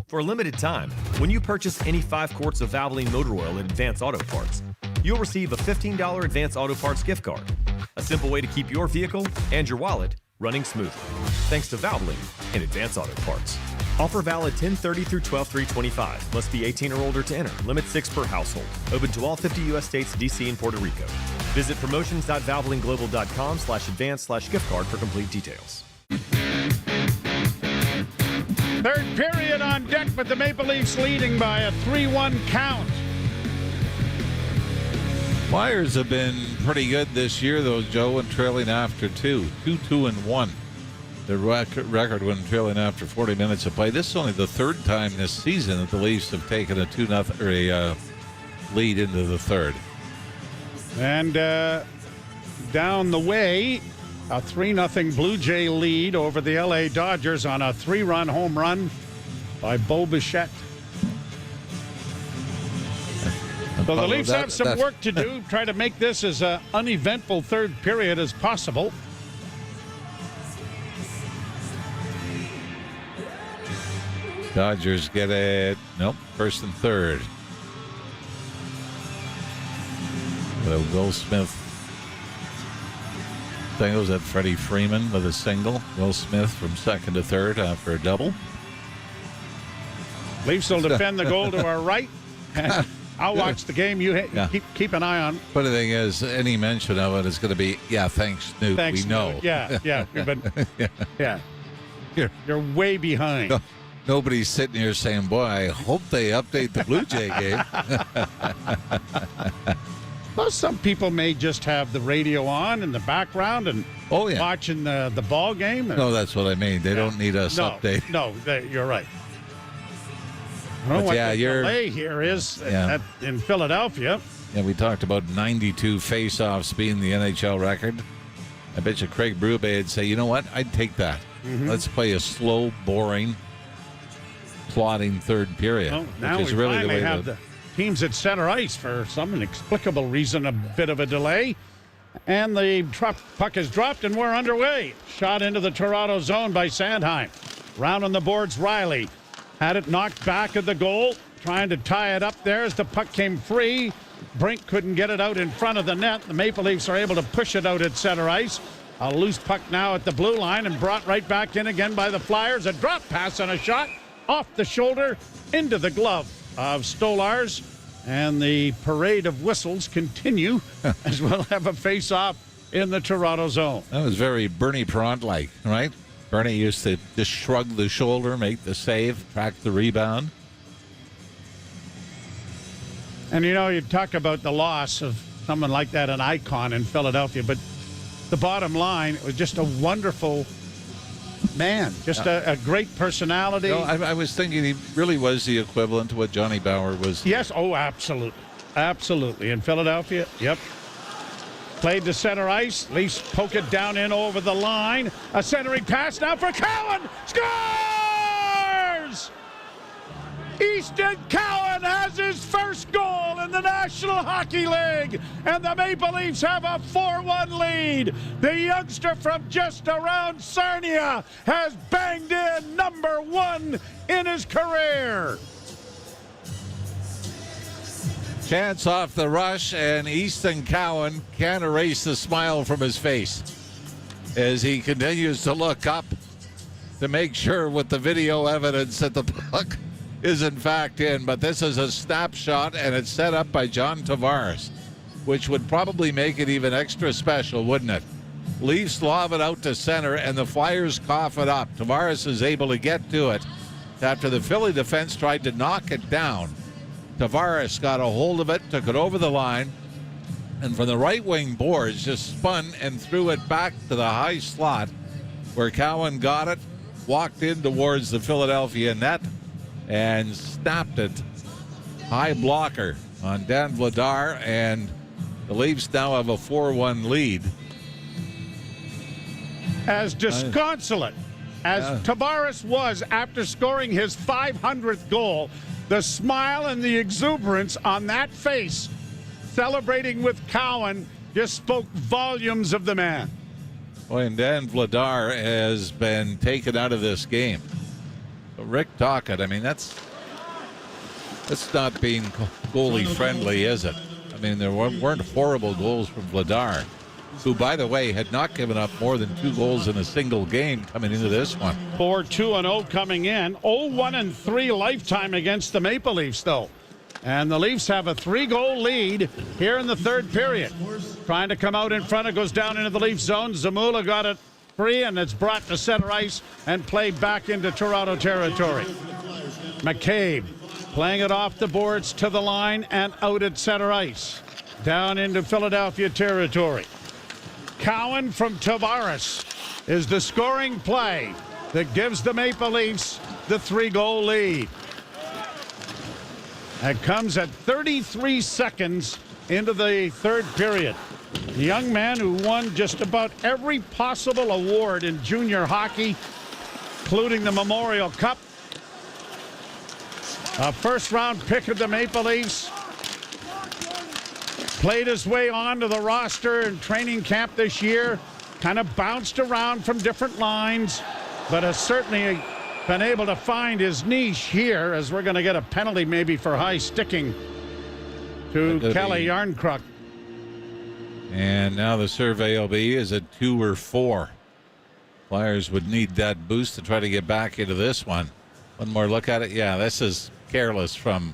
For a limited time, when you purchase any 5 quarts of Valvoline motor oil at Advance Auto Parts, you'll receive a $15 Advance Auto Parts gift card. A simple way to keep your vehicle and your wallet running smoothly. Thanks to Valvoline and Advance Auto Parts. Offer valid 10/30 through 12/3/25. Must be 18 or older to enter. Limit 6 per household. Open to all 50 U.S. states, D.C., and Puerto Rico. Visit promotions.valvolineglobal.com/advance/gift card for complete details. Third period on deck, but the Maple Leafs leading by a 3-1 count. Flyers have been pretty good this year, though, Joe, and trailing after 2-2-1. The record when trailing after 40 minutes of play. This is only the third time this season that the Leafs have taken a 2-0 lead into the third. And down the way, a 3-0 Blue Jay lead over the LA Dodgers on a 3-run home run by Bo Bichette. So the Leafs have some work to do, try to make this as an uneventful third period as possible. Dodgers get it. Nope, first and third. Well, Will Smith singles at Freddie Freeman with a single. Will Smith from second to third after a double. Leafs will defend the goal to our right. I'll watch the game. You keep an eye on. But the thing is, any mention of it is going to be, thanks, Newt. Thanks, we know. Newt. Yeah. But, yeah. You're way behind. Nobody's sitting here saying, boy, I hope they update the Blue Jay game. Well, some people may just have the radio on in the background and watching the ball game. No, that's what I mean. They don't need us update. No, you're right. I don't know what the delay here is in Philadelphia. Yeah, we talked about 92 face-offs being the NHL record. I bet you Craig Berube would say, you know what? I'd take that. Mm-hmm. Let's play a slow, boring, plodding third period. Well, now which is we really finally the way have the teams at center ice for some inexplicable reason, a bit of a delay. And the puck is dropped, and we're underway. Shot into the Toronto zone by Sandheim. Round on the boards, Riley had it knocked back at the goal, trying to tie it up there as the puck came free. Brink couldn't get it out in front of the net. The Maple Leafs are able to push it out at center ice. A loose puck now at the blue line and brought right back in again by the Flyers. A drop pass and a shot off the shoulder into the glove of Stolarz. And the parade of whistles continue as we'll have a face-off in the Toronto zone. That was very Bernie Parent-like, right? Bernie used to just shrug the shoulder, make the save, track the rebound. And, you talk about the loss of someone like that, an icon in Philadelphia, but the bottom line, it was just a wonderful man, just a great personality. I was thinking he really was the equivalent to what Johnny Bauer was. Yes, absolutely. Absolutely. In Philadelphia, yep. Played to center ice. Leafs poke it down in over the line. A centering pass now for Cowan. Scores! Easton Cowan has his first goal in the National Hockey League, and the Maple Leafs have a 4-1 lead. The youngster from just around Sarnia has banged in number 1 in his career. Chance off the rush, and Easton Cowan can't erase the smile from his face as he continues to look up to make sure with the video evidence that the puck is in fact in. But this is a snapshot, and it's set up by John Tavares, which would probably make it even extra special, wouldn't it? Leafs lob it out to center, and the Flyers cough it up. Tavares is able to get to it after the Philly defense tried to knock it down. Tavares got a hold of it, took it over the line, and from the right wing boards just spun and threw it back to the high slot where Cowan got it, walked in towards the Philadelphia net, and snapped it. High blocker on Dan Vladar, and the Leafs now have a 4-1 lead. As disconsolate as Tavares was after scoring his 500th goal, the smile and the exuberance on that face, celebrating with Cowan, just spoke volumes of the man. Boy, and Dan Vladar has been taken out of this game. But Rick Tocchet, I mean, that's not being goalie friendly, is it? I mean, there weren't horrible goals from Vladar, who, by the way, had not given up more than 2 goals in a single game coming into this one. 4-2-0 coming in. 0-1-3 lifetime against the Maple Leafs, though. And the Leafs have a 3-goal lead here in the third period. Trying to come out in front. It goes down into the Leafs zone. Zamula got it free, and it's brought to center ice and played back into Toronto territory. McCabe playing it off the boards to the line and out at center ice. Down into Philadelphia territory. Cowan from Tavares is the scoring play that gives the Maple Leafs the 3-goal lead. That comes at 33 seconds into the third period. The young man who won just about every possible award in junior hockey, including the Memorial Cup. A first-round pick of the Maple Leafs. Played his way onto the roster in training camp this year. Kind of bounced around from different lines, but has certainly been able to find his niche here, as we're going to get a penalty maybe for high sticking to Kelly Yarncrook. And now the survey will be, is it 2 or 4? Flyers would need that boost to try to get back into this one. One more look at it. Yeah, this is careless from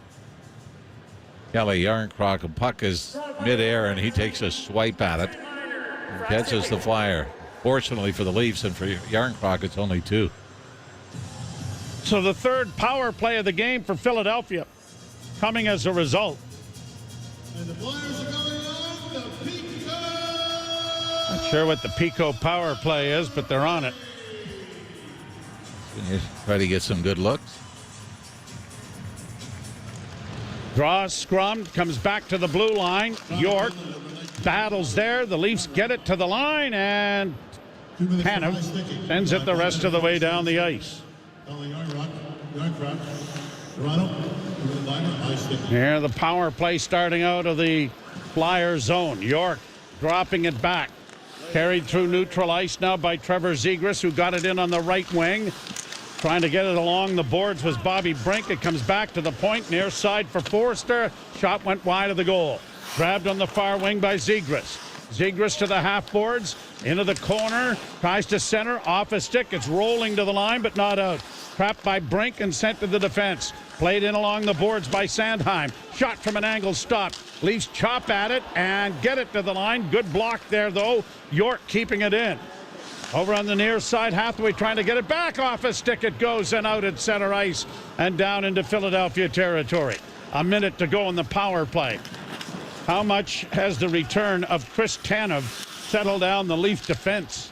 Kelly Yarncroc. A puck is midair, and he takes a swipe at it and catches the Flyer. Fortunately for the Leafs, and for Yarncroc, it's only 2. So the third power play of the game for Philadelphia coming as a result. And the Flyers are going on the Pico. Not sure what the Pico power play is, but they're on it. Try to get some good looks. Draws scrum, comes back to the blue line. York battles there. The Leafs get it to the line, and Tanev sends it the rest of the way down the ice. Here, the power play starting out of the Flyer zone. York dropping it back. Carried through neutral ice now by Trevor Zegras, who got it in on the right wing. Trying to get it along the boards was Bobby Brink. It comes back to the point, near side for Forster. Shot went wide of the goal. Grabbed on the far wing by Zegras. Zegras to the half boards, into the corner, tries to center, off a stick. It's rolling to the line, but not out. Trapped by Brink and sent to the defense. Played in along the boards by Sandheim. Shot from an angle, stop. Leafs chop at it and get it to the line. Good block there, though. York keeping it in. Over on the near side, Hathaway trying to get it back off a stick. It goes and out at center ice and down into Philadelphia territory. A minute to go in the power play. How much has the return of Chris Tanev settled down the Leaf defense?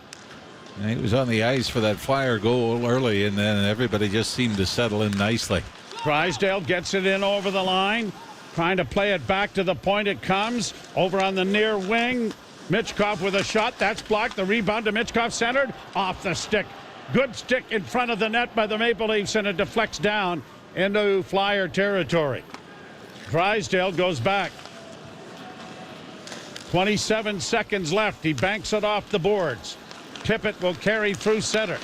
He was on the ice for that Flyer goal early, and then everybody just seemed to settle in nicely. Drysdale gets it in over the line, trying to play it back to the point. It comes over on the near wing. Mitchkov with a shot. That's blocked. The rebound to Mitchkov, centered off the stick. Good stick in front of the net by the Maple Leafs, and it deflects down into Flyer territory. Drysdale goes back. 27 seconds left. He banks it off the boards. Tippett will carry through center.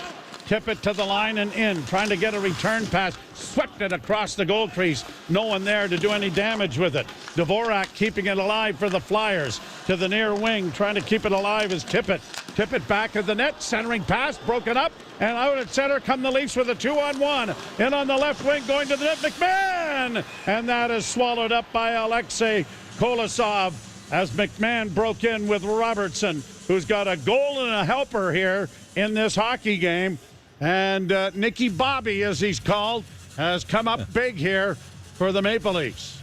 Tippett to the line and in, trying to get a return pass. Swept it across the goal crease. No one there to do any damage with it. Dvorak keeping it alive for the Flyers. To the near wing, trying to keep it alive is Tippett. Tippett back at the net, centering pass, broken up, and out at center come the Leafs with a 2-on-1. In on the left wing, going to the net, McMahon! And that is swallowed up by Alexei Kolosov as McMahon broke in with Robertson, who's got a goal and a helper here in this hockey game. And Nicky Bobby, as he's called, has come up big here for the Maple Leafs.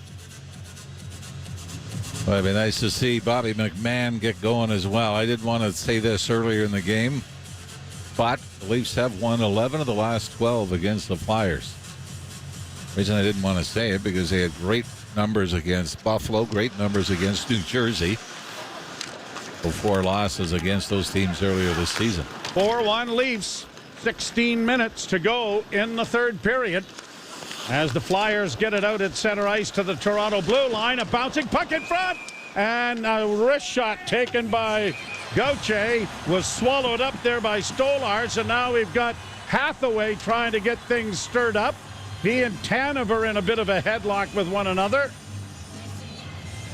Well, it'd be nice to see Bobby McMahon get going as well. I did want to say this earlier in the game, but the Leafs have won 11 of the last 12 against the Flyers. The reason I didn't want to say it, because they had great numbers against Buffalo, great numbers against New Jersey. 4 losses against those teams earlier this season. 4-1 Leafs. 16 minutes to go in the third period as the Flyers get it out at center ice to the Toronto blue line. A bouncing puck in front, and a wrist shot taken by Gauthier was swallowed up there by Stolarz, and now we've got Hathaway trying to get things stirred up. He and Tanev are in a bit of a headlock with one another.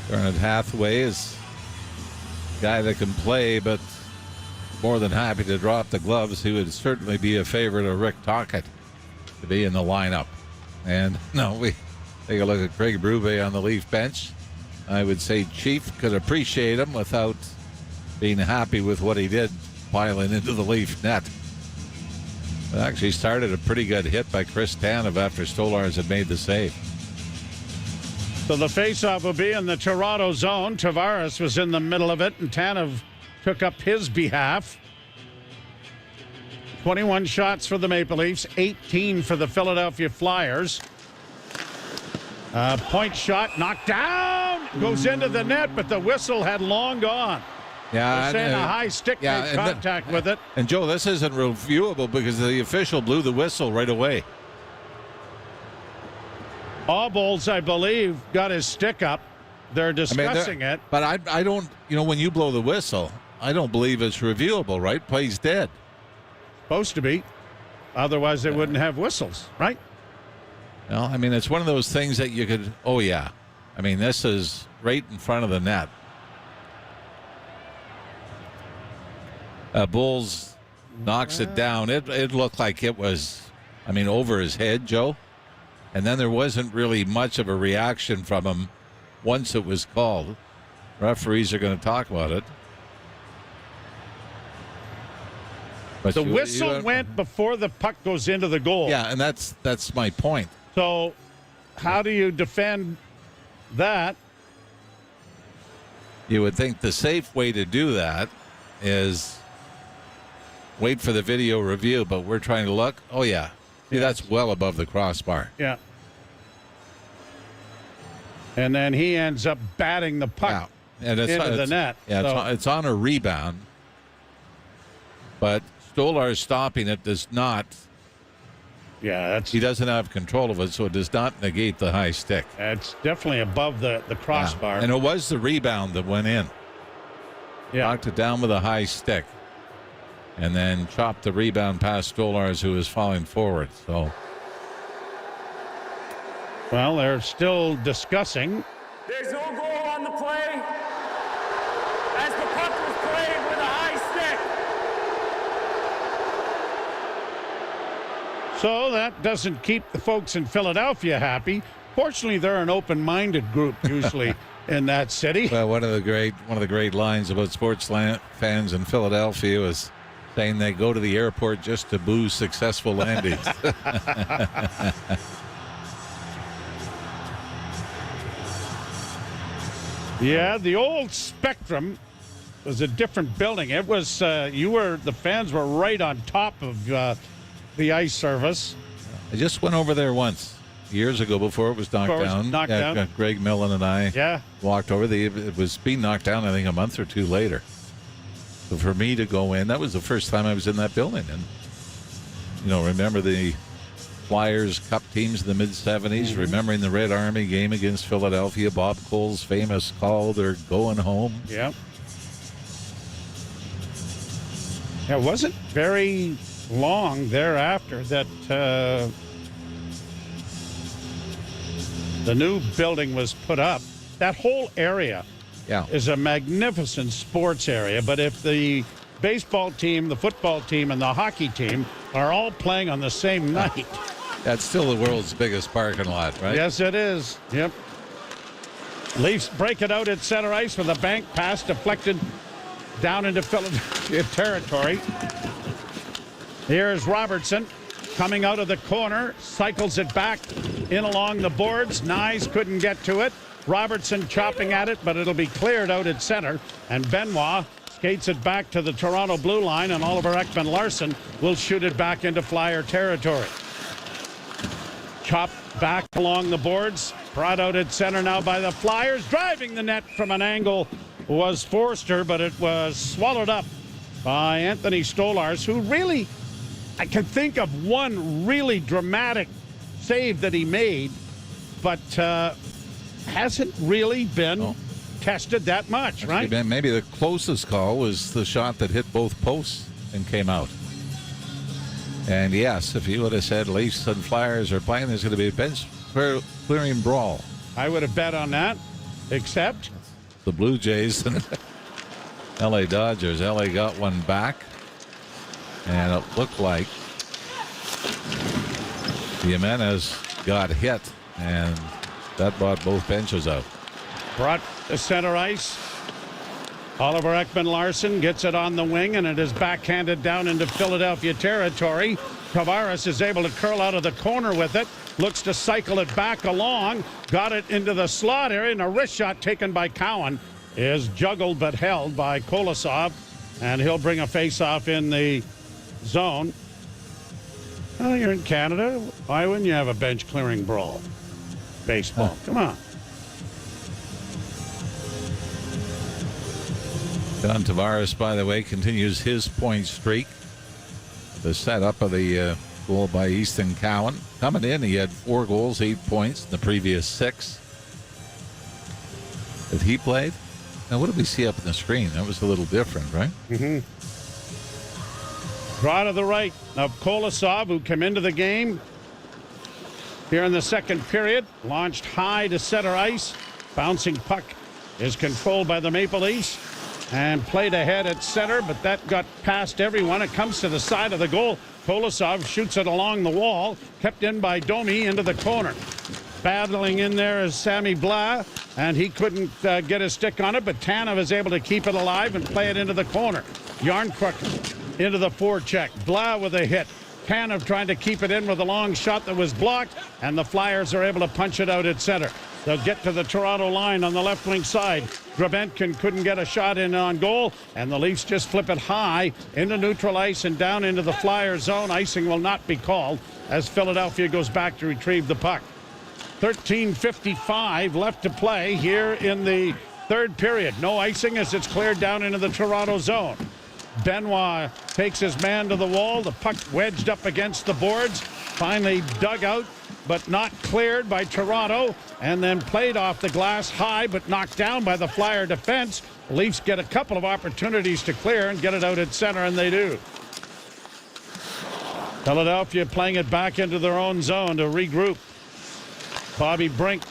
Bernard Hathaway is a guy that can play, but more than happy to drop the gloves. He would certainly be a favorite of Rick Tocchet to be in the lineup. And no, we take a look at Craig Berube on the Leaf bench. I would say Chief could appreciate him without being happy with what he did piling into the Leaf net. It actually started a pretty good hit by Chris Tanev after Stolarz had made the save. So the faceoff will be in the Toronto zone. Tavares was in the middle of it, and Tanev took up his behalf. 21 shots for the Maple Leafs, 18 for the Philadelphia Flyers. Point shot knocked down, goes into the net, but the whistle had long gone. Yeah, saying a high stick made contact with it. And Joe, this isn't reviewable because the official blew the whistle right away. Aubolds, I believe, got his stick up. They're discussing it. But I don't, when you blow the whistle, I don't believe it's reviewable, right? Play's dead. Supposed to be. Otherwise, they wouldn't have whistles, right? Well, I mean, it's one of those things that you could, this is right in front of the net. Bulls knocks it down. It looked like it was, over his head, Joe. And then there wasn't really much of a reaction from him once it was called. Referees are going to talk about it. But the whistle went before the puck goes into the goal. Yeah, and that's my point. So how do you defend that? You would think the safe way to do that is wait for the video review, but we're trying to look. Oh, yeah. See, that's well above the crossbar. Yeah. And then he ends up batting the puck and into the net. Yeah, so. it's on a rebound. But Stolar's stopping it does not. Yeah, he doesn't have control of it, so it does not negate the high stick. It's definitely above the crossbar. Yeah. And it was the rebound that went in. Yeah. Knocked it down with a high stick. And then chopped the rebound past Stolars, who was falling forward. So, well, they're still discussing. There's no goal on the play as the puck was played with a high stick. So that doesn't keep the folks in Philadelphia happy. Fortunately, they're an open-minded group usually in that city. Well, one of the great lines about sports fans in Philadelphia is saying they go to the airport just to boo successful landings. Yeah, the old Spectrum was a different building. It was the fans were right on top of the ice surface. I just went over there once years ago before it was knocked down. Greg Millen and I walked over. It was being knocked down, I think, a month or two later. So for me to go in, that was the first time I was in that building. And, remember the Flyers Cup teams in the mid-'70s, remembering the Red Army game against Philadelphia, Bob Cole's famous call, they're going home. Yeah. It wasn't very long thereafter that the new building was put up. That whole area is a magnificent sports area, but if the baseball team, the football team, and the hockey team are all playing on the same night. That's still the world's biggest parking lot, right? Yes, it is. Yep. Leafs break it out at center ice with a bank pass deflected down into Philadelphia territory. Here's Robertson coming out of the corner, cycles it back in along the boards. Nyes couldn't get to it. Robertson chopping at it, but it'll be cleared out at center. And Benoit skates it back to the Toronto blue line, and Oliver Ekman-Larsson will shoot it back into Flyer territory. Chopped back along the boards, brought out at center now by the Flyers. Driving the net from an angle was Forster, but it was swallowed up by Anthony Stolars, who really, I can think of one really dramatic save that he made, but hasn't really been tested that much, right? Maybe the closest call was the shot that hit both posts and came out. And yes, if you would have said Leafs and Flyers are playing, there's going to be a bench clearing brawl. I would have bet on that, except the Blue Jays and LA Dodgers. LA got one back, and it looked like Jimenez got hit, and that brought both benches out. Brought to center ice. Oliver Ekman-Larsson gets it on the wing, and it is backhanded down into Philadelphia territory. Tavares is able to curl out of the corner with it. Looks to cycle it back along. Got it into the slot area, and a wrist shot taken by Cowan is juggled but held by Kolosov, and he'll bring a face-off in the zone. Oh, you're in Canada. Why wouldn't you have a bench clearing brawl? Baseball. Come on. John Tavares, by the way, continues his point streak. The setup of the goal by Easton Cowan. Coming in, he had 4 goals, 8 points in the previous 6 that he played. Now, what did we see up on the screen? That was a little different, right? Mm-hmm. Draw to the right of Kolosov, who came into the game here in the second period. Launched high to center ice. Bouncing puck is controlled by the Maple Leafs and played ahead at center, but that got past everyone. It comes to the side of the goal. Kolosov shoots it along the wall, kept in by Domi into the corner. Battling in there is Sammy Blah, and he couldn't get his stick on it, but Tanev is able to keep it alive and play it into the corner. Yarncrook into the forecheck. Blah with a hit. Tanev trying to keep it in with a long shot that was blocked, and the Flyers are able to punch it out at center. They'll get to the Toronto line on the left wing side. Grabenkin couldn't get a shot in on goal, and the Leafs just flip it high into neutral ice and down into the Flyer zone. Icing will not be called as Philadelphia goes back to retrieve the puck. 13:55 left to play here in the third period. No icing as it's cleared down into the Toronto zone. Benoit takes his man to the wall. The puck wedged up against the boards. Finally dug out, but not cleared by Toronto, and then played off the glass high, but knocked down by the Flyer defense. The Leafs get a couple of opportunities to clear and get it out at center, and they do. Philadelphia playing it back into their own zone to regroup. Bobby Brink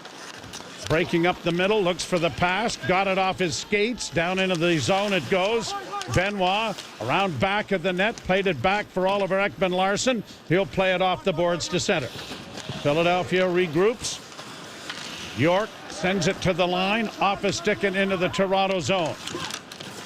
breaking up the middle, looks for the pass, got it off his skates, down into the zone it goes. Benoit around back of the net, played it back for Oliver Ekman-Larsson. He'll play it off the boards to center. Philadelphia regroups. York sends it to the line, off a stick and into the Toronto zone.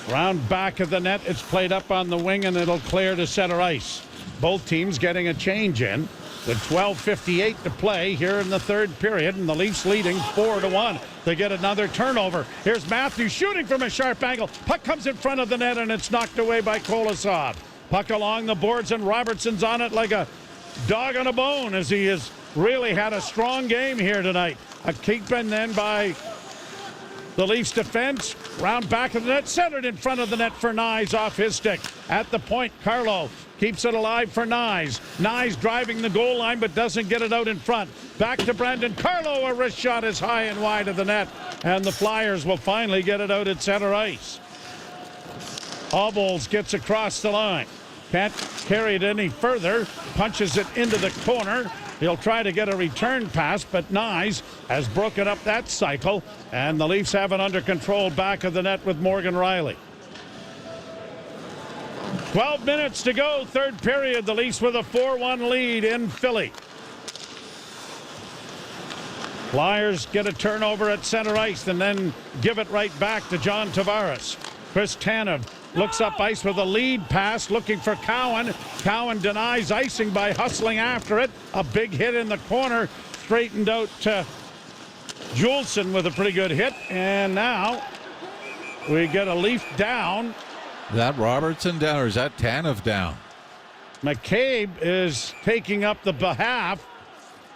Round back of the net, it's played up on the wing and it'll clear to center ice. Both teams getting a change in. With 12:58 to play here in the third period, and the Leafs leading 4-1. They get another turnover. Here's Matthews shooting from a sharp angle. Puck comes in front of the net, and it's knocked away by Kolosov. Puck along the boards, and Robertson's on it like a dog on a bone, as he has really had a strong game here tonight. A keep-in then by the Leafs defense. Round back of the net, centered in front of the net for Nyes off his stick. At the point, Carlo keeps it alive for Nyes. Nyes driving the goal line but doesn't get it out in front. Back to Brandon Carlo. A wrist shot is high and wide of the net, and the Flyers will finally get it out at center ice. Obels gets across the line. Can't carry it any further. Punches it into the corner. He'll try to get a return pass, but Nyes has broken up that cycle, and the Leafs have it under control back of the net with Morgan Riley. 12 minutes to go, third period. The Leafs with a 4-1 lead in Philly. Flyers get a turnover at center ice and then give it right back to John Tavares. Chris Tanev looks up ice with a lead pass, looking for Cowan. Cowan denies icing by hustling after it. A big hit in the corner, straightened out to Juleson with a pretty good hit. And now we get a Leaf down. Is that Robertson down, or is that Tanev down? McCabe is taking up the behalf.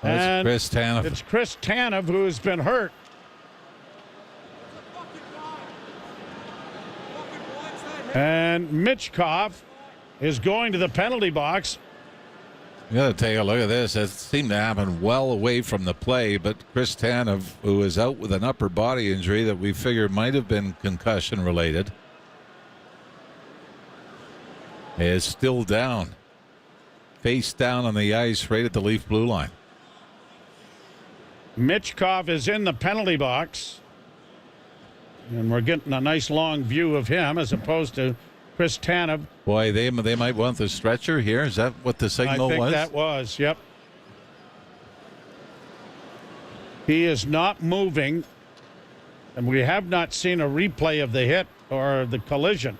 And Chris Tanev. It's Chris Tanev who has been hurt. And Mitchkov is going to the penalty box. You got to take a look at this. It seemed to happen well away from the play, but Chris Tanev, who is out with an upper body injury that we figured might have been concussion related, is still down. Face down on the ice right at the Leaf blue line. Mitchkov is in the penalty box. And we're getting a nice long view of him as opposed to Chris Tanev. Boy, they might want the stretcher here. Is that what the signal was? I think that was, yep. He is not moving, and we have not seen a replay of the hit or the collision.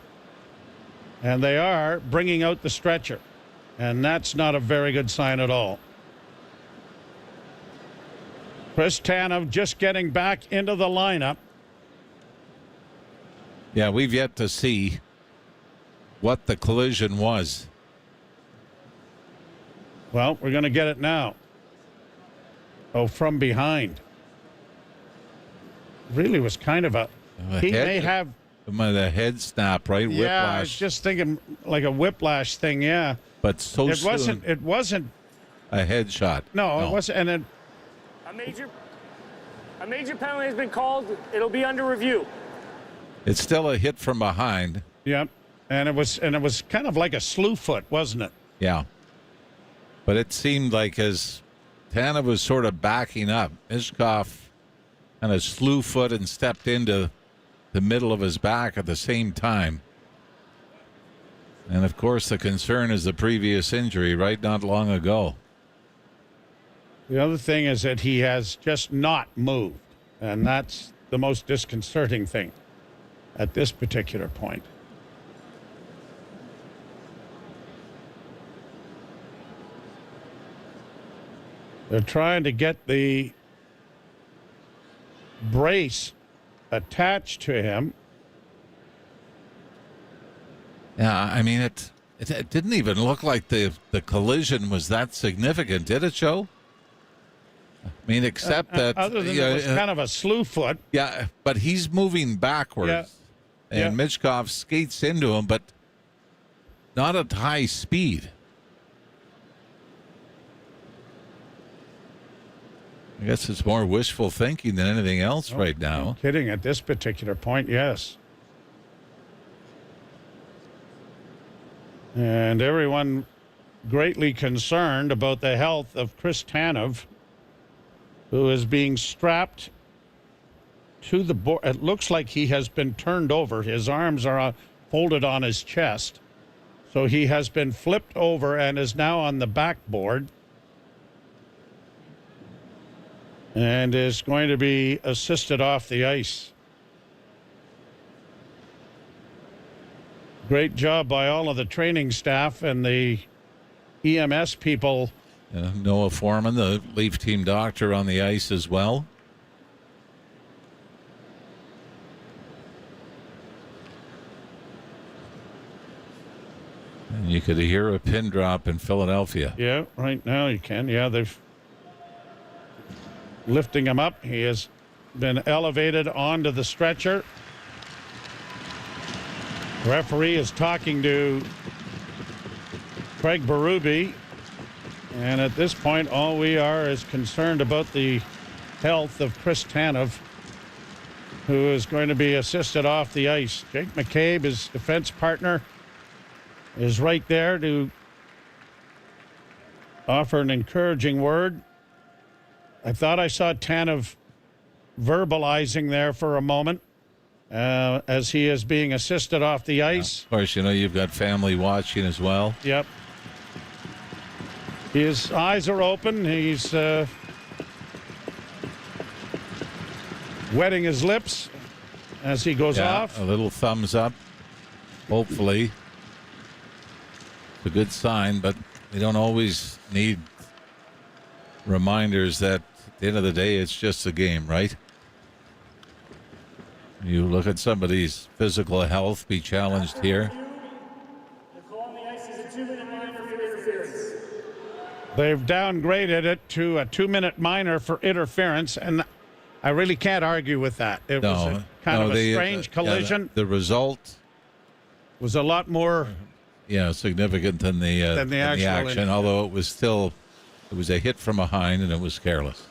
And they are bringing out the stretcher, and that's not a very good sign at all. Chris Tanev just getting back into the lineup. Yeah, we've yet to see what the collision was. Well, we're going to get it now. Oh, from behind. Really was kind of he may have the head snap, right? Yeah, whiplash. I was just thinking like a whiplash thing, yeah. But so it soon. It wasn't A headshot. No, it wasn't. And then a major penalty has been called. It'll be under review. It's still a hit from behind. Yep. And it was kind of like a slew foot, wasn't it? Yeah. But it seemed like as Tanev was sort of backing up, Ishkov kind of slew foot and stepped into the middle of his back at the same time. And of course, the concern is the previous injury, right? Not long ago. The other thing is that he has just not moved. And that's the most disconcerting thing at this particular point. They're trying to get the brace attached to him. Yeah, I mean, it didn't even look like the collision was that significant, did it, Joe? I mean, except that... Other than it was kind of a slew foot. Yeah, but he's moving backwards. Yeah. And Michkov skates into him, but not at high speed. I guess it's more wishful thinking than anything else right now. No kidding. At this particular point, yes. And everyone greatly concerned about the health of Chris Tanev, who is being strapped to the board. It looks like he has been turned over. His arms are folded on his chest. So he has been flipped over and is now on the backboard and is going to be assisted off the ice. Great job by all of the training staff and the EMS people. Noah Foreman, the Leaf team doctor, on the ice as well. And you could hear a pin drop in Philadelphia. Yeah, right now you can. Yeah, they've lifting him up. He has been elevated onto the stretcher. Referee is talking to Craig Berube. And at this point, all we are is concerned about the health of Chris Tanev, who is going to be assisted off the ice. Jake McCabe, his defense partner, is right there to offer an encouraging word. I thought I saw Tanev verbalizing there for a moment as he is being assisted off the ice. Of course, you've got family watching as well. Yep. His eyes are open. He's wetting his lips as he goes off. A little thumbs up, hopefully. It's a good sign, but we don't always need reminders that at the end of the day, it's just a game, right? You look at somebody's physical health be challenged here. They've downgraded it to a 2-minute minor for interference, and I really can't argue with that. It was a strange collision. The result was a lot more significant than the action, although it was a hit from behind and it was careless.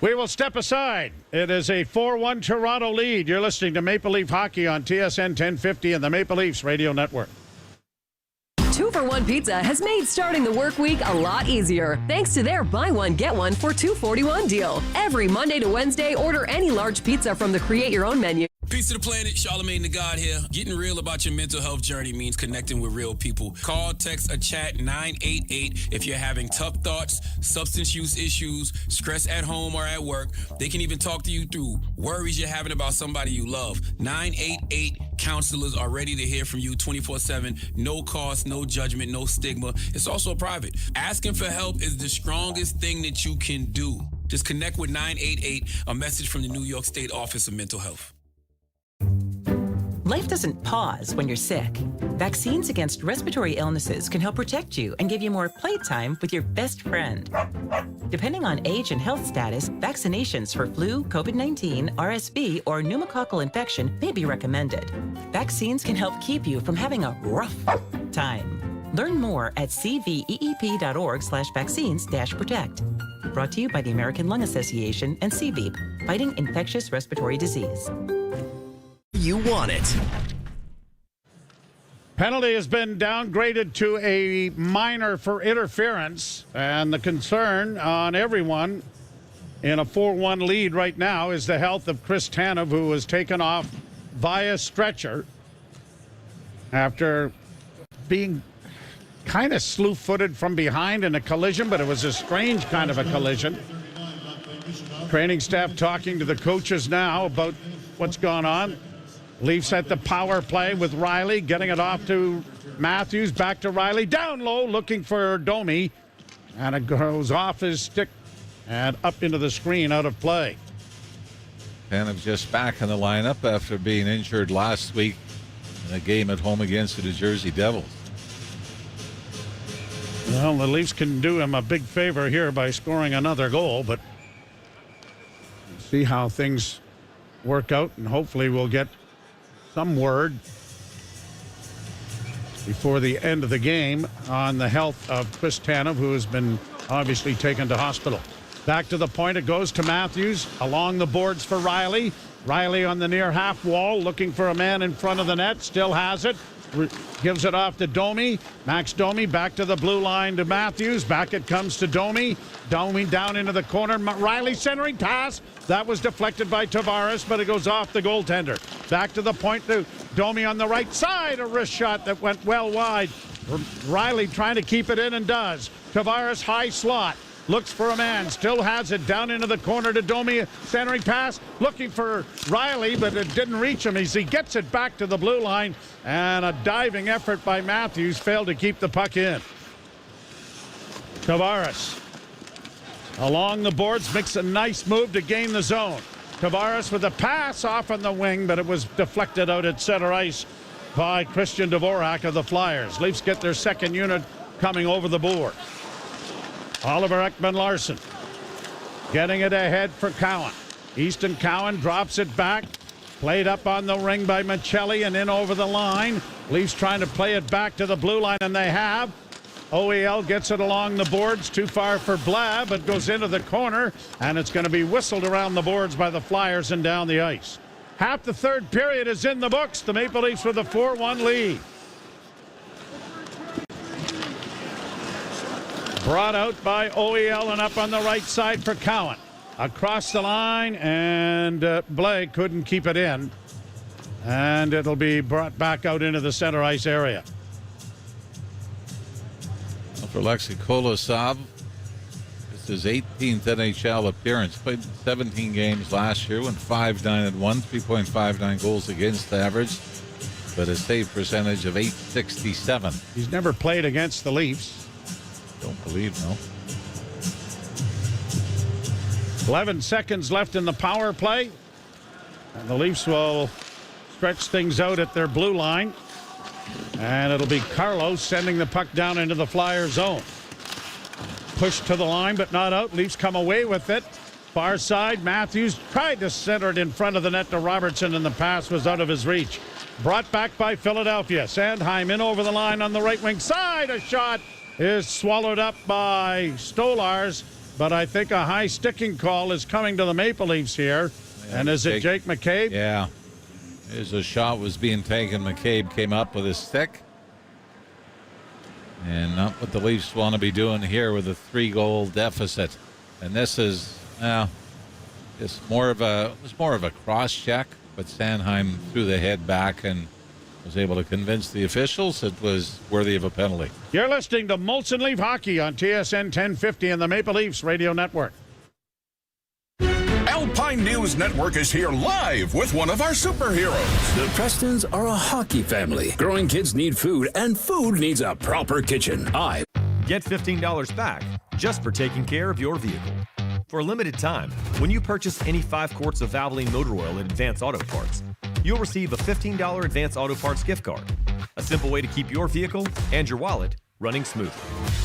We will step aside. It is a 4-1 Toronto lead. You're listening to Maple Leaf Hockey on TSN 1050 and the Maple Leafs Radio Network. 2-for-1 Pizza has made starting the work week a lot easier thanks to their buy one, get one for $2.41 deal. Every Monday to Wednesday, order any large pizza from the Create Your Own menu. Peace to the planet, Charlamagne the God here. Getting real about your mental health journey means connecting with real people. Call, text, or chat 988 if you're having tough thoughts, substance use issues, stress at home or at work. They can even talk to you through worries you're having about somebody you love. 988 counselors are ready to hear from you 24/7. No cost, no judgment, no stigma. It's also private. Asking for help is the strongest thing that you can do. Just connect with 988, a message from the New York State Office of Mental Health. Life doesn't pause when you're sick. Vaccines against respiratory illnesses can help protect you and give you more playtime with your best friend. Depending on age and health status, vaccinations for flu, COVID-19, RSV, or pneumococcal infection may be recommended. Vaccines can help keep you from having a rough time. Learn more at cveep.org/vaccines-protect. Brought to you by the American Lung Association and CVEEP, fighting infectious respiratory disease. You want it. Penalty has been downgraded to a minor for interference, and the concern on everyone in a 4-1 lead right now is the health of Chris Tanev, who was taken off via stretcher after being kind of slew-footed from behind in a collision, but it was a strange kind of a collision. Training staff talking to the coaches now about what's gone on. Leafs at the power play with Riley, getting it off to Matthews, back to Riley, down low, looking for Domi, and it goes off his stick And up into the screen, out of play. Tanev just back in the lineup after being injured last week in a game at home against the New Jersey Devils. Well, the Leafs can do him a big favor here by scoring another goal, but see how things work out, and hopefully we'll get some word before the end of the game on the health of Chris Tanev, who has been obviously taken to hospital. Back to the point, it goes to Matthews, along the boards for Riley. Riley on the near half wall, looking for a man in front of the net, still has it. Gives it off to Domi. Max Domi back to the blue line to Matthews. Back it comes to Domi. Domi down into the corner. Riley centering pass. That was deflected by Tavares, but it goes off the goaltender. Back to the point to Domi on the right side. A wrist shot that went well wide. Riley trying to keep it in and does. Tavares high slot. Looks for a man, still has it down into the corner to Domi, centering pass, looking for Riley, but it didn't reach him as he gets it back to the blue line, and a diving effort by Matthews failed to keep the puck in. Tavares along the boards makes a nice move to gain the zone. Tavares with a pass off on the wing, but it was deflected out at center ice by Christian Dvorak of the Flyers. Leafs get their second unit coming over the board. Oliver Ekman-Larsson getting it ahead for Cowan. Easton Cowan drops it back. Played up on the ring by Michelli and in over the line. Leafs trying to play it back to the blue line, and they have. OEL gets it along the boards. Too far for Blab, but goes into the corner, and it's going to be whistled around the boards by the Flyers and down the ice. Half the third period is in the books. The Maple Leafs with a 4-1 lead. Brought out by OEL and up on the right side for Cowan. Across the line, and Blake couldn't keep it in. And it'll be brought back out into the center ice area. For Alexei Kolosov, this is his 18th NHL appearance. Played 17 games last year, went 5-9-1, 3.59 goals against average, but a save percentage of .867. He's never played against the Leafs. Don't believe, no. 11 seconds left in the power play. And the Leafs will stretch things out at their blue line. And it'll be Carlos sending the puck down into the Flyer zone. Pushed to the line, but not out. Leafs come away with it. Far side, Matthews tried to center it in front of the net to Robertson, and the pass was out of his reach. Brought back by Philadelphia. Sandheim in over the line on the right wing side. A shot is swallowed up by Stolars, but I think a high sticking call is coming to the Maple Leafs here. Yeah, and is it Jake McCabe? Yeah. As a shot was being taken, McCabe came up with his stick. And not what the Leafs want to be doing here with a 3-goal deficit. And this is it's more of a cross check, but Sandheim threw the head back and was able to convince the officials it was worthy of a penalty. You're listening to Molson Leaf Hockey on TSN 1050 and the Maple Leafs Radio Network. Alpine News Network is here live with one of our superheroes. The Prestons are a hockey family. Growing kids need food, and food needs a proper kitchen. Get $15 back just for taking care of your vehicle. For a limited time, when you purchase any 5 quarts of Valvoline motor oil at Advance Auto Parts, you'll receive a $15 Advance Auto Parts gift card. A simple way to keep your vehicle and your wallet running smoothly.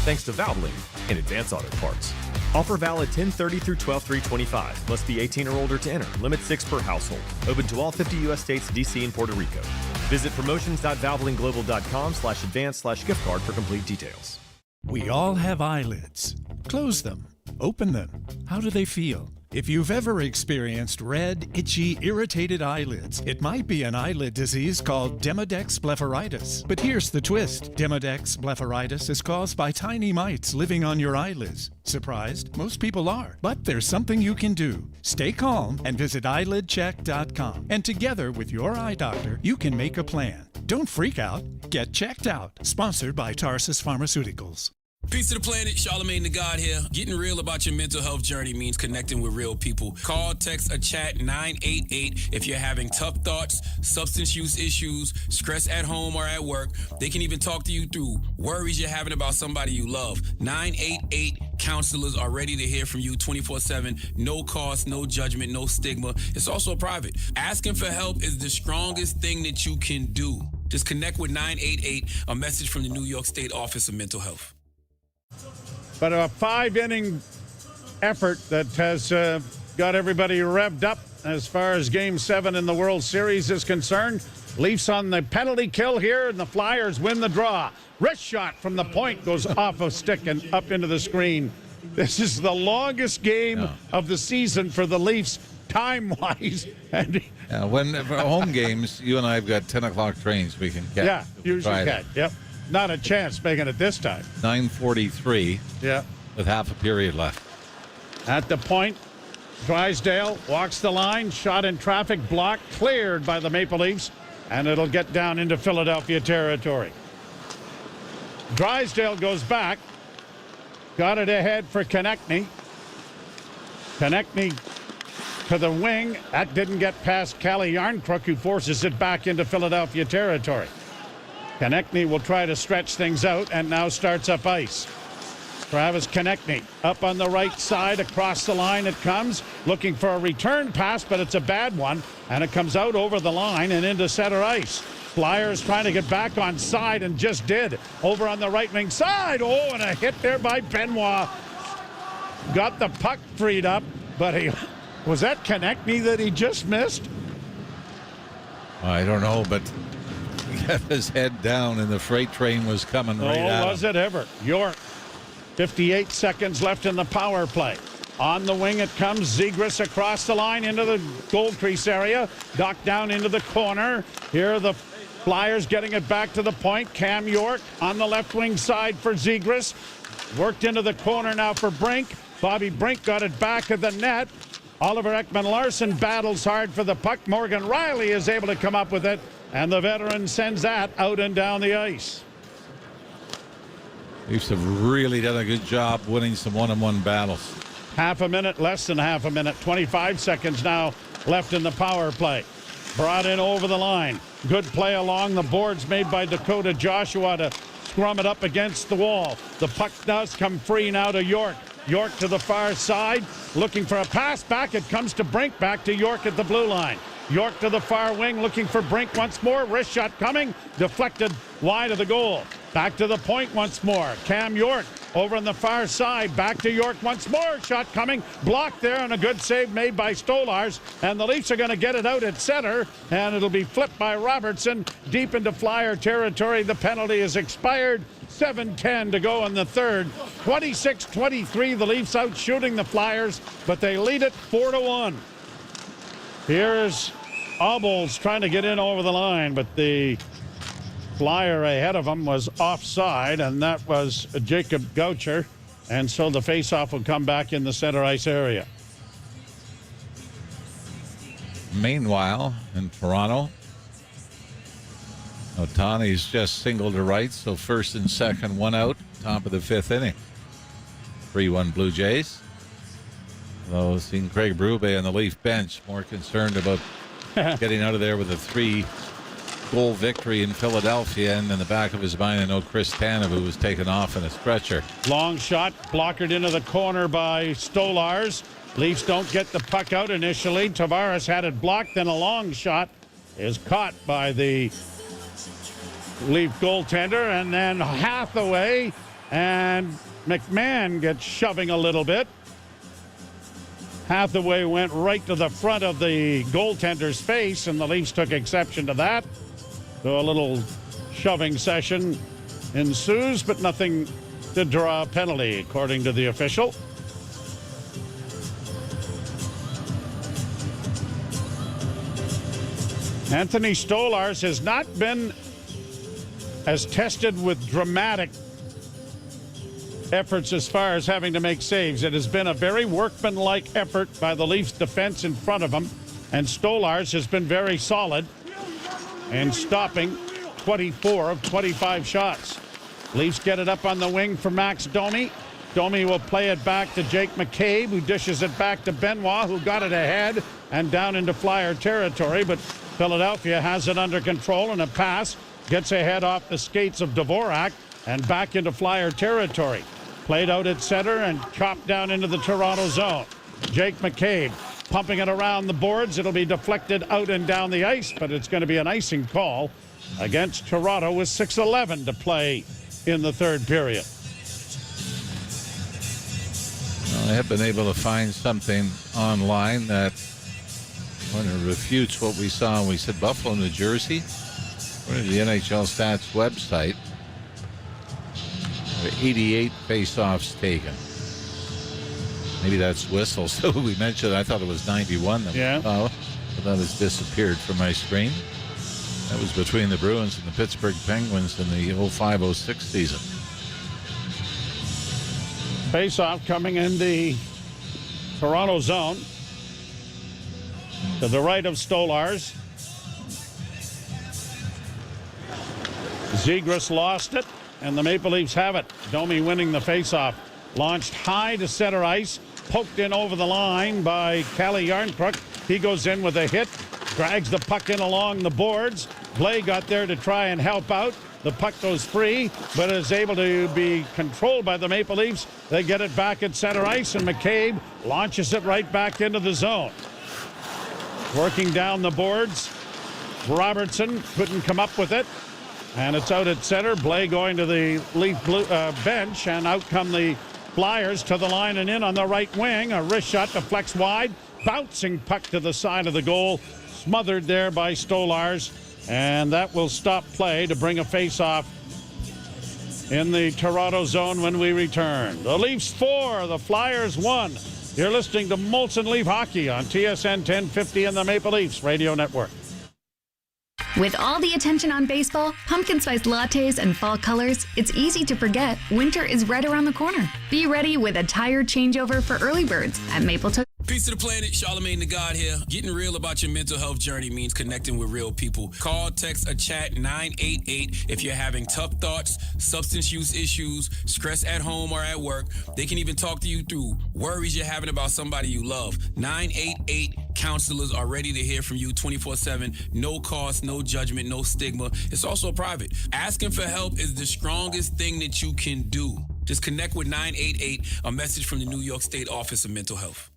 Thanks to Valvoline and Advance Auto Parts. Offer valid 10/30 through 12/3/25. Must be 18 or older to enter. Limit 6 per household. Open to all 50 U.S. states, D.C., and Puerto Rico. Visit promotions.valvolineglobal.com/advance/gift card for complete details. We all have eyelids. Close them. Open them. How do they feel? If you've ever experienced red, itchy, irritated eyelids, it might be an eyelid disease called Demodex blepharitis. But here's the twist. Demodex blepharitis is caused by tiny mites living on your eyelids. Surprised? Most people are. But there's something you can do. Stay calm and visit eyelidcheck.com. And together with your eye doctor, you can make a plan. Don't freak out. Get checked out. Sponsored by Tarsus Pharmaceuticals. Peace to the planet, Charlamagne the God here. Getting real about your mental health journey means connecting with real people. Call, text, or chat 988 if you're having tough thoughts, substance use issues, stress at home or at work. They can even talk to you through worries you're having about somebody you love. 988 counselors are ready to hear from you 24/7. No cost, no judgment, no stigma. It's also private. Asking for help is the strongest thing that you can do. Just connect with 988, a message from the New York State Office of Mental Health. But a 5-inning effort that has got everybody revved up as far as Game 7 in the World Series is concerned. Leafs on the penalty kill here, and the Flyers win the draw. Wrist shot from the point goes off a stick and up into the screen. This is the longest game of the season for the Leafs, time-wise. And when for home games, you and I have got 10 o'clock trains we can catch. Yeah, usually catch. Yep. Not a chance making it this time. 9:43. Yeah. With half a period left. At the point, Drysdale walks the line, shot in traffic, blocked, cleared by the Maple Leafs, and it'll get down into Philadelphia territory. Drysdale goes back, got it ahead for Konechny. Konechny to the wing. That didn't get past Calle Yarncrook, who forces it back into Philadelphia territory. Konechny will try to stretch things out and now starts up ice. Travis Konechny up on the right side, across the line it comes, looking for a return pass, but it's a bad one, and it comes out over the line and into center ice. Flyers trying to get back on side and just did. Over on the right wing side. Oh, and a hit there by Benoit. Got the puck freed up, but was that Konechny that he just missed? I don't know, but he got his head down and the freight train was coming right at him. Oh, was it ever. York. 58 seconds left in the power play. On the wing it comes. Zegras across the line into the goal crease area. Knocked down into the corner. Here are the Flyers getting it back to the point. Cam York on the left wing side for Zegras. Worked into the corner now for Brink. Bobby Brink got it back at the net. Oliver Ekman-Larsson battles hard for the puck. Morgan Riley is able to come up with it. And the veteran sends that out and down the ice. Leafs have really done a good job winning some one-on-one battles. Half a minute, less than half a minute. 25 seconds now left in the power play. Brought in over the line. Good play along the boards made by Dakota Joshua to scrum it up against the wall. The puck does come free now to York. York to the far side, looking for a pass back. It comes to Brink, back to York at the blue line. York to the far wing, looking for Brink once more. Wrist shot coming, deflected wide of the goal. Back to the point once more. Cam York over on the far side. Back to York once more. Shot coming, blocked there, and a good save made by Stolars. And the Leafs are going to get it out at center, and it'll be flipped by Robertson deep into Flyer territory. The penalty is expired. 7:10 to go in the third. 26-23, the Leafs out shooting the Flyers, but they lead it 4-1. Here's Obels trying to get in over the line, but the Flyer ahead of him was offside, and that was Jacob Goucher, and so the faceoff will come back in the center ice area. Meanwhile, in Toronto, Ohtani's just single to right, so first and second, one out, top of the fifth inning. 3-1 Blue Jays. Though seeing Craig Berube on the Leaf bench, more concerned about getting out of there with a 3-goal victory in Philadelphia, and in the back of his mind, I know Chris Tanev, who was taken off in a stretcher. Long shot, blockered into the corner by Stolars. Leafs don't get the puck out initially. Tavares had it blocked, then a long shot is caught by the Leaf goaltender, and then Hathaway and McMahon get shoving a little bit. Hathaway went right to the front of the goaltender's face, and the Leafs took exception to that. So a little shoving session ensues, but nothing to draw a penalty, according to the official. Anthony Stolars has not been as tested with dramatic efforts as far as having to make saves. It has been a very workmanlike effort by the Leafs defense in front of him, and Stolars has been very solid in stopping 24 of 25 shots. Leafs get it up on the wing for Max Domi. Domi will play it back to Jake McCabe, who dishes it back to Benoit, who got it ahead and down into Flyer territory. But Philadelphia has it under control, and a pass gets ahead off the skates of Dvorak and back into Flyer territory. Played out at center and chopped down into the Toronto zone. Jake McCabe pumping it around the boards. It'll be deflected out and down the ice, but it's going to be an icing call against Toronto with 6:11 to play in the third period. Well, I have been able to find something online that kind of refutes what we saw when we said Buffalo, New Jersey. According to the NHL Stats website, there were 88 face-offs taken. Maybe that's whistles. So we mentioned, I thought it was 91. But that has disappeared from my screen. That was between the Bruins and the Pittsburgh Penguins in the 05-06 season. Face-off coming in the Toronto zone. To the right of Stolars. Zegras lost it, and the Maple Leafs have it. Domi winning the face-off. Launched high to center ice. Poked in over the line by Calle Yarncrook. He goes in with a hit. Drags the puck in along the boards. Blais got there to try and help out. The puck goes free, but is able to be controlled by the Maple Leafs. They get it back at center ice, and McCabe launches it right back into the zone. Working down the boards. Robertson couldn't come up with it. And it's out at center. Blais going to the Leaf bench, and out come the Flyers to the line and in on the right wing. A wrist shot deflects wide. Bouncing puck to the side of the goal. Smothered there by Stolars. And that will stop play to bring a face-off in the Toronto zone when we return. The Leafs 4, the Flyers 1. You're listening to Molson Leaf Hockey on TSN 1050 and the Maple Leafs Radio Network. With all the attention on baseball, pumpkin spice lattes, and fall colors, it's easy to forget winter is right around the corner. Be ready with a tire changeover for early birds at Maple Took. Peace to the planet, Charlemagne the God here. Getting real about your mental health journey means connecting with real people. Call, text, or chat 988 if you're having tough thoughts, substance use issues, stress at home or at work. They can even talk to you through worries you're having about somebody you love. 988 counselors are ready to hear from you 24/7. No cost, no judgment, no stigma. It's also private. Asking for help is the strongest thing that you can do. Just connect with 988, a message from the New York State Office of Mental Health.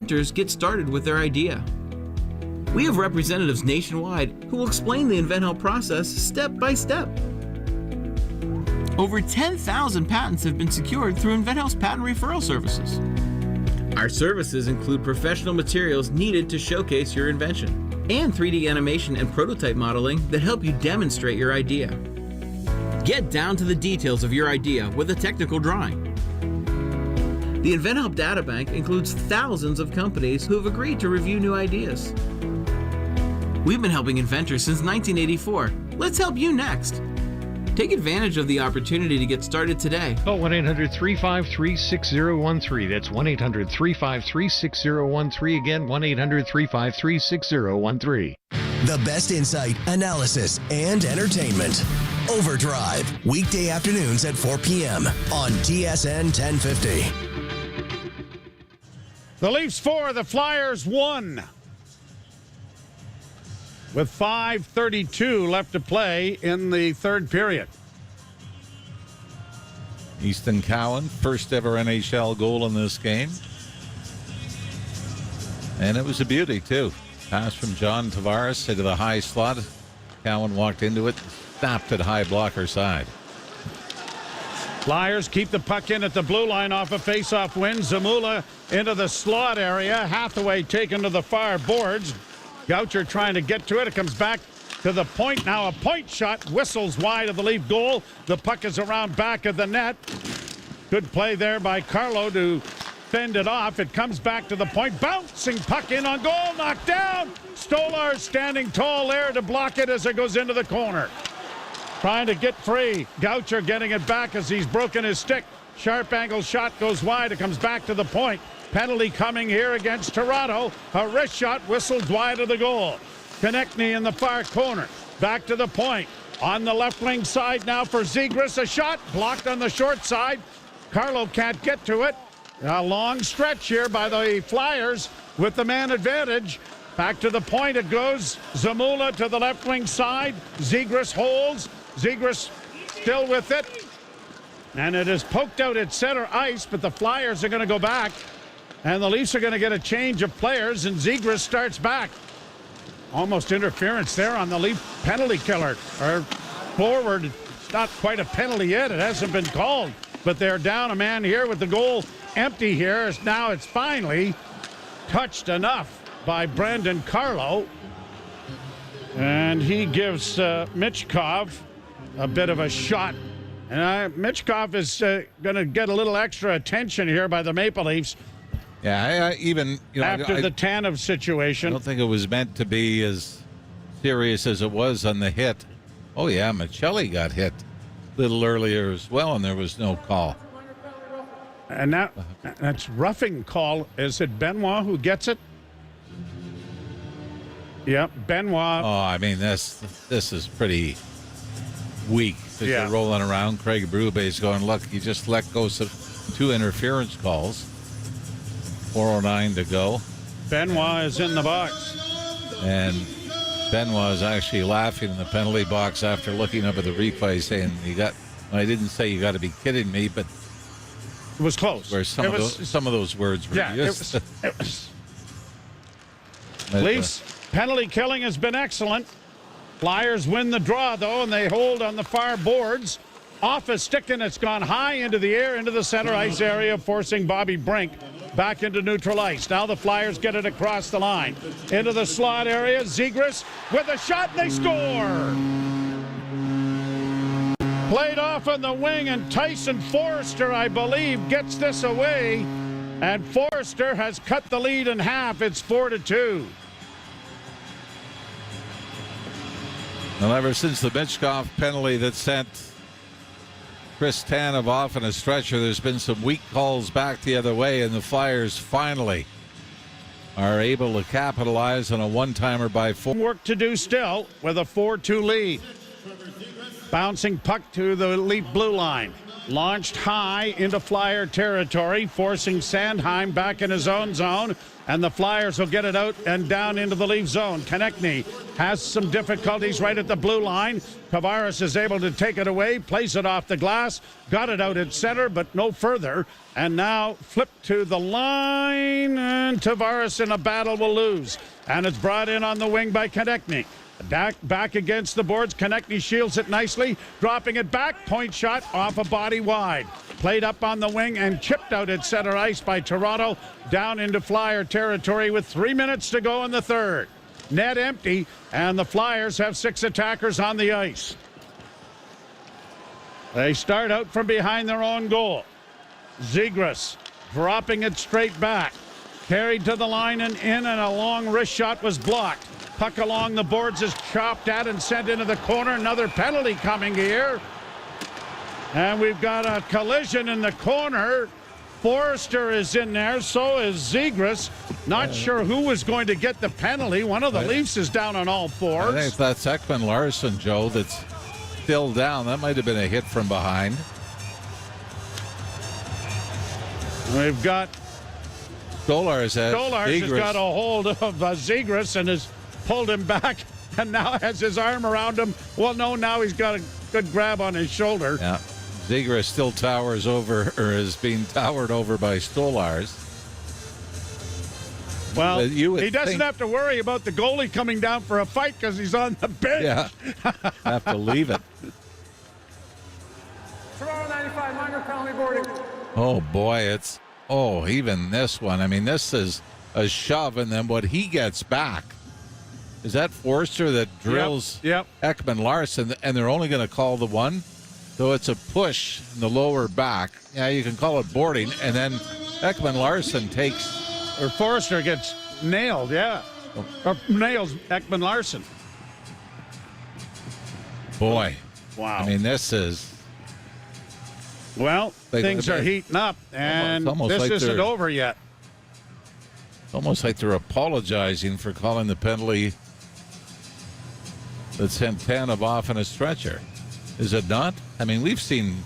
Get started with their idea. We have representatives nationwide who will explain the InventHelp process step by step. Over 10,000 patents have been secured through InventHelp's patent referral services. Our services include professional materials needed to showcase your invention and 3D animation and prototype modeling that help you demonstrate your idea. Get down to the details of your idea with a technical drawing. The InventHelp Databank includes thousands of companies who have agreed to review new ideas. We've been helping inventors since 1984. Let's help you next. Take advantage of the opportunity to get started today. Call 1-800-353-6013. That's 1-800-353-6013. Again, 1-800-353-6013. The best insight, analysis, and entertainment. Overdrive, weekday afternoons at 4 p.m. on TSN 1050. The Leafs 4, the Flyers 1. With 5:32 left to play in the third period. Easton Cowan, first ever NHL goal in this game. And it was a beauty, too. Pass from John Tavares into the high slot. Cowan walked into it, stopped at high blocker side. Flyers keep the puck in at the blue line off a face-off win. Zamula into the slot area. Hathaway taken to the far boards. Goucher trying to get to it. It comes back to the point. Now a point shot whistles wide of the Leaf goal. The puck is around back of the net. Good play there by Carlo to fend it off. It comes back to the point. Bouncing puck in on goal. Knocked down. Stolar standing tall there to block it as it goes into the corner. Trying to get free. Goucher getting it back as he's broken his stick. Sharp angle shot goes wide. It comes back to the point. Penalty coming here against Toronto. A wrist shot whistled wide of the goal. Konechny in the far corner. Back to the point. On the left wing side now for Zegras. A shot blocked on the short side. Carlo can't get to it. A long stretch here by the Flyers with the man advantage. Back to the point it goes. Zamula to the left wing side. Zegras holds. Zegras still with it. And it is poked out at center ice, but the Flyers are going to go back. And the Leafs are going to get a change of players, and Zegras starts back. Almost interference there on the Leaf penalty killer. Or forward. It's not quite a penalty yet. It hasn't been called. But they're down a man here with the goal empty here. Now it's finally touched enough by Brandon Carlo. And he gives Michkov a bit of a shot. And Michkov is going to get a little extra attention here by the Maple Leafs. Yeah, I even after the Tanev situation. I don't think it was meant to be as serious as it was on the hit. Oh yeah, Michelli got hit a little earlier as well, and there was no call. And that's roughing call. Is it Benoit who gets it? Yep, Benoit. Oh, I mean this is pretty weak. They're rolling around. Craig Bruba's going, look, you just let go of 2 interference calls. 4:09 to go. Benoit is in the box. And Benoit is actually laughing in the penalty box after looking up at the replay saying, I didn't say you got to be kidding me, but it was close. Where some of those words were used. It was. Leafs penalty killing has been excellent. Flyers win the draw, though, and they hold on the far boards. Off a stick, and it's gone high into the air, into the center ice area, forcing Bobby Brink back into neutral ice. Now the Flyers get it across the line. Into the slot area, Zegras with a shot, and they score! Played off on the wing, and Tyson Forrester, I believe, gets this away. And Forrester has cut the lead in half. It's 4-2. Well, ever since the Michkov penalty that sent Chris Tanev off in a stretcher, there's been some weak calls back the other way, and the Flyers finally are able to capitalize on a one-timer by 4. Work to do still with a 4-2 lead. Bouncing puck to the Leaf blue line. Launched high into Flyer territory, forcing Sandheim back in his own zone, and the Flyers will get it out and down into the Leaf zone. Konechny has some difficulties right at the blue line. Tavares is able to take it away, place it off the glass, got it out at center, but no further, and now flipped to the line, and Tavares in a battle will lose, and it's brought in on the wing by Konechny. Back against the boards. Konechny shields it nicely, dropping it back. Point shot off a body wide. Played up on the wing and chipped out at center ice by Toronto. Down into Flyer territory with 3 minutes to go in the third. Net empty, and the Flyers have 6 attackers on the ice. They start out from behind their own goal. Zegras dropping it straight back. Carried to the line and in, and a long wrist shot was blocked. Puck along the boards is chopped at and sent into the corner. Another penalty coming here. And we've got a collision in the corner. Forrester is in there, so is Zegras. Not sure who was going to get the penalty. One of the Leafs is down on all fours. I think that's Ekman Larson, Joe, that's still down. That might have been a hit from behind. We've got Stolarz has got a hold of Zegras and has pulled him back, and now has his arm around him. Well, no, now he's got a good grab on his shoulder. Yeah. Zegras still towers over, or is being towered over by Stolarz. Well, he doesn't have to worry about the goalie coming down for a fight because he's on the bench. Yeah, have to leave it. Toronto 95, minor penalty boarding. Oh, boy, even this one. I mean, this is a shove, and then what he gets back. Is that Forrester that drills Ekman Larson, and they're only going to call the one? So it's a push in the lower back. Yeah, you can call it boarding, and then Ekman Larson takes... Or Forrester gets nailed, or nails Ekman Larson. Boy. Wow. I mean, this is... Well, things are heating up, and this isn't over yet. It's almost like they're apologizing for calling the penalty that sent Tanev off in a stretcher. Is it not? I mean, we've seen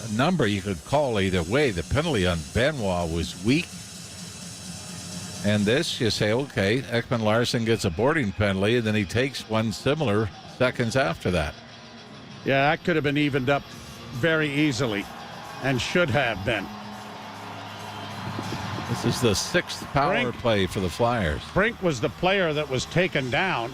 a number you could call either way. The penalty on Benoit was weak. And this, you say, okay, Ekman-Larsson gets a boarding penalty, and then he takes one similar seconds after that. Yeah, that could have been evened up very easily and should have been. This is the 6th power play for the Flyers. Brink was the player that was taken down.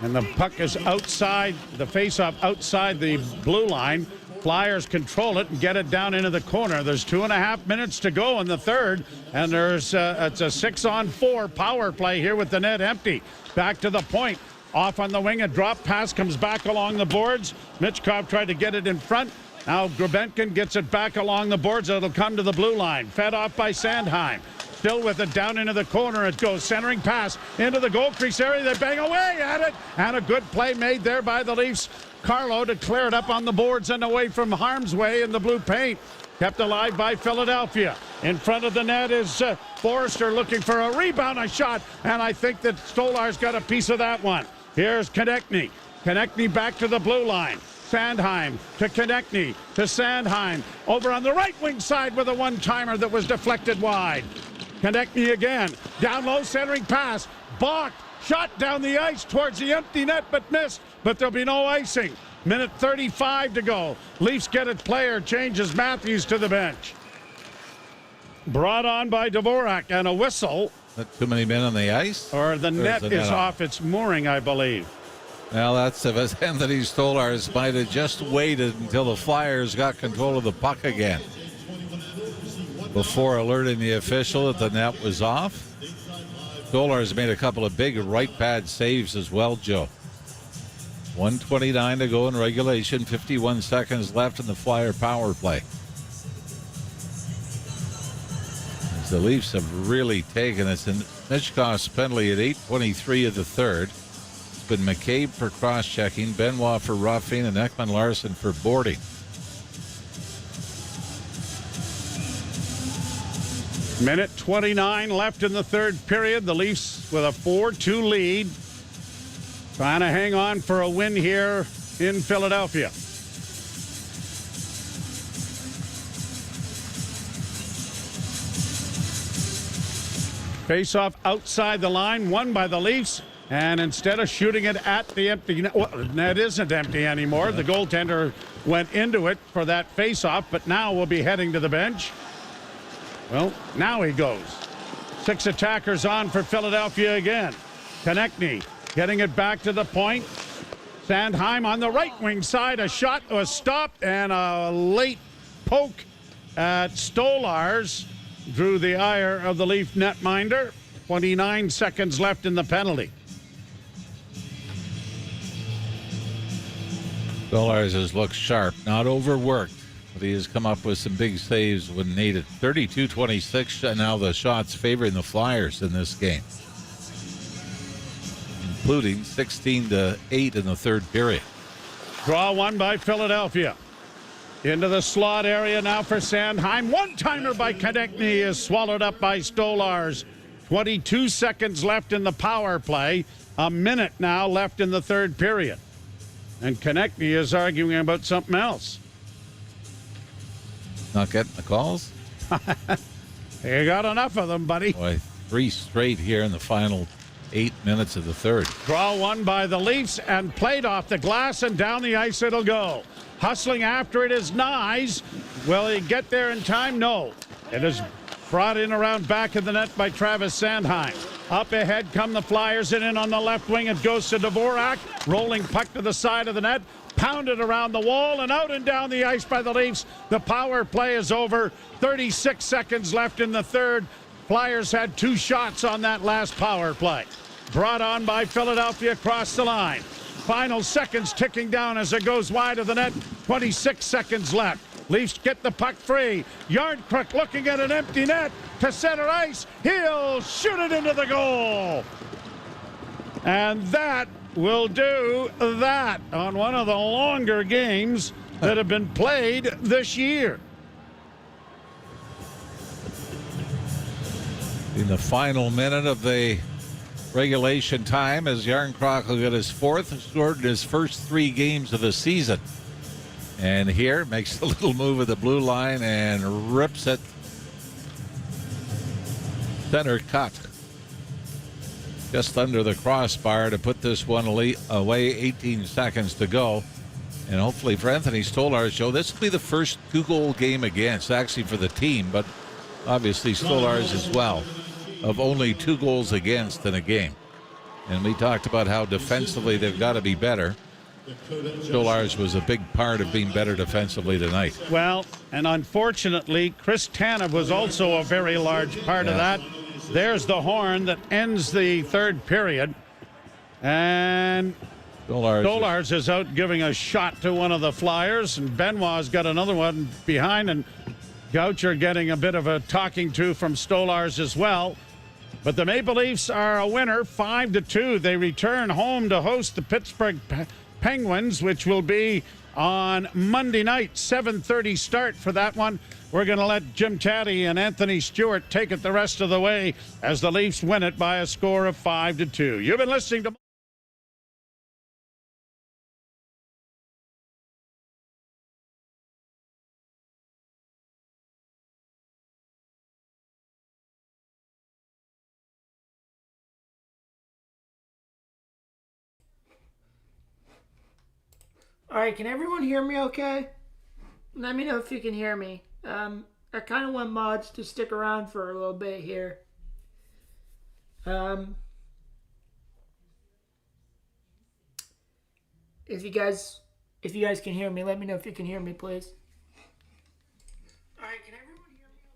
And the puck is outside, the faceoff outside the blue line. Flyers control it and get it down into the corner. There's 2.5 minutes to go in the third, and there's it's a 6-on-4 power play here with the net empty. Back to the point. Off on the wing, a drop pass comes back along the boards. Mitchkov tried to get it in front. Now Grebenkin gets it back along the boards. It'll come to the blue line. Fed off by Sandheim. Still with it down into the corner. It goes centering pass into the goal crease area. They bang away at it. And a good play made there by the Leafs. Carlo to clear it up on the boards and away from harm's way in the blue paint. Kept alive by Philadelphia. In front of the net is Forrester looking for a rebound, a shot. And I think that Stolar's got a piece of that one. Here's Konechny. Konechny back to the blue line. Sandheim to Konechny to Sandheim. Over on the right wing side with a one-timer that was deflected wide. Konechny again. Down low, centering pass. Bach shot down the ice towards the empty net, but missed. But there'll be no icing. Minute 35 to go. Leafs get a player, changes Matthews to the bench. Brought on by Dvorak, and a whistle. Not too many men on the ice? Or the net is off its mooring, I believe. Well, that's if Anthony Stolarz might have just waited until the Flyers got control of the puck again before alerting the official that the net was off. Stolarz made a couple of big right pad saves as well, Joe. 1:29 to go in regulation, 51 seconds left in the Flyer power play. As the Leafs have really taken it. And Mitchkov's penalty at 8:23 of the third. It's been McCabe for cross-checking, Benoit for roughing, and Ekman-Larsson for boarding. Minute 29 left in the third period. The Leafs with a 4-2 lead. Trying to hang on for a win here in Philadelphia. Face-off outside the line, won by the Leafs. And instead of shooting it at the empty net, well, net isn't empty anymore. The goaltender went into it for that face-off, but now we'll be heading to the bench. Well, now he goes. 6 attackers on for Philadelphia again. Konechny getting it back to the point. Sandheim on the right wing side. A shot was stopped, and a late poke at Stolarz drew the ire of the Leaf netminder. 29 seconds left in the penalty. Stolarz has looked sharp, not overworked, but he has come up with some big saves when needed. 32-26, and now the shots favoring the Flyers in this game, including 16-8 in the third period. Draw one by Philadelphia. Into the slot area now for Sandheim. One-timer by Konechny is swallowed up by Stolarz. 22 seconds left in the power play. A minute now left in the third period. And Konechny is arguing about something else. Not getting the calls? You got enough of them, buddy. Boy, 3 straight here in the final 8 minutes of the third. Draw one by the Leafs and played off the glass, and down the ice it'll go. Hustling after it is Nyes. Will he get there in time? No. It is brought in around back of the net by Travis Sandheim. Up ahead come the Flyers, and in on the left wing it goes to Dvorak. Rolling puck to the side of the net. Pounded around the wall and out and down the ice by the Leafs. The power play is over. 36 seconds left in the third. Flyers had 2 shots on that last power play. Brought on by Philadelphia across the line. Final seconds ticking down as it goes wide of the net. 26 seconds left. Leafs get the puck free. Yarncrook looking at an empty net to center ice. He'll shoot it into the goal. And that will do that on one of the longer games that have been played this year. In the final minute of the regulation time as Yarncroc will get his fourth, scored in his first 3 games of the season. And here makes a little move at the blue line and rips it center cut. Just under the crossbar to put this one away, 18 seconds to go. And hopefully for Anthony Stolarz, Joe, this will be the first 2-goal game against, actually for the team, but obviously Stolarz as well, of only 2 goals against in a game. And we talked about how defensively they've got to be better. Stolarz was a big part of being better defensively tonight. Well, and unfortunately, Chris Tanev was also a very large part of that. There's the horn that ends the third period. And Stolarz is out giving a shot to one of the Flyers, and Benoit's got another one behind, and Goucher getting a bit of a talking to from Stolarz as well. But the Maple Leafs are a winner, 5-2. They return home to host the Pittsburgh Penguins, which will be on Monday night, 7:30 start for that one. We're going to let Jim Taddy and Anthony Stewart take it the rest of the way as the Leafs win it by a score of 5-2. You've been listening to... All right, can everyone hear me okay? Let me know if you can hear me. I kind of want mods to stick around for a little bit here. If you guys can hear me, let me know if you can hear me, please. All right, can everyone hear me okay?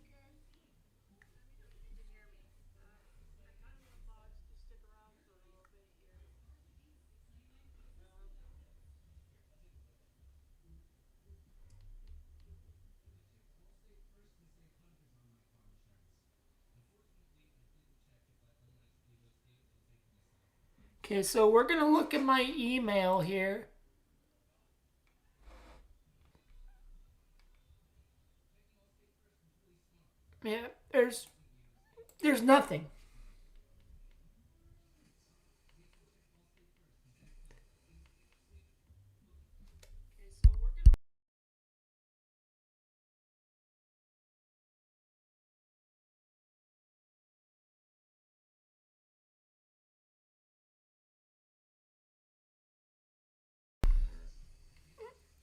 Okay, so we're going to look at my email here. Yeah, there's nothing.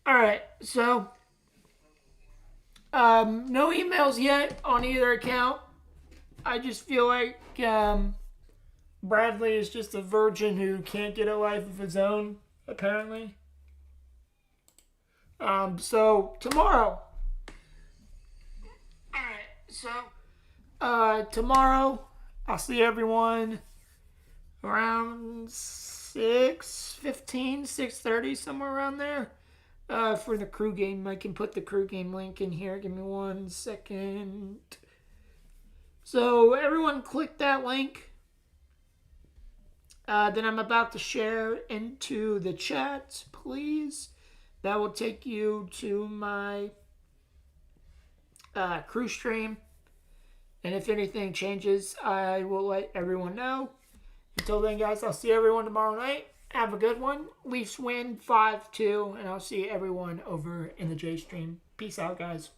All right, so no emails yet on either account. I just feel like Bradley is just a virgin who can't get a life of his own, apparently. So tomorrow. All right, so tomorrow I'll see everyone around 6:15, 6:30, somewhere around there. For the crew game. I can put the crew game link in here. Give me 1 second. So everyone click that link. Then I'm about to share into the chat, please. That will take you to my crew stream. And if anything changes, I will let everyone know. Until then, guys, I'll see everyone tomorrow night. Have a good one. Leafs win 5-2, and I'll see everyone over in the J stream. Peace out, guys.